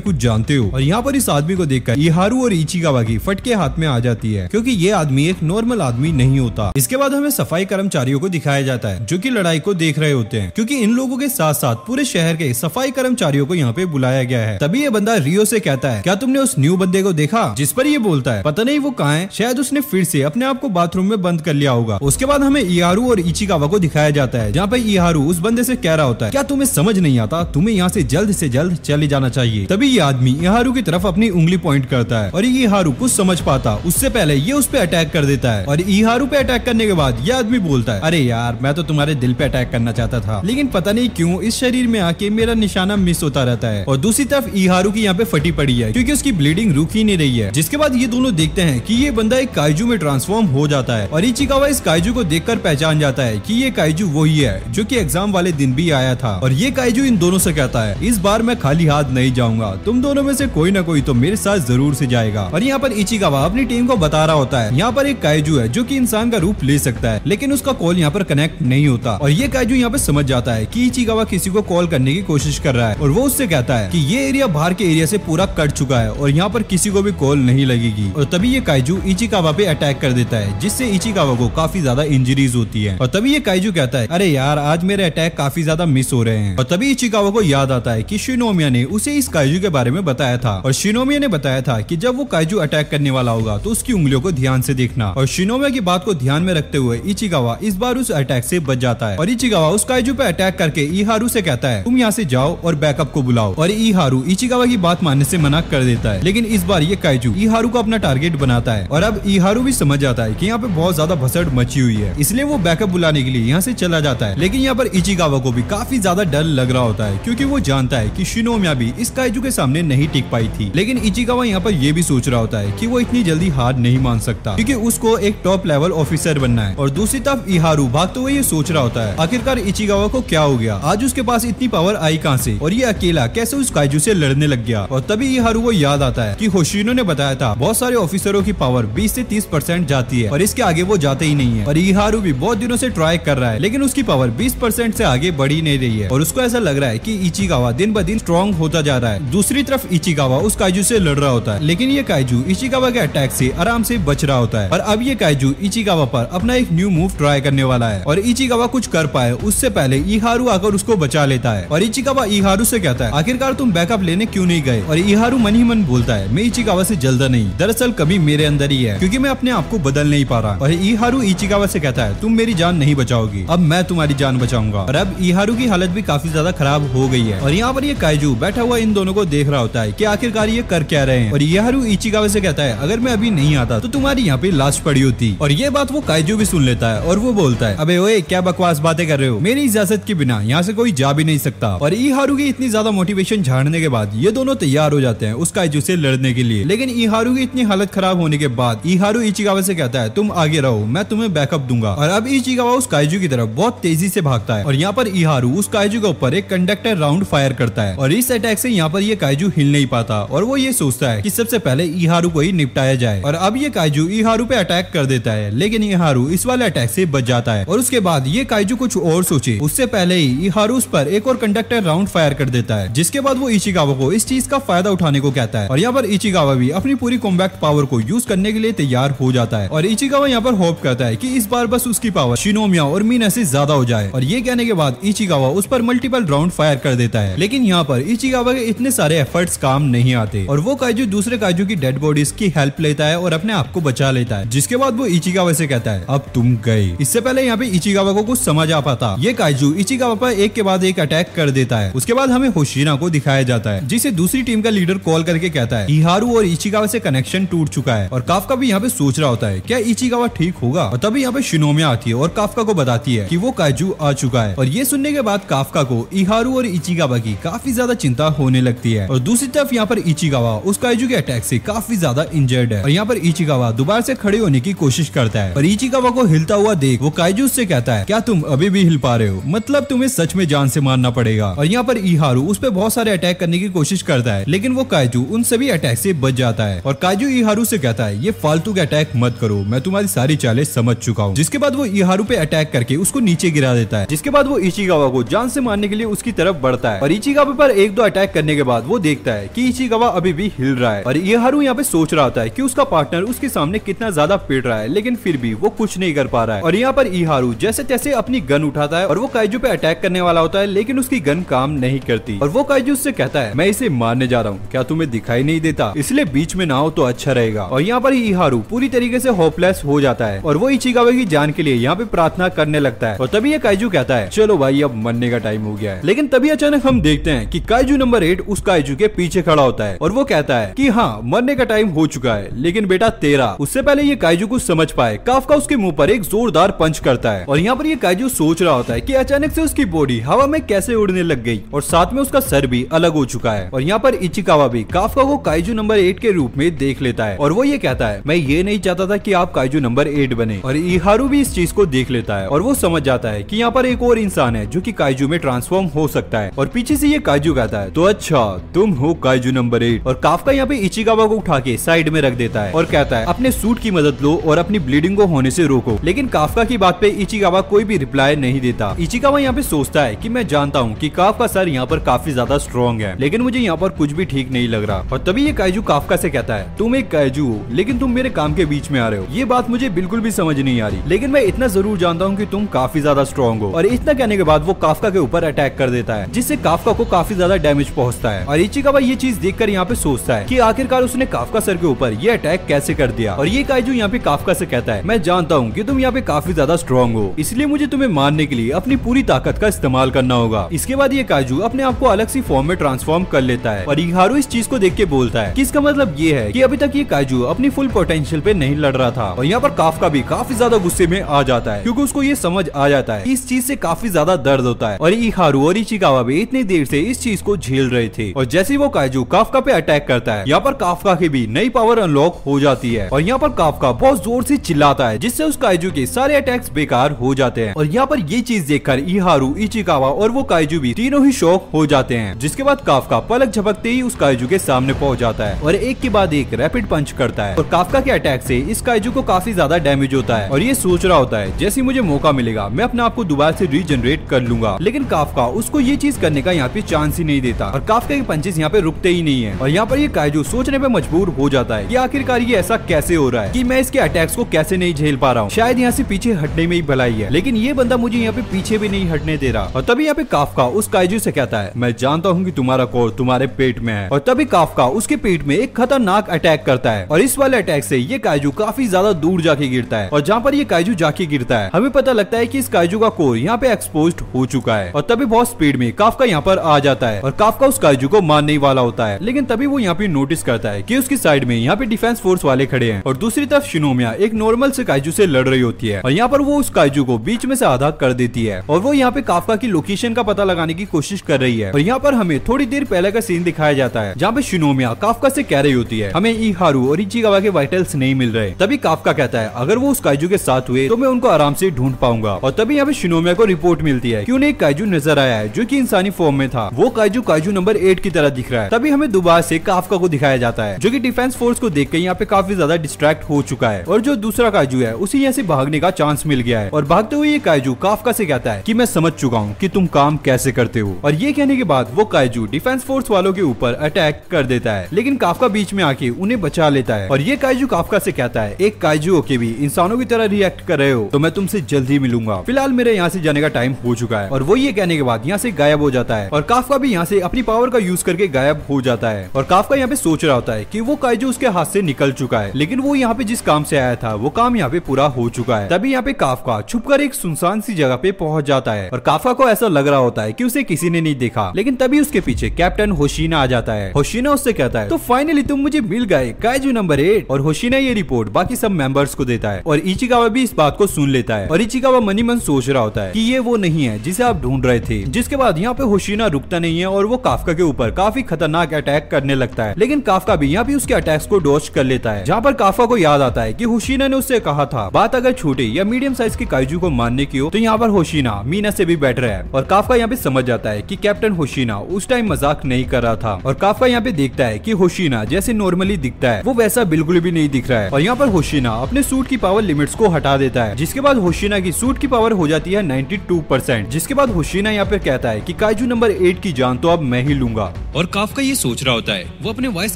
कुछ जानते हो? और यहाँ पर इस आदमी को देखकर इहारू और इचिकावा की फटके हाथ में आ जाती है, क्योंकि ये आदमी एक नॉर्मल आदमी नहीं होता। इसके बाद हमें सफाई कर्मचारियों को दिखाया जाता है जो कि लड़ाई को देख रहे होते हैं, क्योंकि इन लोगों के साथ साथ पूरे शहर के सफाई कर्मचारियों को यहाँ पे बुलाया गया है। तभी ये बंदा रियो से कहता है, क्या तुमने उस न्यू बंदे को देखा? जिस पर ये बोलता है, पता नहीं वो कहाँ है, शायद उसने फिर से अपने आप को बाथरूम में बंद कर लिया होगा। उसके बाद हमें इहारू और इचिकावा को दिखाया जाता है, जहाँ पे इहारू उस बंदे से कह रहा होता है, क्या तुम्हें समझ नहीं आता? तुम्हें यहाँ से जल्द चले जाना चाहिए। तभी ये आदमी इहारू की तरफ अपनी उंगली पॉइंट करता है और इहारू कुछ समझ पाता उससे पहले ये उस पे अटैक कर देता है। और इहारू पे अटैक करने के बाद ये आदमी बोलता है, अरे यार मैं तो तुम्हारे दिल पे अटैक करना चाहता था, लेकिन पता नहीं क्यों इस शरीर में आके मेरा निशाना मिस होता रहता है। और दूसरी तरफ इहारू की यहाँ पे फटी पड़ी है, क्योंकि उसकी ब्लीडिंग रुक ही नहीं रही है। जिसके बाद ये दोनों देखते हैं कि ये बंदा एक काइजू में ट्रांसफॉर्म हो जाता है। और इचिकावा इस काइजू को देखकर पहचान जाता है कि ये काइजू वही है जो कि एग्जाम वाले दिन भी आया था। और ये काइजू इन दोनों से कहता है, इस बार मैं खाली हाथ नहीं जाऊंगा, तुम दोनों में से कोई ना कोई तो मेरे साथ जरूर से जाएगा। और यहाँ पर इचिकावा अपनी टीम को बता रहा होता है, यहाँ पर एक काइजू है जो कि इंसान का रूप ले सकता है, लेकिन उसका कॉल यहाँ पर कनेक्ट नहीं होता। और ये काइजू यहाँ पे समझ जाता है कि इचिकावा किसी को कॉल करने की कोशिश कर रहा है, और वो उससे कहता है कि ये एरिया बाहर के एरिया से पूरा कट चुका है और यहाँ पर किसी को भी कॉल नहीं लगेगी। और तभी ये काइजू इचिकावा पे अटैक कर देता है, जिससे इचिकावा को काफी ज्यादा इंजरीज होती है। और तभी ये काइजू कहता है, अरे यार आज मेरे अटैक काफी ज्यादा मिस हो रहे हैं। और तभी इचिकावा को याद आता है कि शिनोमिया ने उसे इस काइजू के बारे में बताया था, और शिनोमिया ने बताया था कि जब वो काइजू अटैक करने वाला होगा तो उसकी उंगलियों को ध्यान से देखना। और शिनोमिया की बात को ध्यान में रखते हुए इचिकावा इस बार उस अटैक से बच जाता है। और इचिकावा उस काइजू पे अटैक करके इहारू से कहता है, तुम यहाँ से जाओ और बैकअप को बुलाओ। और इहारू इचिकावा की बात मानने से मना कर देता है, लेकिन इस बार ये काइजू इहारू को अपना टारगेट बनाता है। और अब इहारू भी समझ जाता है कि यहाँ पे बहुत ज्यादा भसड़ मची हुई है, इसलिए वो बैकअप बुलाने के लिए यहाँ से चला जाता है। लेकिन यहाँ पर इचिकावा को भी काफी ज्यादा डर लग रहा होता है, क्योंकि वो जानता है कि शिनोमिया भी इस काइजू के सामने नहीं टिक पाई थी। लेकिन इचिकावा यहाँ पर ये भी सोच रहा होता है कि वो इतनी जल्दी हार नहीं मान सकता, क्योंकि उसको एक टॉप लेवल ऑफिसर बनना है। और दूसरी तरफ इहारू भागते हुए ये सोच रहा होता है, आखिरकार इचिकावा को क्या हो गया, आज उसके पास इतनी पावर आई कहाँ से, और ये अकेला कैसे उस काइजू से लड़ने लग गया। और तभी इहारू को याद आता है कि होशिनो ने बताया था बहुत सारे ऑफिसरों की पावर 20 से 30% जाती है और इसके आगे वो जाते ही नहीं है। और इहारू भी बहुत दिनों से ट्राई कर रहा है, लेकिन उसकी पावर 20% से आगे बढ़ी नहीं रही है, और उसको ऐसा लग रहा है कि इचिकावा दिन ब दिन स्ट्रॉन्ग होता जा रहा है। दूसरी तरफ इचिकावा उस काइजू से लड़ रहा होता है, लेकिन ये काइजू इचिकावा के अटैक से आराम से बच रहा होता है। और अब ये काइजू इचिकावा पर अपना एक न्यू मूव ट्राई करने वाला है, और इचिकावा कुछ कर पाए उससे पहले इहारू आकर उसको बचा लेता है। और इचिकावा इहारू से कहता है, आखिरकार तुम बैकअप लेने क्यों नहीं गए? और इहारू मन ही मन बोलता है, मैं इचिकावा से जल्दा नहीं, दरअसल कभी मेरे अंदर ही है, क्योंकि मैं अपने आप को बदल नहीं पा रहा। और इहारू इचिकावा से कहता है, तुम मेरी जान नहीं बचाओगी, अब मैं तुम्हारी जान बचाऊंगा। और अब इहारू की हालत भी काफी ज्यादा खराब हो गई है। और यहाँ पर ये काइजू बैठा हुआ इन दोनों को देख रहा होता है कि आखिरकार ये कर क्या रहे हैं। और इहारू इचिकावा से कहता है, अगर मैं अभी नहीं आता तो तुम्हारी यहाँ पे लाश पड़ी होती। और ये बात वो काइजू भी सुन लेता है और वो बोलता है, अबे ओए क्या बकवास बातें कर रहे हो, मेरी इजाजत के बिना यहाँ से कोई जा भी नहीं सकता। और इहारू की इतनी ज्यादा मोटिवेशन झाड़ने के बाद ये दोनों तैयार हो जाते हैं उस काइजू से लड़ने के लिए। लेकिन इहारू की इतनी हालत खराब होने के बाद इहारू इचिकावा से कहता है, तुम आगे रहो, मैं तुम्हें बैकअप दूंगा। और अब इचिकावा उस काइजू की तरफ बहुत तेजी से भागता है, और यहाँ पर इहारू उस काइजू के ऊपर एक कंडक्टर राउंड फायर करता है। और इस अटैक से यहाँ पर ये काइजू हिल नहीं पाता, और वो ये सोचता है कि सबसे पहले इहारू को ही निपटाया जाए। और अब ये काइजू इहारू पे अटैक कर देता है, लेकिन इहारू इस वाले अटैक से बच जाता है। और उसके बाद ये काइजू कुछ और सोचे उससे पहले ही इहारू उस पर एक और कंडक्टर राउंड फायर कर देता है, जिसके बाद वो इचिकावा को इस चीज का फायदा उठाने को कहता है। और यहाँ पर इचिकावा भी अपनी पूरी कॉम्बैक्ट पावर को यूज करने के लिए तैयार हो जाता है। और इचिकावा यहाँ पर होप करता है कि इस बार बस उसकी पावर शिनोमिया और मीना से ज्यादा हो जाए। और ये कहने के बाद इचिकावा उस पर मल्टीपल राउंड फायर कर देता है, लेकिन यहाँ पर इचिकावा के इतने सारे एफर्ट्स काम नहीं आते, और वो काइजू दूसरे काइजू की डेड बॉडीज की हेल्प लेता है और अपने आप को बचा लेता है। जिसके बाद वो इचिकावा से कहता है, अब तुम गए। इससे पहले यहाँ पे इचिकावा को कुछ समझ आ पाता, ये काइजू इचिकावा पर एक के बाद एक अटैक कर देता है। उसके बाद हमें होशिना को दिखाया जाता है, जिसे दूसरी टीम का लीडर कॉल करके कहता है इहारू और इचिकावा से कनेक्शन टूट चुका है। और काफका भी यहाँ पे सोच रहा होता है क्या इचिकावा ठीक होगा। और तभी यहाँ पे शिनोमिया आती है और काफका को बताती है कि वो काइजू आ चुका है। और ये सुनने के बाद काफका को इहारू और इचिकावा की काफी ज्यादा चिंता होने लगती है। और दूसरी तरफ यहाँ पर इचिकावा उस काइजू के अटैक से काफी ज्यादा इंजर्ड है, और यहाँ पर इचिकावा दोबारा से खड़े होने की कोशिश करता है और इचिकावा को हिलता हुआ देख वो काइजू उससे कहता है, क्या तुम अभी भी हिल पा रहे हो? मतलब तुम्हें सच में जान से मारना पड़ेगा। और यहाँ पर इहारू उस पर बहुत सारे अटैक करने की कोशिश करता है, लेकिन वो काइजू उन सभी अटैक से बच जाता है। और काइजू इहारू से कहता है, ये फालतू के अटैक मत करो, मैं तुम्हारी सारी चालें समझ चुका हूँ। जिसके बाद वो इहारू पे अटैक करके उसको नीचे गिरा देता है। जिसके बाद वो इचिकावा को जान से मारने के लिए उसकी तरफ बढ़ता है और इचिकावा पर एक दो अटैक करने के बाद वो देखता है कि इचिकावा अभी भी हिल रहा है। और इहारू यहाँ पे सोच रहा होता है कि उसका पार्टनर उसके सामने कितना ज्यादा पिट रहा है, लेकिन फिर भी वो कुछ नहीं कर पा रहा है। और यहाँ पर इहारू जैसे तैसे अपनी गन उठाता है और वो काइजू पे अटैक करने वाला होता है, लेकिन उसकी गन काम नहीं करती। और वो काइजू उससे कहता है, मैं इसे मारने जा रहा हूँ, क्या तुम्हें दिखाई नहीं देता? इसलिए बीच में ना हो तो अच्छा रहेगा। और यहाँ पर इहारू पूरी तरीके से होपलेस हो जाता है और वो इचिकावा की जान के लिए यहाँ पे प्रार्थना करने लगता है। और तभी ये काइजू कहता है, चलो भाई अब मरने का टाइम हो गया है। लेकिन तभी अचानक हम देखते हैं कि काइजू नंबर 8 उस काइजू के पीछे खड़ा होता है और वो कहता है कि हाँ, मरने का टाइम हो चुका है, लेकिन बेटा तेरा। उससे पहले ये काइजू कुछ समझ पाए, काफका उसके मुंह पर एक जोरदार पंच करता है। और यहाँ पर ये काइजू सोच रहा होता है कि अचानक से उसकी बॉडी हवा में कैसे उड़ने लग गई और साथ में उसका सर भी अलग हो चुका है। और यहाँ पर इचिकावा भी काफका को काइजू नंबर 8 के रूप में देख लेता है और वो ये कहता है, मैं ये नहीं चाहता था कि आप काइजू नंबर 8 बने। और इहारू भी इस चीज को देख लेता है और वो समझ जाता है कि यहाँ पर एक और इंसान है जो कि काइजू में ट्रांसफॉर्म हो सकता है। और पीछे से ये काइजू कहता है, तो अच्छा तुम हो काइजू नंबर 8। और काफका यहाँ पे इचिकावा को उठा के साइड में रख देता है और कहता है, अपने सूट की मदद लो और अपनी ब्लीडिंग को होने से रोको। लेकिन काफका की बात पे इचिकावा कोई भी रिप्लाई नहीं देता। इचिकावा यहाँ पे सोचता है कि मैं जानता हूँ कि काफका सर यहाँ पर काफी ज्यादा स्ट्रॉन्ग है, लेकिन मुझे यहाँ पर कुछ भी ठीक नहीं लग रहा। और तभी ये काइजू काफका से कहता है, तुम एक काइजू हो, लेकिन तुम मेरे काम के बीच में आ रहे हो। ये बात मुझे बिल्कुल भी समझ नहीं आ रही, लेकिन मैं इतना जरूर जानता हूँ कि तुम काफी ज्यादा स्ट्रॉन्ग हो। और इतना कहने के बाद वो काफका के ऊपर अटैक कर देता है, जिससे काफका को काफी ज्यादा डैमेज पहुंचता है। और इचिकावा ये चीज देखकर यहाँ पे सोचता है कि आखिरकार उसने काफका सर के ऊपर ये अटैक कैसे कर दिया। और ये काइजू यहाँ पे काफका से कहता है, मैं जानता हूँ कि तुम यहाँ पे काफी ज्यादा स्ट्रॉन्ग हो, इसलिए मुझे तुम्हें मारने के लिए अपनी पूरी ताकत का इस्तेमाल करना होगा। इसके बाद ये काइजू अपने आप को अलग सी फॉर्म में ट्रांसफॉर्म कर लेता है और इहारू इस चीज को देख के बोलता है कि इसका मतलब ये है कि अभी तक ये काइजू अपनी फुल पोटेंशियल पे नहीं लड़ रहा था। और यहाँ पर काफका भी काफी ज्यादा गुस्से में आ जाता है, क्योंकि उसको ये समझ आ जाता है कि इस चीज से काफी ज्यादा दर्द होता है। और इहारू और इचिकावा भी इतनी देर से इस चीज को झेल रहे थे। और जैसे ही वो काइजू काफका पे अटैक करता है, यहाँ पर काफका की भी नई पावर अनलॉक हो जाती है। और यहाँ पर काफका बहुत जोर से चिल्लाता है, जिससे उस काइजू के सारे अटैक्स बेकार हो जाते हैं। और यहाँ पर ये चीज देखकर इहारू, इचिकावा और वो काइजू भी तीनों ही शॉक हो जाते हैं। जिसके बाद काफका पलक झपकते ही उस काइजू के सामने पहुंच जाता है और एक के बाद एक रैपिड पंच करता है। और काफका के अटैक से इस काइजू को काफी ज्यादा डैमेज होता है और ये सोच रहा होता है, जैसे मुझे मौका मिलेगा मैं अपने आप को दोबारा से रीजनरेट कर लूंगा। लेकिन काफका उसको ये चीज करने का यहाँ पे चांस ही नहीं देता और काफका के पंचेस यहाँ पे रुकते ही नहीं है। और यहाँ पर ये काइजू सोचने पे मजबूर हो जाता है कि आखिरकार ये ऐसा कैसे हो रहा है कि मैं इसके अटैक्स को कैसे नहीं झेल पा रहा हूँ। शायद यहाँ से पीछे हटने में ही भलाई है, लेकिन ये बंदा मुझे यहाँ पे पीछे भी नहीं हटने दे रहा। और तभी यहाँ पे काफका उस काइजू से कहता है, मैं जानता हूँ कि तुम्हारा कोर तुम्हारे पेट में है। और तभी काफका उसके पेट में एक खतरनाक अटैक करता है और इस वाले अटैक से ये काइजू काफी ज्यादा दूर जाके गिरता है। और जहाँ पर ये काइजू जाके गिरता है, हमें पता लगता है कि इस काइजू का कोर यहाँ पे एक्सपोज्ड हो चुका है। और तभी बहुत स्पीड में काफका यहाँ पर आ जाता है और काफका उस काइजू को मारने ही वाला होता है। लेकिन तभी वो यहाँ पे नोटिस करता है कि उसकी साइड में यहाँ पे डिफेंस फोर्स वाले खड़े हैं और दूसरी तरफ शिनोमिया एक नॉर्मल से काइजू से लड़ रही होती है। और यहाँ पर वो उस काइजू को बीच में से आधा कर देती है और वो यहाँ पे काफका की लोकेशन का पता लगाने की कोशिश कर रही है। और यहाँ पर हमें थोड़ी देर पहले का सीन दिखाया जाता है, जहाँ पे शिनोमिया काफका से कह रही होती है, हमें इहारू और इचिकावा के वाइटल्स नहीं मिल रहे। तभी काफका कहता है, अगर वो उस काइजू के साथ हुए तो मैं उनको आराम से ढूंढ पाऊंगा। और तभी यहाँ पे शिनोमिया को रिपोर्ट मिलती है कि उन्हें एक काइजू नजर आया है जो कि इंसानी फॉर्म में था। वो काइजू काइजू नंबर 8 की तरह दिख रहा है। तभी हमें दोबारा से काफका को दिखाया जाता है, जो कि डिफेंस फोर्स को देख के यहाँ पे काफी ज्यादा डिस्ट्रैक्ट हो चुका है। और जो दूसरा काइजू है उसी यहाँ से भागने का चांस मिल गया है। और भागते हुए ये काइजू काफका से कहता है कि मैं समझ चुका हूँ कि तुम काम कैसे करते हो। और ये कहने के बाद वो काइजू डिफेंस फोर्स वालों के ऊपर अटैक कर देता है, लेकिन काफका बीच में आके उन्हें बचा लेता है। और ये काइजू काफका से कहता है, एक काइजू होके भी इंसानों की तरह रिएक्ट कर रहे हो तो मैं तुमसे जल्दी मिलूंगा, फिलहाल मेरे यहाँ से जाने का टाइम हो चुका है। और वो ये कहने के बाद यहाँ से गायब हो जाता है और काफका भी यहाँ से अपनी पावर का यूज करके गायब हो जाता है। और काफका यहाँ पे सोच रहा होता है कि वो काइजू उसके हाथ से निकल चुका है, लेकिन वो यहाँ पे जिस काम से आया था वो काम यहाँ पे पूरा हो चुका है। तभी यहाँ पे काफका छुपकर एक सुनसान सी जगह पे पहुंच जाता है और काफका को ऐसा लग रहा होता है कि उसे किसी ने नहीं देखा। लेकिन तभी उसके पीछे कैप्टन होशिना आ जाता है। होशिना उससे कहता है, तो फाइनली तुम मुझे मिल गए काइजू नंबर 8। और होशिना ये रिपोर्ट बाकी सब मेंबर्स को देता है और इचिकावा भी इस बात को सुन लेता है। और इचिकावा मनी मन सोच रहा होता है कि ये वो नहीं है जिसे आप ढूंढ रहे थे। जिसके बाद यहाँ पे होशिना रुकता नहीं है और वो काफका के ऊपर काफी खतरनाक अटैक करने लगता है। लेकिन काफका भी यहाँ पे उसके अटैक्स को डॉज कर लेता है, जहाँ पर काफका को याद आता है कि होशीना ने उससे कहा था बात अगर छोटे या मीडियम साइज के काइजू को मारने की हो तो यहाँ पर होशीना मीना से भी बेटर है। और काफका यहाँ पे समझ जाता है कि कैप्टन होशीना उस टाइम मजाक नहीं कर रहा था। और काफका यहाँ पे देखता है कि होशीना जैसे नॉर्मली दिखता है वो वैसा बिल्कुल भी नहीं दिख रहा है। और यहाँ पर होशीना अपने सूट की पावर लिमिट्स को हटा देता है, जिसके बाद होशीना की सूट की पावर हो जाती है 92%। जिसके बाद होशीना यहाँ पे कहता है कि काइजू नंबर 8 की जान तो अब मैं ही लूंगा। और काफका ये सोच रहा होता है वो अपने वाइस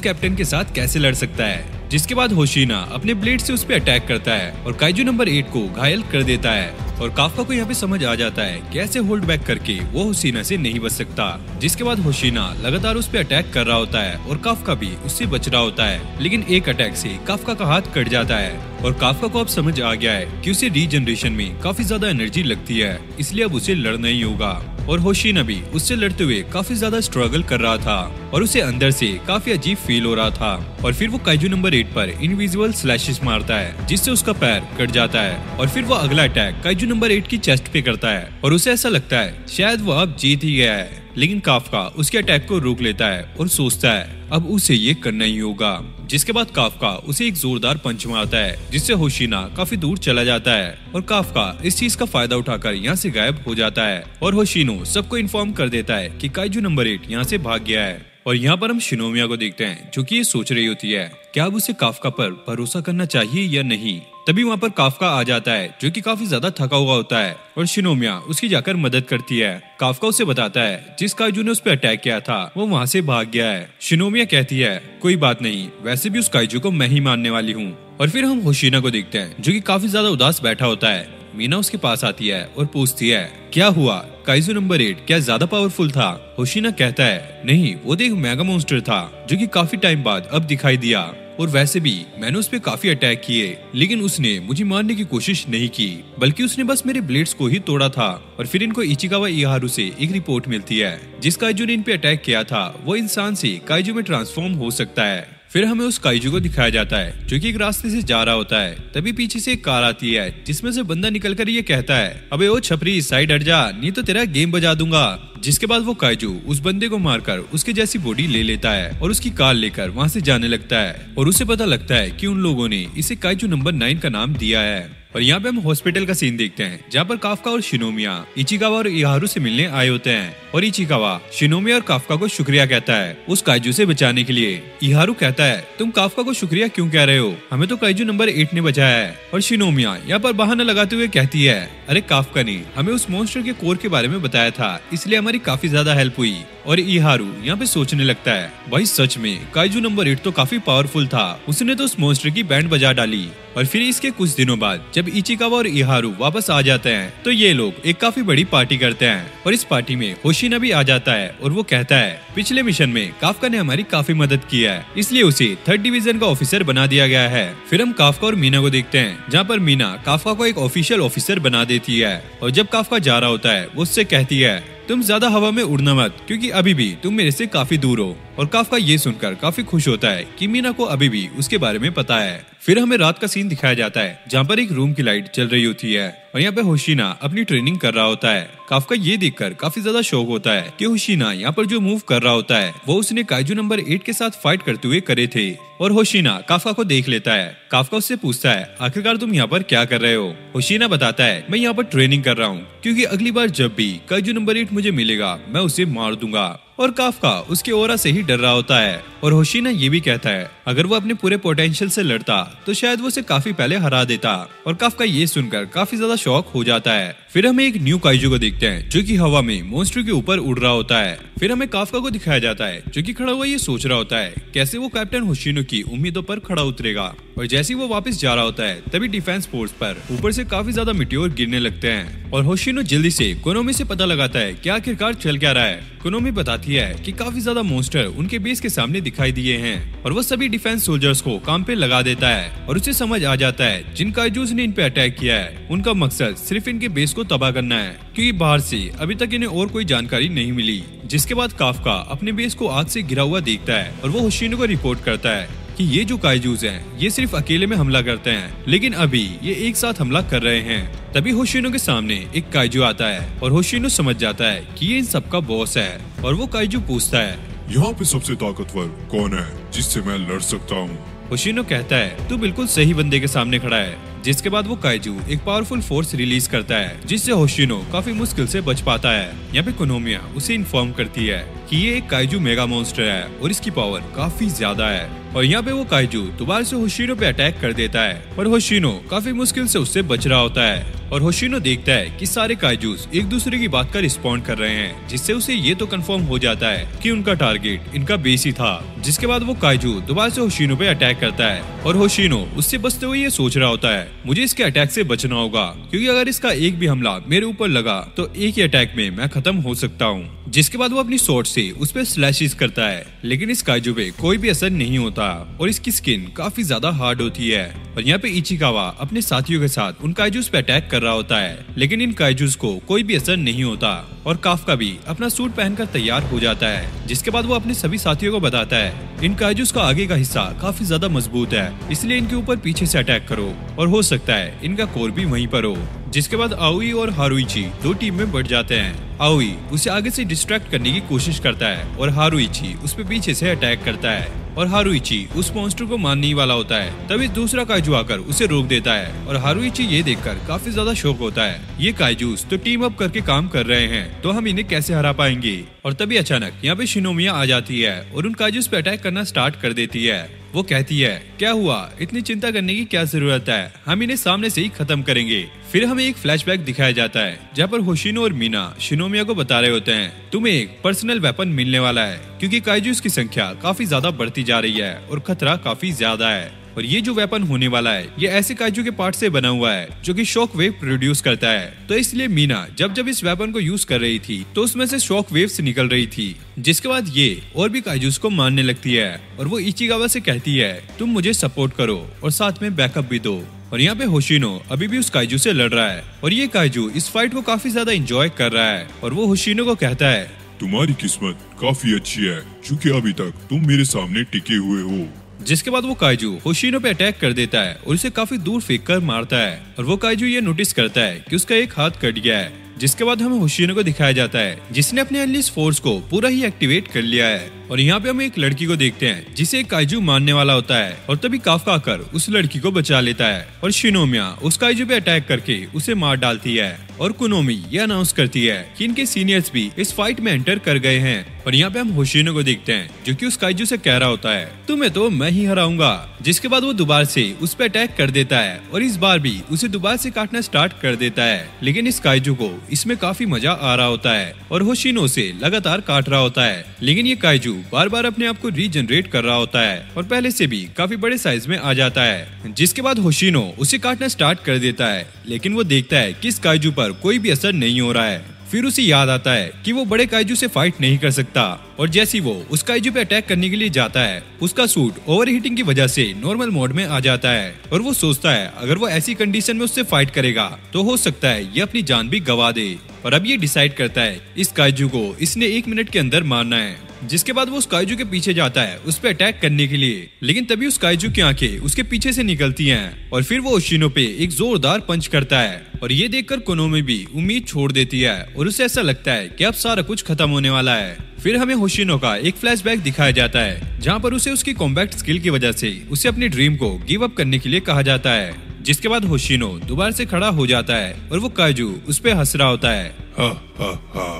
कैप्टन के साथ कैसे लड़ सकता है। जिसके बाद होशीना अपने ब्लेड से उस पर अटैक करता है और काइजू नंबर 8 को घायल कर देता है। और काफका को यहाँ पे समझ आ जाता है कैसे होल्ड बैक करके वो होशीना से नहीं बच सकता। जिसके बाद होशीना लगातार उस पर अटैक कर रहा होता है और काफका भी उससे बच रहा होता है, लेकिन एक अटैक से काफका का हाथ कट जाता है। और काफका को अब समझ आ गया है कि उसे रीजनरेशन में काफी ज्यादा एनर्जी लगती है, इसलिए अब उसे लड़ना ही होगा। और होशीना भी उससे लड़ते हुए काफी ज्यादा स्ट्रगल कर रहा था और उसे अंदर से काफी अजीब फील हो रहा था। और फिर वो काइजू नंबर 8 पर इनविजिबल स्लैशेस मारता है जिससे उसका पैर कट जाता है। और फिर वो अगला अटैक काइजू नंबर 8 की चेस्ट पे करता है और उसे ऐसा लगता है शायद वो अब जीत ही गया है, लेकिन काफका उसके अटैक को रोक लेता है और सोचता है अब उसे ये करना ही होगा। जिसके बाद काफका उसे एक जोरदार पंच मारता है जिससे होशीना काफी दूर चला जाता है और काफका इस चीज का फायदा उठाकर यहाँ से गायब हो जाता है। और होशीनो सबको इन्फॉर्म कर देता है कि काइजू नंबर 8 यहाँ से भाग गया है। और यहाँ पर हम शिनोमिया को देखते हैं जो कि ये सोच रही होती है क्या अब उसे काफका पर भरोसा करना चाहिए या नहीं। तभी वहाँ पर काफका आ जाता है जो कि काफी ज्यादा थका हुआ होता है और शिनोमिया उसकी जाकर मदद करती है। काफका उसे बताता है जिस काइजू ने उस पर अटैक किया था वो वहाँ से भाग गया है। शिनोमिया कहती है कोई बात नहीं, वैसे भी उस काइजू को मैं ही मारने वाली हूँ। और फिर हम होशीना को देखते हैं जो कि काफी ज्यादा उदास बैठा होता है। मीना उसके पास आती है और पूछती है क्या हुआ, काइजू नंबर 8 क्या ज्यादा पावरफुल था। होशीना कहता है नहीं, वो तो एक मेगा मॉन्स्टर था जो कि काफी टाइम बाद अब दिखाई दिया और वैसे भी मैंने उस पर काफी अटैक किए, लेकिन उसने मुझे मारने की कोशिश नहीं की, बल्कि उसने बस मेरे ब्लेड्स को ही तोड़ा था। और फिर इनको इचिकावा इहारू से एक रिपोर्ट मिलती है जिस काइजू ने इन पे अटैक किया था वो इंसान से काइजू में ट्रांसफॉर्म हो सकता है। फिर हमें उस काइजू को दिखाया जाता है जो कि एक रास्ते से जा रहा होता है। तभी पीछे से एक कार आती है जिसमें से बंदा निकलकर ये कहता है अबे ओ छपरी साइड हट जा, नहीं तो तेरा गेम बजा दूंगा। जिसके बाद वो काइजू उस बंदे को मारकर उसके जैसी बॉडी ले लेता है और उसकी कार लेकर वहाँ से जाने लगता है। और उसे पता लगता है कि उन लोगों ने इसे काइजू नंबर 9 का नाम दिया है। और यहाँ पे हम हॉस्पिटल का सीन देखते हैं जहाँ पर काफका और शिनोमिया इचिकावा और इहारू से मिलने आए होते हैं। और इचिकावा शिनोमिया और काफका को शुक्रिया कहता है उस काइजू से बचाने के लिए। इहारू कहता है तुम काफका को शुक्रिया क्यों कह रहे हो, हमें तो काइजू नंबर 8 ने बचाया है। और शिनोमिया यहाँ पर बहाना लगाते हुए कहती है अरे काफका ने हमें उस मॉन्स्टर के कोर के बारे में बताया था, इसलिए हमारी काफी ज्यादा हेल्प हुई। और इहारू यहाँ पे सोचने लगता है भाई सच में काइजू नंबर 8 तो काफी पावरफुल था, उसने तो उस मॉन्स्टर की बैंड बजा डाली। और फिर इसके कुछ दिनों बाद जब इचिकावा और इहारू वापस आ जाते हैं तो ये लोग एक काफी बड़ी पार्टी करते हैं और इस पार्टी में होशीना भी आ जाता है और वो कहता है पिछले मिशन में काफका ने हमारी काफी मदद की है, इसलिए उसे 3rd डिवीजन का ऑफिसर बना दिया गया है। फिर हम काफका और मीना को देखते हैं जहाँ पर मीना काफका को एक ऑफिशियल ऑफिसर बना देती है। और जब काफका जा रहा होता है वो उससे कहती है तुम ज्यादा हवा में उड़ना मत क्योंकि अभी भी तुम मेरे से काफी दूर हो। और काफका ये सुनकर काफी खुश होता है कि मीना को अभी भी उसके बारे में पता है। फिर हमें रात का सीन दिखाया जाता है जहाँ पर एक रूम की लाइट जल रही होती है और यहाँ पे होशीना अपनी ट्रेनिंग कर रहा होता है। काफका ये देखकर काफी ज्यादा शौक होता है कि होशीना यहाँ पर जो मूव कर रहा होता है वो उसने काइजू नंबर 8 के साथ फाइट करते हुए करे थे। और होशीना काफका को देख लेता है। काफका उससे पूछता है आखिरकार तुम यहाँ पर क्या कर रहे हो। होशीना बताता है मैं यहाँ पर ट्रेनिंग कर रहा हूँ क्योंकि अगली बार जब भी काइजू नंबर 8 मुझे मिलेगा मैं उसे मार दूंगा। और काफका उसके ओरा से ही डर रहा होता है। और होशीना ये भी कहता है अगर वो अपने पूरे पोटेंशियल से लड़ता तो शायद वो उसे काफी पहले हरा देता। और काफका ये सुनकर काफी ज्यादा शॉक हो जाता है। फिर हमें एक न्यू काइजू को देखते हैं जो कि हवा में मॉन्स्टर के ऊपर उड़ रहा होता है। फिर हमें काफका को दिखाया जाता है जो कि खड़ा हुआ ये सोच रहा होता है कैसे वो कैप्टन होशीनो की उम्मीदों पर खड़ा उतरेगा। और जैसे ही वो वापस जा रहा होता है तभी डिफेंस फोर्स पर ऊपर से काफी ज्यादा मिट्योर गिरने लगते हैं। और होशीनो जल्दी से कोनोमी से पता लगाता है कि आखिरकार चल क्या रहा है। कोनोमी बताती है कि काफी ज्यादा मॉन्स्टर उनके बेस के सामने दिखाई दिए हैं और वो सभी डिफेंस सोल्जर्स को काम पे लगा देता है। और उसे समझ आ जाता है जिन काइजूस ने इन पे अटैक किया है उनका मकसद सिर्फ इनके बेस को तबाह करना है क्योंकि बाहर से अभी तक इन्हें और कोई जानकारी नहीं मिली। जिसके बाद काफका अपने बेस को आग से घिरा हुआ देखता है और वो होशीनो को रिपोर्ट करता है कि ये जो काइजूस हैं ये सिर्फ अकेले में हमला करते हैं लेकिन अभी ये एक साथ हमला कर रहे हैं। तभी होशीनो के सामने एक काइजू आता है और होशीनो समझ जाता है कि ये इन सबका बॉस है। और वो काइजू पूछता है यहाँ पे सबसे ताकतवर कौन है जिससे मैं लड़ सकता हूँ। होशिनो कहता है तू बिल्कुल सही बंदे के सामने खड़ा है। जिसके बाद वो काइजू एक पावरफुल फोर्स रिलीज करता है जिससे होशिनो काफी मुश्किल से बच पाता है। यहाँ पे कोनोमिया उसे इन्फॉर्म करती है कि ये एक काइजू मेगा मॉन्स्टर है और इसकी पावर काफी ज्यादा है। और यहाँ पे वो काइजू दोबारा से होशिनो पे अटैक कर देता है और होशिनो काफी मुश्किल से उससे बच रहा होता है। और होशिनो देखता है कि सारे काइजूस एक दूसरे की बात का रिस्पॉन्ड कर रहे हैं, जिससे उसे ये तो कंफर्म हो जाता है कि उनका टारगेट इनका बेस ही था। जिसके बाद वो काइजू दोबारा से होशिनो पे अटैक करता है और होशिनो उससे बचते हुए ये सोच रहा होता है मुझे इसके अटैक से बचना होगा, क्योंकि अगर इसका एक भी हमला मेरे ऊपर लगा तो एक ही अटैक में मैं खत्म हो सकता हूँ। जिसके बाद वो अपनी स्वॉर्ड से उस पर स्लैशेस करता है, लेकिन इस काइजू पे कोई भी असर नहीं होता और इसकी स्किन काफी ज्यादा हार्ड होती है। और यहाँ पे इचिकावा अपने साथियों के साथ उन काइजूस पे अटैक कर रहा होता है, लेकिन इन काइजूस को कोई भी असर नहीं होता और काफका भी अपना सूट पहनकर तैयार हो जाता है। जिसके बाद वो अपने सभी साथियों को बताता है इन काइजूस का आगे का हिस्सा काफी ज्यादा मजबूत है, इसलिए इनके ऊपर पीछे से अटैक करो और हो सकता है इनका कोर भी वहीं पर हो। जिसके बाद आओई और हारुइची दो टीम में बढ़ जाते हैं। आओई उसे आगे से डिस्ट्रैक्ट करने की कोशिश करता है और हारुइची उस पे पीछे से अटैक करता है और हारुइची उस मॉन्स्टर को मारने ही वाला होता है। तभी दूसरा काइजू आकर उसे रोक देता है और हारुइची ये देखकर काफी ज्यादा शॉक होता है। ये काइजूस तो टीम अप करके काम कर रहे हैं, तो हम इन्हें कैसे हरा पाएंगे। और तभी अचानक यहाँ पे शिनोमिया आ जाती है और उन काइजूस पे अटैक करना स्टार्ट कर देती है। वो कहती है क्या हुआ, इतनी चिंता करने की क्या जरूरत है, हम इन्हें सामने से ही खत्म करेंगे। फिर हमें एक फ्लैशबैक दिखाया जाता है जहाँ पर होशिनो और मीना शिनोमिया को बता रहे होते हैं तुम्हें एक पर्सनल वेपन मिलने वाला है, क्योंकि काइजूस की संख्या काफी ज्यादा बढ़ती जा रही है और खतरा काफी ज्यादा है। और ये जो वेपन होने वाला है ये ऐसे काइजू के पार्ट से बना हुआ है जो कि शॉक वेव प्रोड्यूस करता है। तो इसलिए मीना जब इस वेपन को यूज कर रही थी तो उसमें से शॉक वेव्स निकल रही थी। जिसके बाद ये और भी काइजूस को मारने लगती है और वो इचिकावा से कहती है तुम मुझे सपोर्ट करो और साथ में बैकअप भी दो। और यहाँ पे होशिनो अभी भी उस काइजू से लड़ रहा है और ये काइजू इस फाइट को काफी ज्यादा एंजॉय कर रहा है और वो होशिनो को कहता है तुम्हारी किस्मत काफी अच्छी है क्योंकि अभी तक तुम मेरे सामने टिके हुए हो। जिसके बाद वो काइजू होशिनो पे अटैक कर देता है और उसे काफी दूर फेंक कर मारता है और वो काइजू ये नोटिस करता है कि उसका एक हाथ कट गया है। जिसके बाद हमें होशिनो को दिखाया जाता है जिसने अपने अनलिस्ट फोर्स को पूरा ही एक्टिवेट कर लिया है। और यहाँ पे हम एक लड़की को देखते हैं जिसे एक काइजू मारने वाला होता है और तभी काफका आकर उस लड़की को बचा लेता है और शिनोमिया उस काइजू पे अटैक करके उसे मार डालती है। और कुनोमी ये अनाउंस करती है कि इनके सीनियर्स भी इस फाइट में एंटर कर गए हैं। और यहाँ पे हम होशिनो को देखते हैं जो कि उस काइजू से कह रहा होता है तुम्हें तो मैं ही हराऊंगा। जिसके बाद वो दोबारा से उस पे अटैक कर देता है और इस बार भी उसे दोबारा से काटना स्टार्ट कर देता है, लेकिन इस काइजू को इसमें काफी मजा आ रहा होता है और होशिनो उसे लगातार काट रहा होता है। लेकिन ये काइजू बार बार अपने आप को रीजनरेट कर रहा होता है और पहले से भी काफी बड़े साइज में आ जाता है। जिसके बाद होशिनो उसे काटना स्टार्ट कर देता है, लेकिन वो देखता है कि इस काइजू पर कोई भी असर नहीं हो रहा है। फिर उसे याद आता है कि वो बड़े काइजू से फाइट नहीं कर सकता और जैसे ही वो उस काइजू पे अटैक करने के लिए जाता है उसका सूट ओवरहीटिंग की वजह से नॉर्मल मोड में आ जाता है और वो सोचता है अगर वो ऐसी कंडीशन में उससे फाइट करेगा तो हो सकता है ये अपनी जान भी गवा दे। और अब ये डिसाइड करता है इस काइजू को इसने 1 मिनट के अंदर मारना है। जिसके बाद वो उस काइजू के पीछे जाता है उस पे अटैक करने के लिए, लेकिन तभी उस काइजू की आंखें उसके पीछे से निकलती हैं और फिर वो होशिनो पे एक जोरदार पंच करता है और ये देखकर कोनोमी भी उम्मीद छोड़ देती है और उसे ऐसा लगता है कि अब सारा कुछ खत्म होने वाला है। फिर हमें होशिनो का एक फ्लैशबैक दिखाया जाता है जहाँ पर उसे उसकी कॉम्बैट स्किल की वजह से उसे अपनी ड्रीम को गिव अप करने के लिए कहा जाता है। जिसके बाद होशिनो दोबारा से खड़ा हो जाता है और वो काइजू उस पे हंस रहा होता है। हा हा हा,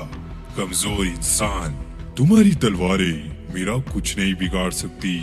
कमजोर इंसान, तुम्हारी तलवारें मेरा कुछ नहीं बिगाड़ सकती।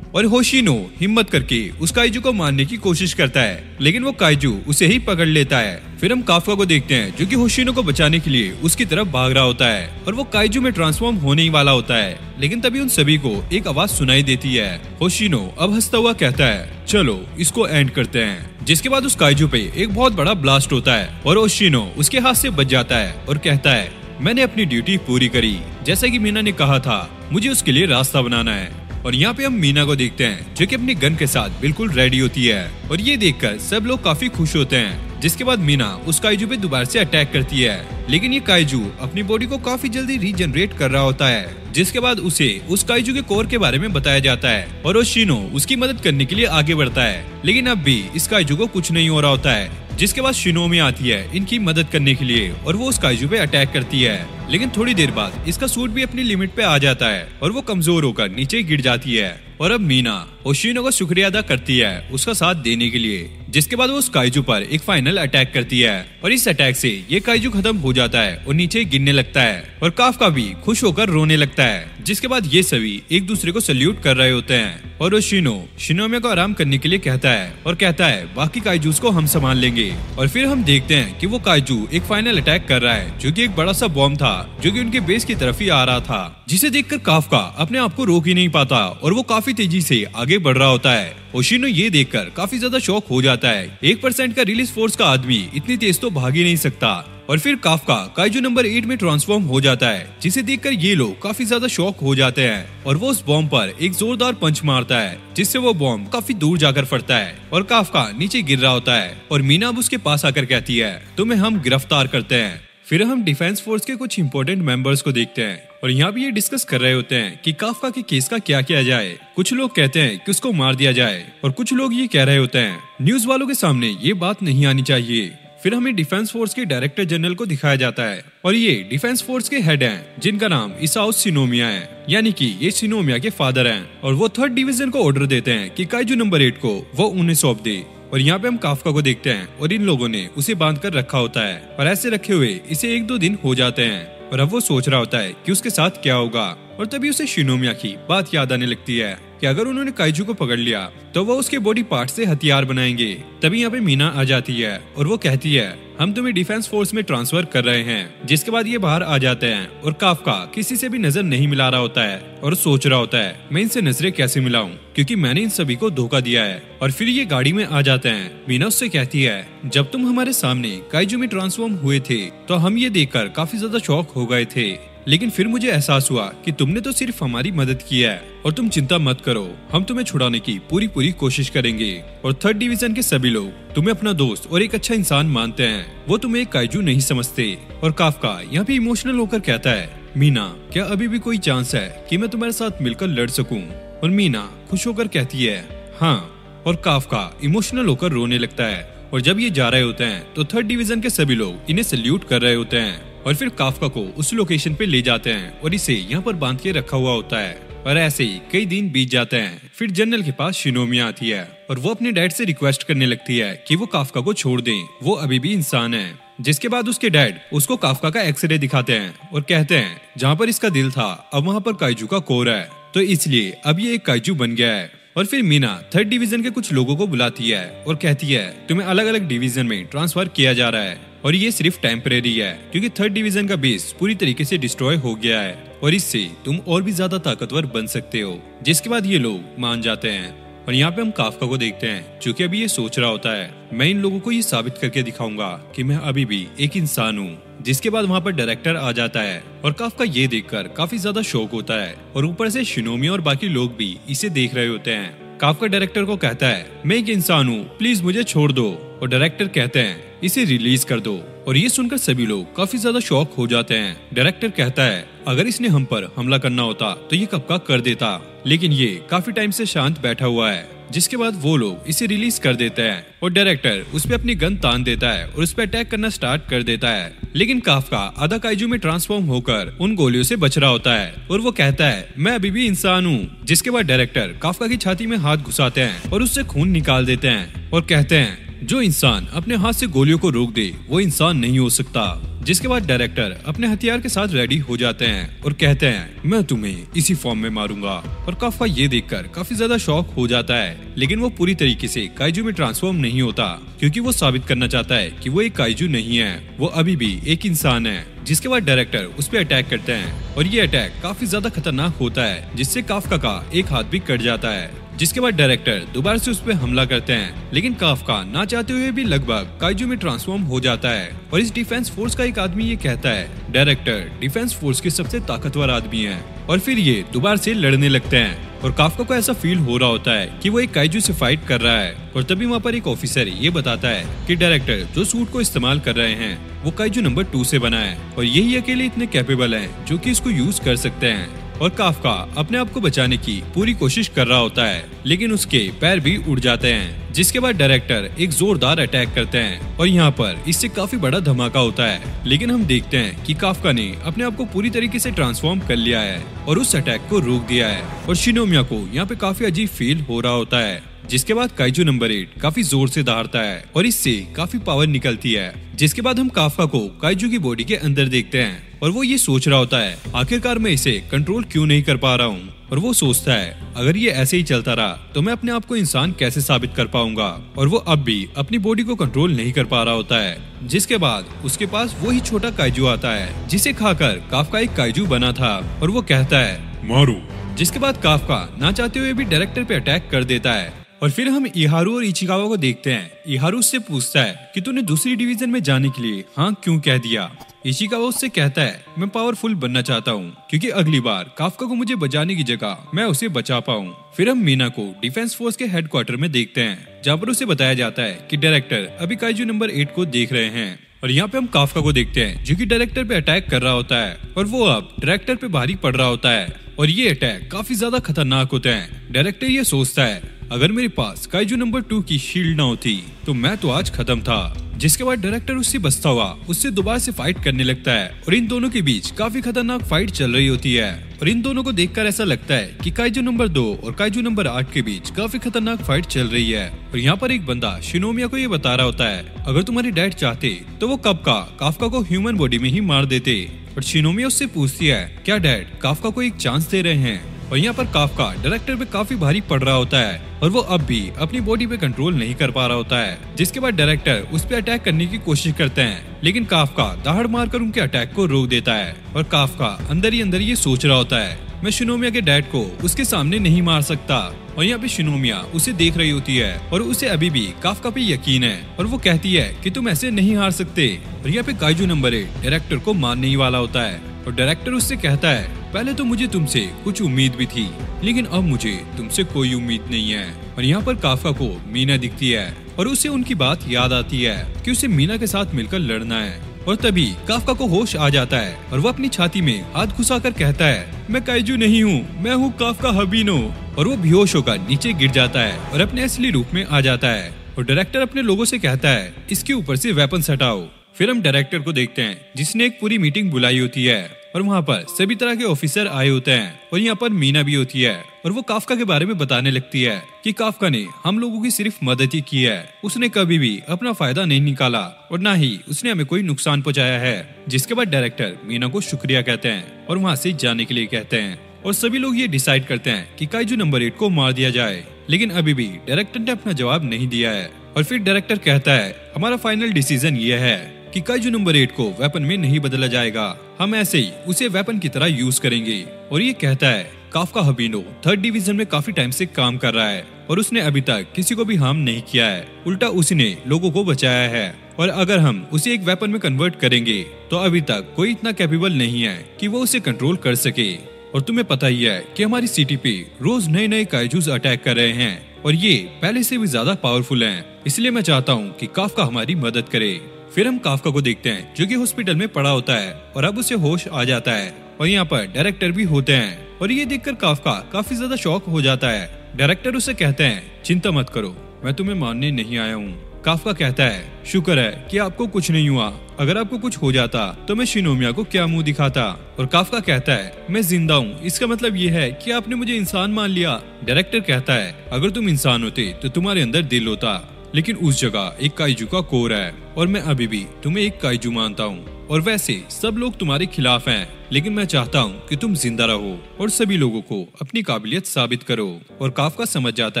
और होशिनो हिम्मत करके उस काइजू को मारने की कोशिश करता है, लेकिन वो काइजू उसे ही पकड़ लेता है। फिर हम काफका को देखते हैं जो कि होशिनो को बचाने के लिए उसकी तरफ भाग रहा होता है और वो काइजू में ट्रांसफॉर्म होने ही वाला होता है, लेकिन तभी उन सभी को एक आवाज सुनाई देती है। होशिनो अब हंसता हुआ कहता है चलो इसको एंड करते हैं। जिसके बाद उस काइजू पे एक बहुत बड़ा ब्लास्ट होता है और होशिनो उसके हाथ से बच जाता है और कहता है मैंने अपनी ड्यूटी पूरी करी, जैसा कि मीना ने कहा था मुझे उसके लिए रास्ता बनाना है। और यहाँ पे हम मीना को देखते हैं जो कि अपनी गन के साथ बिल्कुल रेडी होती है और ये देखकर सब लोग काफी खुश होते हैं। जिसके बाद मीना उस काइजू पे दोबारा से अटैक करती है, लेकिन ये काइजू अपनी बॉडी को काफी जल्दी रीजनरेट कर रहा होता है। जिसके बाद उसे उस काइजू के कोर के बारे में बताया जाता है और होशिनो उसकी मदद करने के लिए आगे बढ़ता है, लेकिन अब भी इस काइजू को कुछ नहीं हो रहा होता है। जिसके बाद शिनोमी आती है इनकी मदद करने के लिए और वो उस काइजू पे अटैक करती है, लेकिन थोड़ी देर बाद इसका सूट भी अपनी लिमिट पे आ जाता है और वो कमजोर होकर नीचे गिर जाती है। और अब मीना ओशिनो को शुक्रिया अदा करती है उसका साथ देने के लिए। जिसके बाद वो उस काइजू पर एक फाइनल अटैक करती है और इस अटैक से ये काइजू खत्म हो जाता है और नीचे गिरने लगता है और काफका भी खुश होकर रोने लगता है। जिसके बाद ये सभी एक दूसरे को सल्यूट कर रहे होते हैं और ओशिनो शिनोमिया को आराम करने के लिए कहता है और कहता है बाकी काइजूस को हम संभाल लेंगे। और फिर हम देखते हैं कि वो काइजू एक फाइनल अटैक कर रहा है जो कि एक बड़ा सा बॉम्ब था जो कि उनके बेस की तरफ ही आ रहा था, जिसे देखकर काफका अपने आप को रोक ही नहीं पाता और वो काफी तेजी से आगे बढ़ रहा होता है। ओशिनो ये देखकर काफी ज्यादा शॉक हो जाता है, 1% का रिलीज फोर्स का आदमी इतनी तेज तो भाग ही नहीं सकता। और फिर काफका काइजू नंबर 8 में ट्रांसफॉर्म हो जाता है, जिसे देखकर ये लोग काफी ज्यादा शॉक हो जाते हैं और वो उस बॉम्ब पर एक जोरदार पंच मारता है जिससे वो बॉम्ब काफी दूर जाकर फटता है और काफका नीचे गिर रहा होता है और मीना अब उसके पास आकर कहती है तुम्हें हम गिरफ्तार करते हैं। फिर हम डिफेंस फोर्स के कुछ इंपॉर्टेंट मेंबर्स को देखते हैं और यहाँ भी ये डिस्कस कर रहे होते हैं कि काफका के केस का क्या किया जाए। कुछ लोग कहते हैं कि उसको मार दिया जाए और कुछ लोग ये कह रहे होते हैं न्यूज वालों के सामने ये बात नहीं आनी चाहिए। फिर हमें डिफेंस फोर्स के डायरेक्टर जनरल को दिखाया जाता है और ये डिफेंस फोर्स के हेड हैं जिनका नाम इसाओ शिनोमिया है, यानी कि ये शिनोमिया के फादर हैं और वो 3rd डिवीजन को ऑर्डर देते हैं कि काइजू नंबर 8 को वो उन्हें सौंप दे। और यहाँ पे हम काफका को देखते हैं और इन लोगों ने उसे बांध कर रखा होता है और ऐसे रखे हुए इसे 1-2 दिन हो जाते हैं और अब वो सोच रहा होता है कि उसके साथ क्या होगा। और तभी उसे शिनोमिया की बात याद आने लगती है कि अगर उन्होंने काइजू को पकड़ लिया तो वो उसके बॉडी पार्ट से हथियार बनाएंगे। तभी यहाँ पे मीना आ जाती है और वो कहती है हम तुम्हें डिफेंस फोर्स में ट्रांसफर कर रहे हैं। जिसके बाद ये बाहर आ जाते हैं और काफका किसी से भी नजर नहीं मिला रहा होता है और सोच रहा होता है मैं इनसे नजरें कैसे मिलाऊं क्योंकि मैंने इन सभी को धोखा दिया है। और फिर ये गाड़ी में आ जाते हैं। मीना उससे कहती है जब तुम हमारे सामने काइजू में ट्रांसफॉर्म हुए थे तो हम ये देखकर काफी ज्यादा शॉक हो गए थे, लेकिन फिर मुझे एहसास हुआ कि तुमने तो सिर्फ हमारी मदद की है और तुम चिंता मत करो, हम तुम्हें छुड़ाने की पूरी कोशिश करेंगे। और 3rd डिवीजन के सभी लोग तुम्हें अपना दोस्त और एक अच्छा इंसान मानते हैं, वो तुम्हें एक काइजू नहीं समझते। और काफका यहाँ पे इमोशनल होकर कहता है मीना क्या अभी भी कोई चांस है कि मैं तुम्हारे साथ मिलकर लड़ सकूं? और मीना खुश होकर कहती है हाँ। और काफका इमोशनल होकर रोने लगता है। और जब ये जा रहे होते हैं तो 3rd डिवीजन के सभी लोग इन्हें सल्यूट कर रहे होते हैं और फिर काफका को उस लोकेशन पे ले जाते हैं और इसे यहाँ पर बांध के रखा हुआ होता है। और ऐसे ही कई दिन बीत जाते हैं। फिर जनरल के पास शिनोमिया आती है और वो अपने डैड से रिक्वेस्ट करने लगती है कि वो काफका को छोड़ दें, वो अभी भी इंसान है। जिसके बाद उसके डैड उसको काफका का एक्सरे दिखाते हैं और कहते हैं जहाँ पर इसका दिल था अब वहाँ पर काइजू का कोर है, तो इसलिए अब ये एक काइजू बन गया है। और फिर मीना 3rd डिवीजन के कुछ लोगों को बुलाती है और कहती है तुम्हें अलग अलग डिवीजन में ट्रांसफर किया जा रहा है और ये सिर्फ टेम्परेरी है क्योंकि 3rd डिवीजन का बेस पूरी तरीके से डिस्ट्रॉय हो गया है और इससे तुम और भी ज्यादा ताकतवर बन सकते हो। जिसके बाद ये लोग मान जाते हैं और यहाँ पे हम काफका को देखते हैं जो कि अभी ये सोच रहा होता है मैं इन लोगों को ये साबित करके दिखाऊंगा कि मैं अभी भी एक इंसान हूँ। जिसके बाद वहाँ पर डायरेक्टर आ जाता है और काफका ये देखकर काफी ज्यादा शौक होता है और ऊपर से शिनोमिया और बाकी लोग भी इसे देख रहे होते हैं। काफका डायरेक्टर को कहता है मैं एक इंसान हूँ, प्लीज मुझे छोड़ दो। और डायरेक्टर कहते हैं इसे रिलीज कर दो। और ये सुनकर सभी लोग काफी ज्यादा शॉक हो जाते हैं। डायरेक्टर कहता है अगर इसने हम पर हमला करना होता तो ये कब का कर देता, लेकिन ये काफी टाइम से शांत बैठा हुआ है। जिसके बाद वो लोग इसे रिलीज कर देते हैं और डायरेक्टर उस पे अपनी गन तान देता है और उस पे अटैक करना स्टार्ट कर देता है। लेकिन काफका आधा काइजू में ट्रांसफॉर्म होकर उन गोलियों से बच रहा होता है और वो कहता है मैं अभी भी इंसान हूँ। जिसके बाद डायरेक्टर काफका की छाती में हाथ घुसाते हैं और उससे खून निकाल देते हैं और कहते हैं जो इंसान अपने हाथ से गोलियों को रोक दे वो इंसान नहीं हो सकता। जिसके बाद डायरेक्टर अपने हथियार के साथ रेडी हो जाते हैं और कहते हैं मैं तुम्हें इसी फॉर्म में मारूंगा। और काफका ये देखकर काफी ज्यादा शॉक हो जाता है, लेकिन वो पूरी तरीके से काइजू में ट्रांसफॉर्म नहीं होता क्योंकि वो साबित करना चाहता है कि वो एक काइजू नहीं है, वो अभी भी एक इंसान है। जिसके बाद डायरेक्टर उस पर अटैक करते हैं और ये अटैक काफी ज्यादा खतरनाक होता है जिससे काफका का एक हाथ भी कट जाता है। जिसके बाद डायरेक्टर दोबारा से उस पर हमला करते हैं, लेकिन काफका ना चाहते हुए भी लगभग काइजू में ट्रांसफॉर्म हो जाता है। और इस डिफेंस फोर्स का एक आदमी ये कहता है डायरेक्टर डिफेंस फोर्स के सबसे ताकतवर आदमी है। और फिर ये दोबारा से लड़ने लगते हैं और काफका को ऐसा फील हो रहा होता है कि वो एक काइजू से फाइट कर रहा है। और तभी वहाँ पर एक ऑफिसर ये बताता है कि डायरेक्टर जो सूट को इस्तेमाल कर रहे हैं वो काइजू नंबर 2 से बना है और यही अकेले इतने कैपेबल हैं जो कि इसको यूज कर सकते हैं। और काफका अपने आप को बचाने की पूरी कोशिश कर रहा होता है, लेकिन उसके पैर भी उड़ जाते हैं। जिसके बाद डायरेक्टर एक जोरदार अटैक करते हैं और यहाँ पर इससे काफी बड़ा धमाका होता है। लेकिन हम देखते हैं कि काफका ने अपने आप को पूरी तरीके से ट्रांसफॉर्म कर लिया है और उस अटैक को रोक दिया है और शिनोमिया को यहाँ पे काफी अजीब फील हो रहा होता है। जिसके बाद काइजू नंबर 8 काफी जोर से दहाड़ता है और इससे काफी पावर निकलती है। जिसके बाद हम काफका को काइजू की बॉडी के अंदर देखते हैं और वो ये सोच रहा होता है आखिरकार मैं इसे कंट्रोल क्यों नहीं कर पा रहा हूँ। और वो सोचता है अगर ये ऐसे ही चलता रहा तो मैं अपने आप को इंसान कैसे साबित कर पाऊंगा। और वो अब भी अपनी बॉडी को कंट्रोल नहीं कर पा रहा होता है। जिसके बाद उसके पास वही छोटा काइजू आता है जिसे खाकर काफका एक काइजू बना था और वो कहता है मारो। जिसके बाद काफका ना चाहते हुए भी डायरेक्टर पे अटैक कर देता है। और फिर हम इहारू और इचिकावा को देखते हैं। इहारू उससे पूछता है कि तूने दूसरी डिवीजन में जाने के लिए हाँ क्यों कह दिया। इचिकावा उससे कहता है मैं पावरफुल बनना चाहता हूँ क्योंकि अगली बार काफका को मुझे बचाने की जगह मैं उसे बचा पाऊँ। फिर हम मीना को डिफेंस फोर्स के हेडक्वार्टर में देखते हैं जहाँ पर उसे बताया जाता है कि डायरेक्टर अभी काइजू नंबर 8 को देख रहे हैं। और यहाँ पे हम काफका को देखते हैं जो कि डायरेक्टर पे अटैक कर रहा होता है और वो अब डायरेक्टर पे भारी पड़ रहा होता है और ये अटैक काफी ज्यादा खतरनाक होते हैं। डायरेक्टर ये सोचता है अगर मेरे पास काइजू नंबर 2 की शील्ड ना होती तो मैं तो आज खत्म था। जिसके बाद डायरेक्टर उससे बचता हुआ उससे दोबारा से फाइट करने लगता है और इन दोनों के बीच काफी खतरनाक फाइट चल रही होती है। और इन दोनों को देखकर ऐसा लगता है कि काइजू नंबर 2 और काइजू नंबर 8 के बीच काफी खतरनाक फाइट चल रही है। और यहाँ पर एक बंदा शिनोमिया को ये बता रहा होता है अगर तुम्हारे डैड चाहते तो वो काफका को ह्यूमन बॉडी में ही मार देते। और शिनोमिया उससे पूछती है क्या डैड काफका को एक चांस दे रहे हैं। और यहाँ पर काफका डायरेक्टर पे काफी भारी पड़ रहा होता है और वो अब भी अपनी बॉडी पे कंट्रोल नहीं कर पा रहा होता है। जिसके बाद डायरेक्टर उस पे अटैक करने की कोशिश करते हैं लेकिन काफका दहाड़ मारकर उनके अटैक को रोक देता है। और काफका अंदर ही अंदर ये सोच रहा होता है मैं शिनोमिया के डैड को उसके सामने नहीं मार सकता। और यहाँ पे शिनोमिया उसे देख रही होती है और उसे अभी भी काफका पे यकीन है और वो कहती है कि तुम ऐसे नहीं हार सकते। और यहाँ पे काइजू नंबर 8 डायरेक्टर को मारने ही वाला होता है और डायरेक्टर उससे कहता है पहले तो मुझे तुमसे कुछ उम्मीद भी थी लेकिन अब मुझे तुमसे कोई उम्मीद नहीं है। और यहाँ पर काफका को मीना दिखती है और उसे उनकी बात याद आती है कि उसे मीना के साथ मिलकर लड़ना है। और तभी काफका को होश आ जाता है और वो अपनी छाती में हाथ घुसाकर कहता है मैं काइजू नहीं हूँ मैं हूँ काफका हबीनो। और वो बेहोश होकर नीचे गिर जाता है और अपने असली रूप में आ जाता है। और डायरेक्टर अपने लोगों से कहता है इसके ऊपर से वेपन हटाओ। फिर हम डायरेक्टर को देखते हैं जिसने एक पूरी मीटिंग बुलाई होती है और वहाँ पर सभी तरह के ऑफिसर आए होते हैं और यहाँ पर मीना भी होती है और वो काफका के बारे में बताने लगती है कि काफका ने हम लोगों की सिर्फ मदद ही की है, उसने कभी भी अपना फायदा नहीं निकाला और ना ही उसने हमें कोई नुकसान पहुंचाया है। जिसके बाद डायरेक्टर मीना को शुक्रिया कहते हैं और वहाँ से जाने के लिए कहते हैं और सभी लोग ये डिसाइड करते हैं कि काइजू नंबर 8 को मार दिया जाए। लेकिन अभी भी डायरेक्टर ने अपना जवाब नहीं दिया है। और फिर डायरेक्टर कहता है हमारा फाइनल डिसीजन ये है कि काइजू नंबर 8 को वेपन में नहीं बदला जाएगा, हम ऐसे ही उसे वेपन की तरह यूज करेंगे। और ये कहता है काफका हबीनो 3rd डिवीजन में काफी टाइम से काम कर रहा है और उसने अभी तक किसी को भी हार्म नहीं किया है, उल्टा उसने लोगों को बचाया है। और अगर हम उसे एक वेपन में कन्वर्ट करेंगे तो अभी तक कोई इतना कैपेबल नहीं है कि वो उसे कंट्रोल कर सके। और तुम्हें पता ही है कि हमारी सिटी पे रोज नए नए काइजूस अटैक कर रहे हैं और ये पहले से भी ज्यादा पावरफुल हैं, इसलिए मैं चाहता हूँ कि काफका हमारी मदद करे। फिर हम काफका को देखते हैं जो कि हॉस्पिटल में पड़ा होता है और अब उसे होश आ जाता है और यहाँ पर डायरेक्टर भी होते हैं और ये देखकर काफका काफी ज्यादा शॉक हो जाता है। डायरेक्टर उसे कहते हैं चिंता मत करो, मैं तुम्हें मारने नहीं आया हूँ। काफका कहता है शुक्र है कि आपको कुछ नहीं हुआ, अगर आपको कुछ हो जाता तो मैं शिनोमिया को क्या मुंह दिखाता। और काफका कहता है मैं जिंदा हूँ, इसका मतलब ये है कि आपने मुझे इंसान मान लिया। डायरेक्टर कहता है अगर तुम इंसान होते तो तुम्हारे अंदर दिल होता, लेकिन उस जगह एक काइजू का कोर है और मैं अभी भी तुम्हें एक काइजू मानता हूँ। और वैसे सब लोग तुम्हारे खिलाफ हैं, लेकिन मैं चाहता हूँ कि तुम जिंदा रहो और सभी लोगों को अपनी काबिलियत साबित करो। और काफका समझ जाता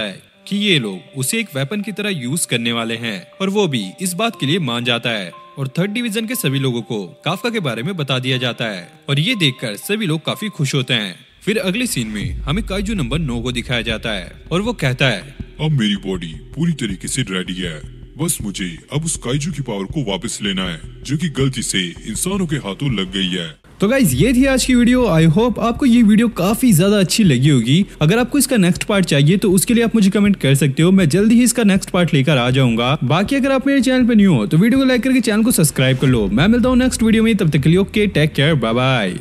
है कि ये लोग उसे एक वेपन की तरह यूज करने वाले हैं और वो भी इस बात के लिए मान जाता है। और 3rd डिवीजन के सभी लोगों को काफका के बारे में बता दिया जाता है और ये देखकर सभी लोग काफी खुश होते हैं। फिर अगले सीन में हमें काइजू नंबर 9 को दिखाया जाता है और वो कहता है अब मेरी बॉडी पूरी तरीके से रेडी है, बस मुझे अब उस काइजू की पावर को वापस लेना है जो कि गलती से इंसानों के हाथों लग गई है। तो गाइज ये थी आज की वीडियो। आई होप आपको ये वीडियो काफी ज्यादा अच्छी लगी होगी। अगर आपको इसका नेक्स्ट पार्ट चाहिए तो उसके लिए आप मुझे कमेंट कर सकते हो, मैं जल्दी ही इसका नेक्स्ट पार्ट लेकर आ जाऊंगा। बाकी अगर आप मेरे चैनल पे न्यू हो तो वीडियो को लाइक करके चैनल को सब्सक्राइब कर लो। मैं मिलता हूँ नेक्स्ट वीडियो में, तब तक के लिए okay take care, bye bye.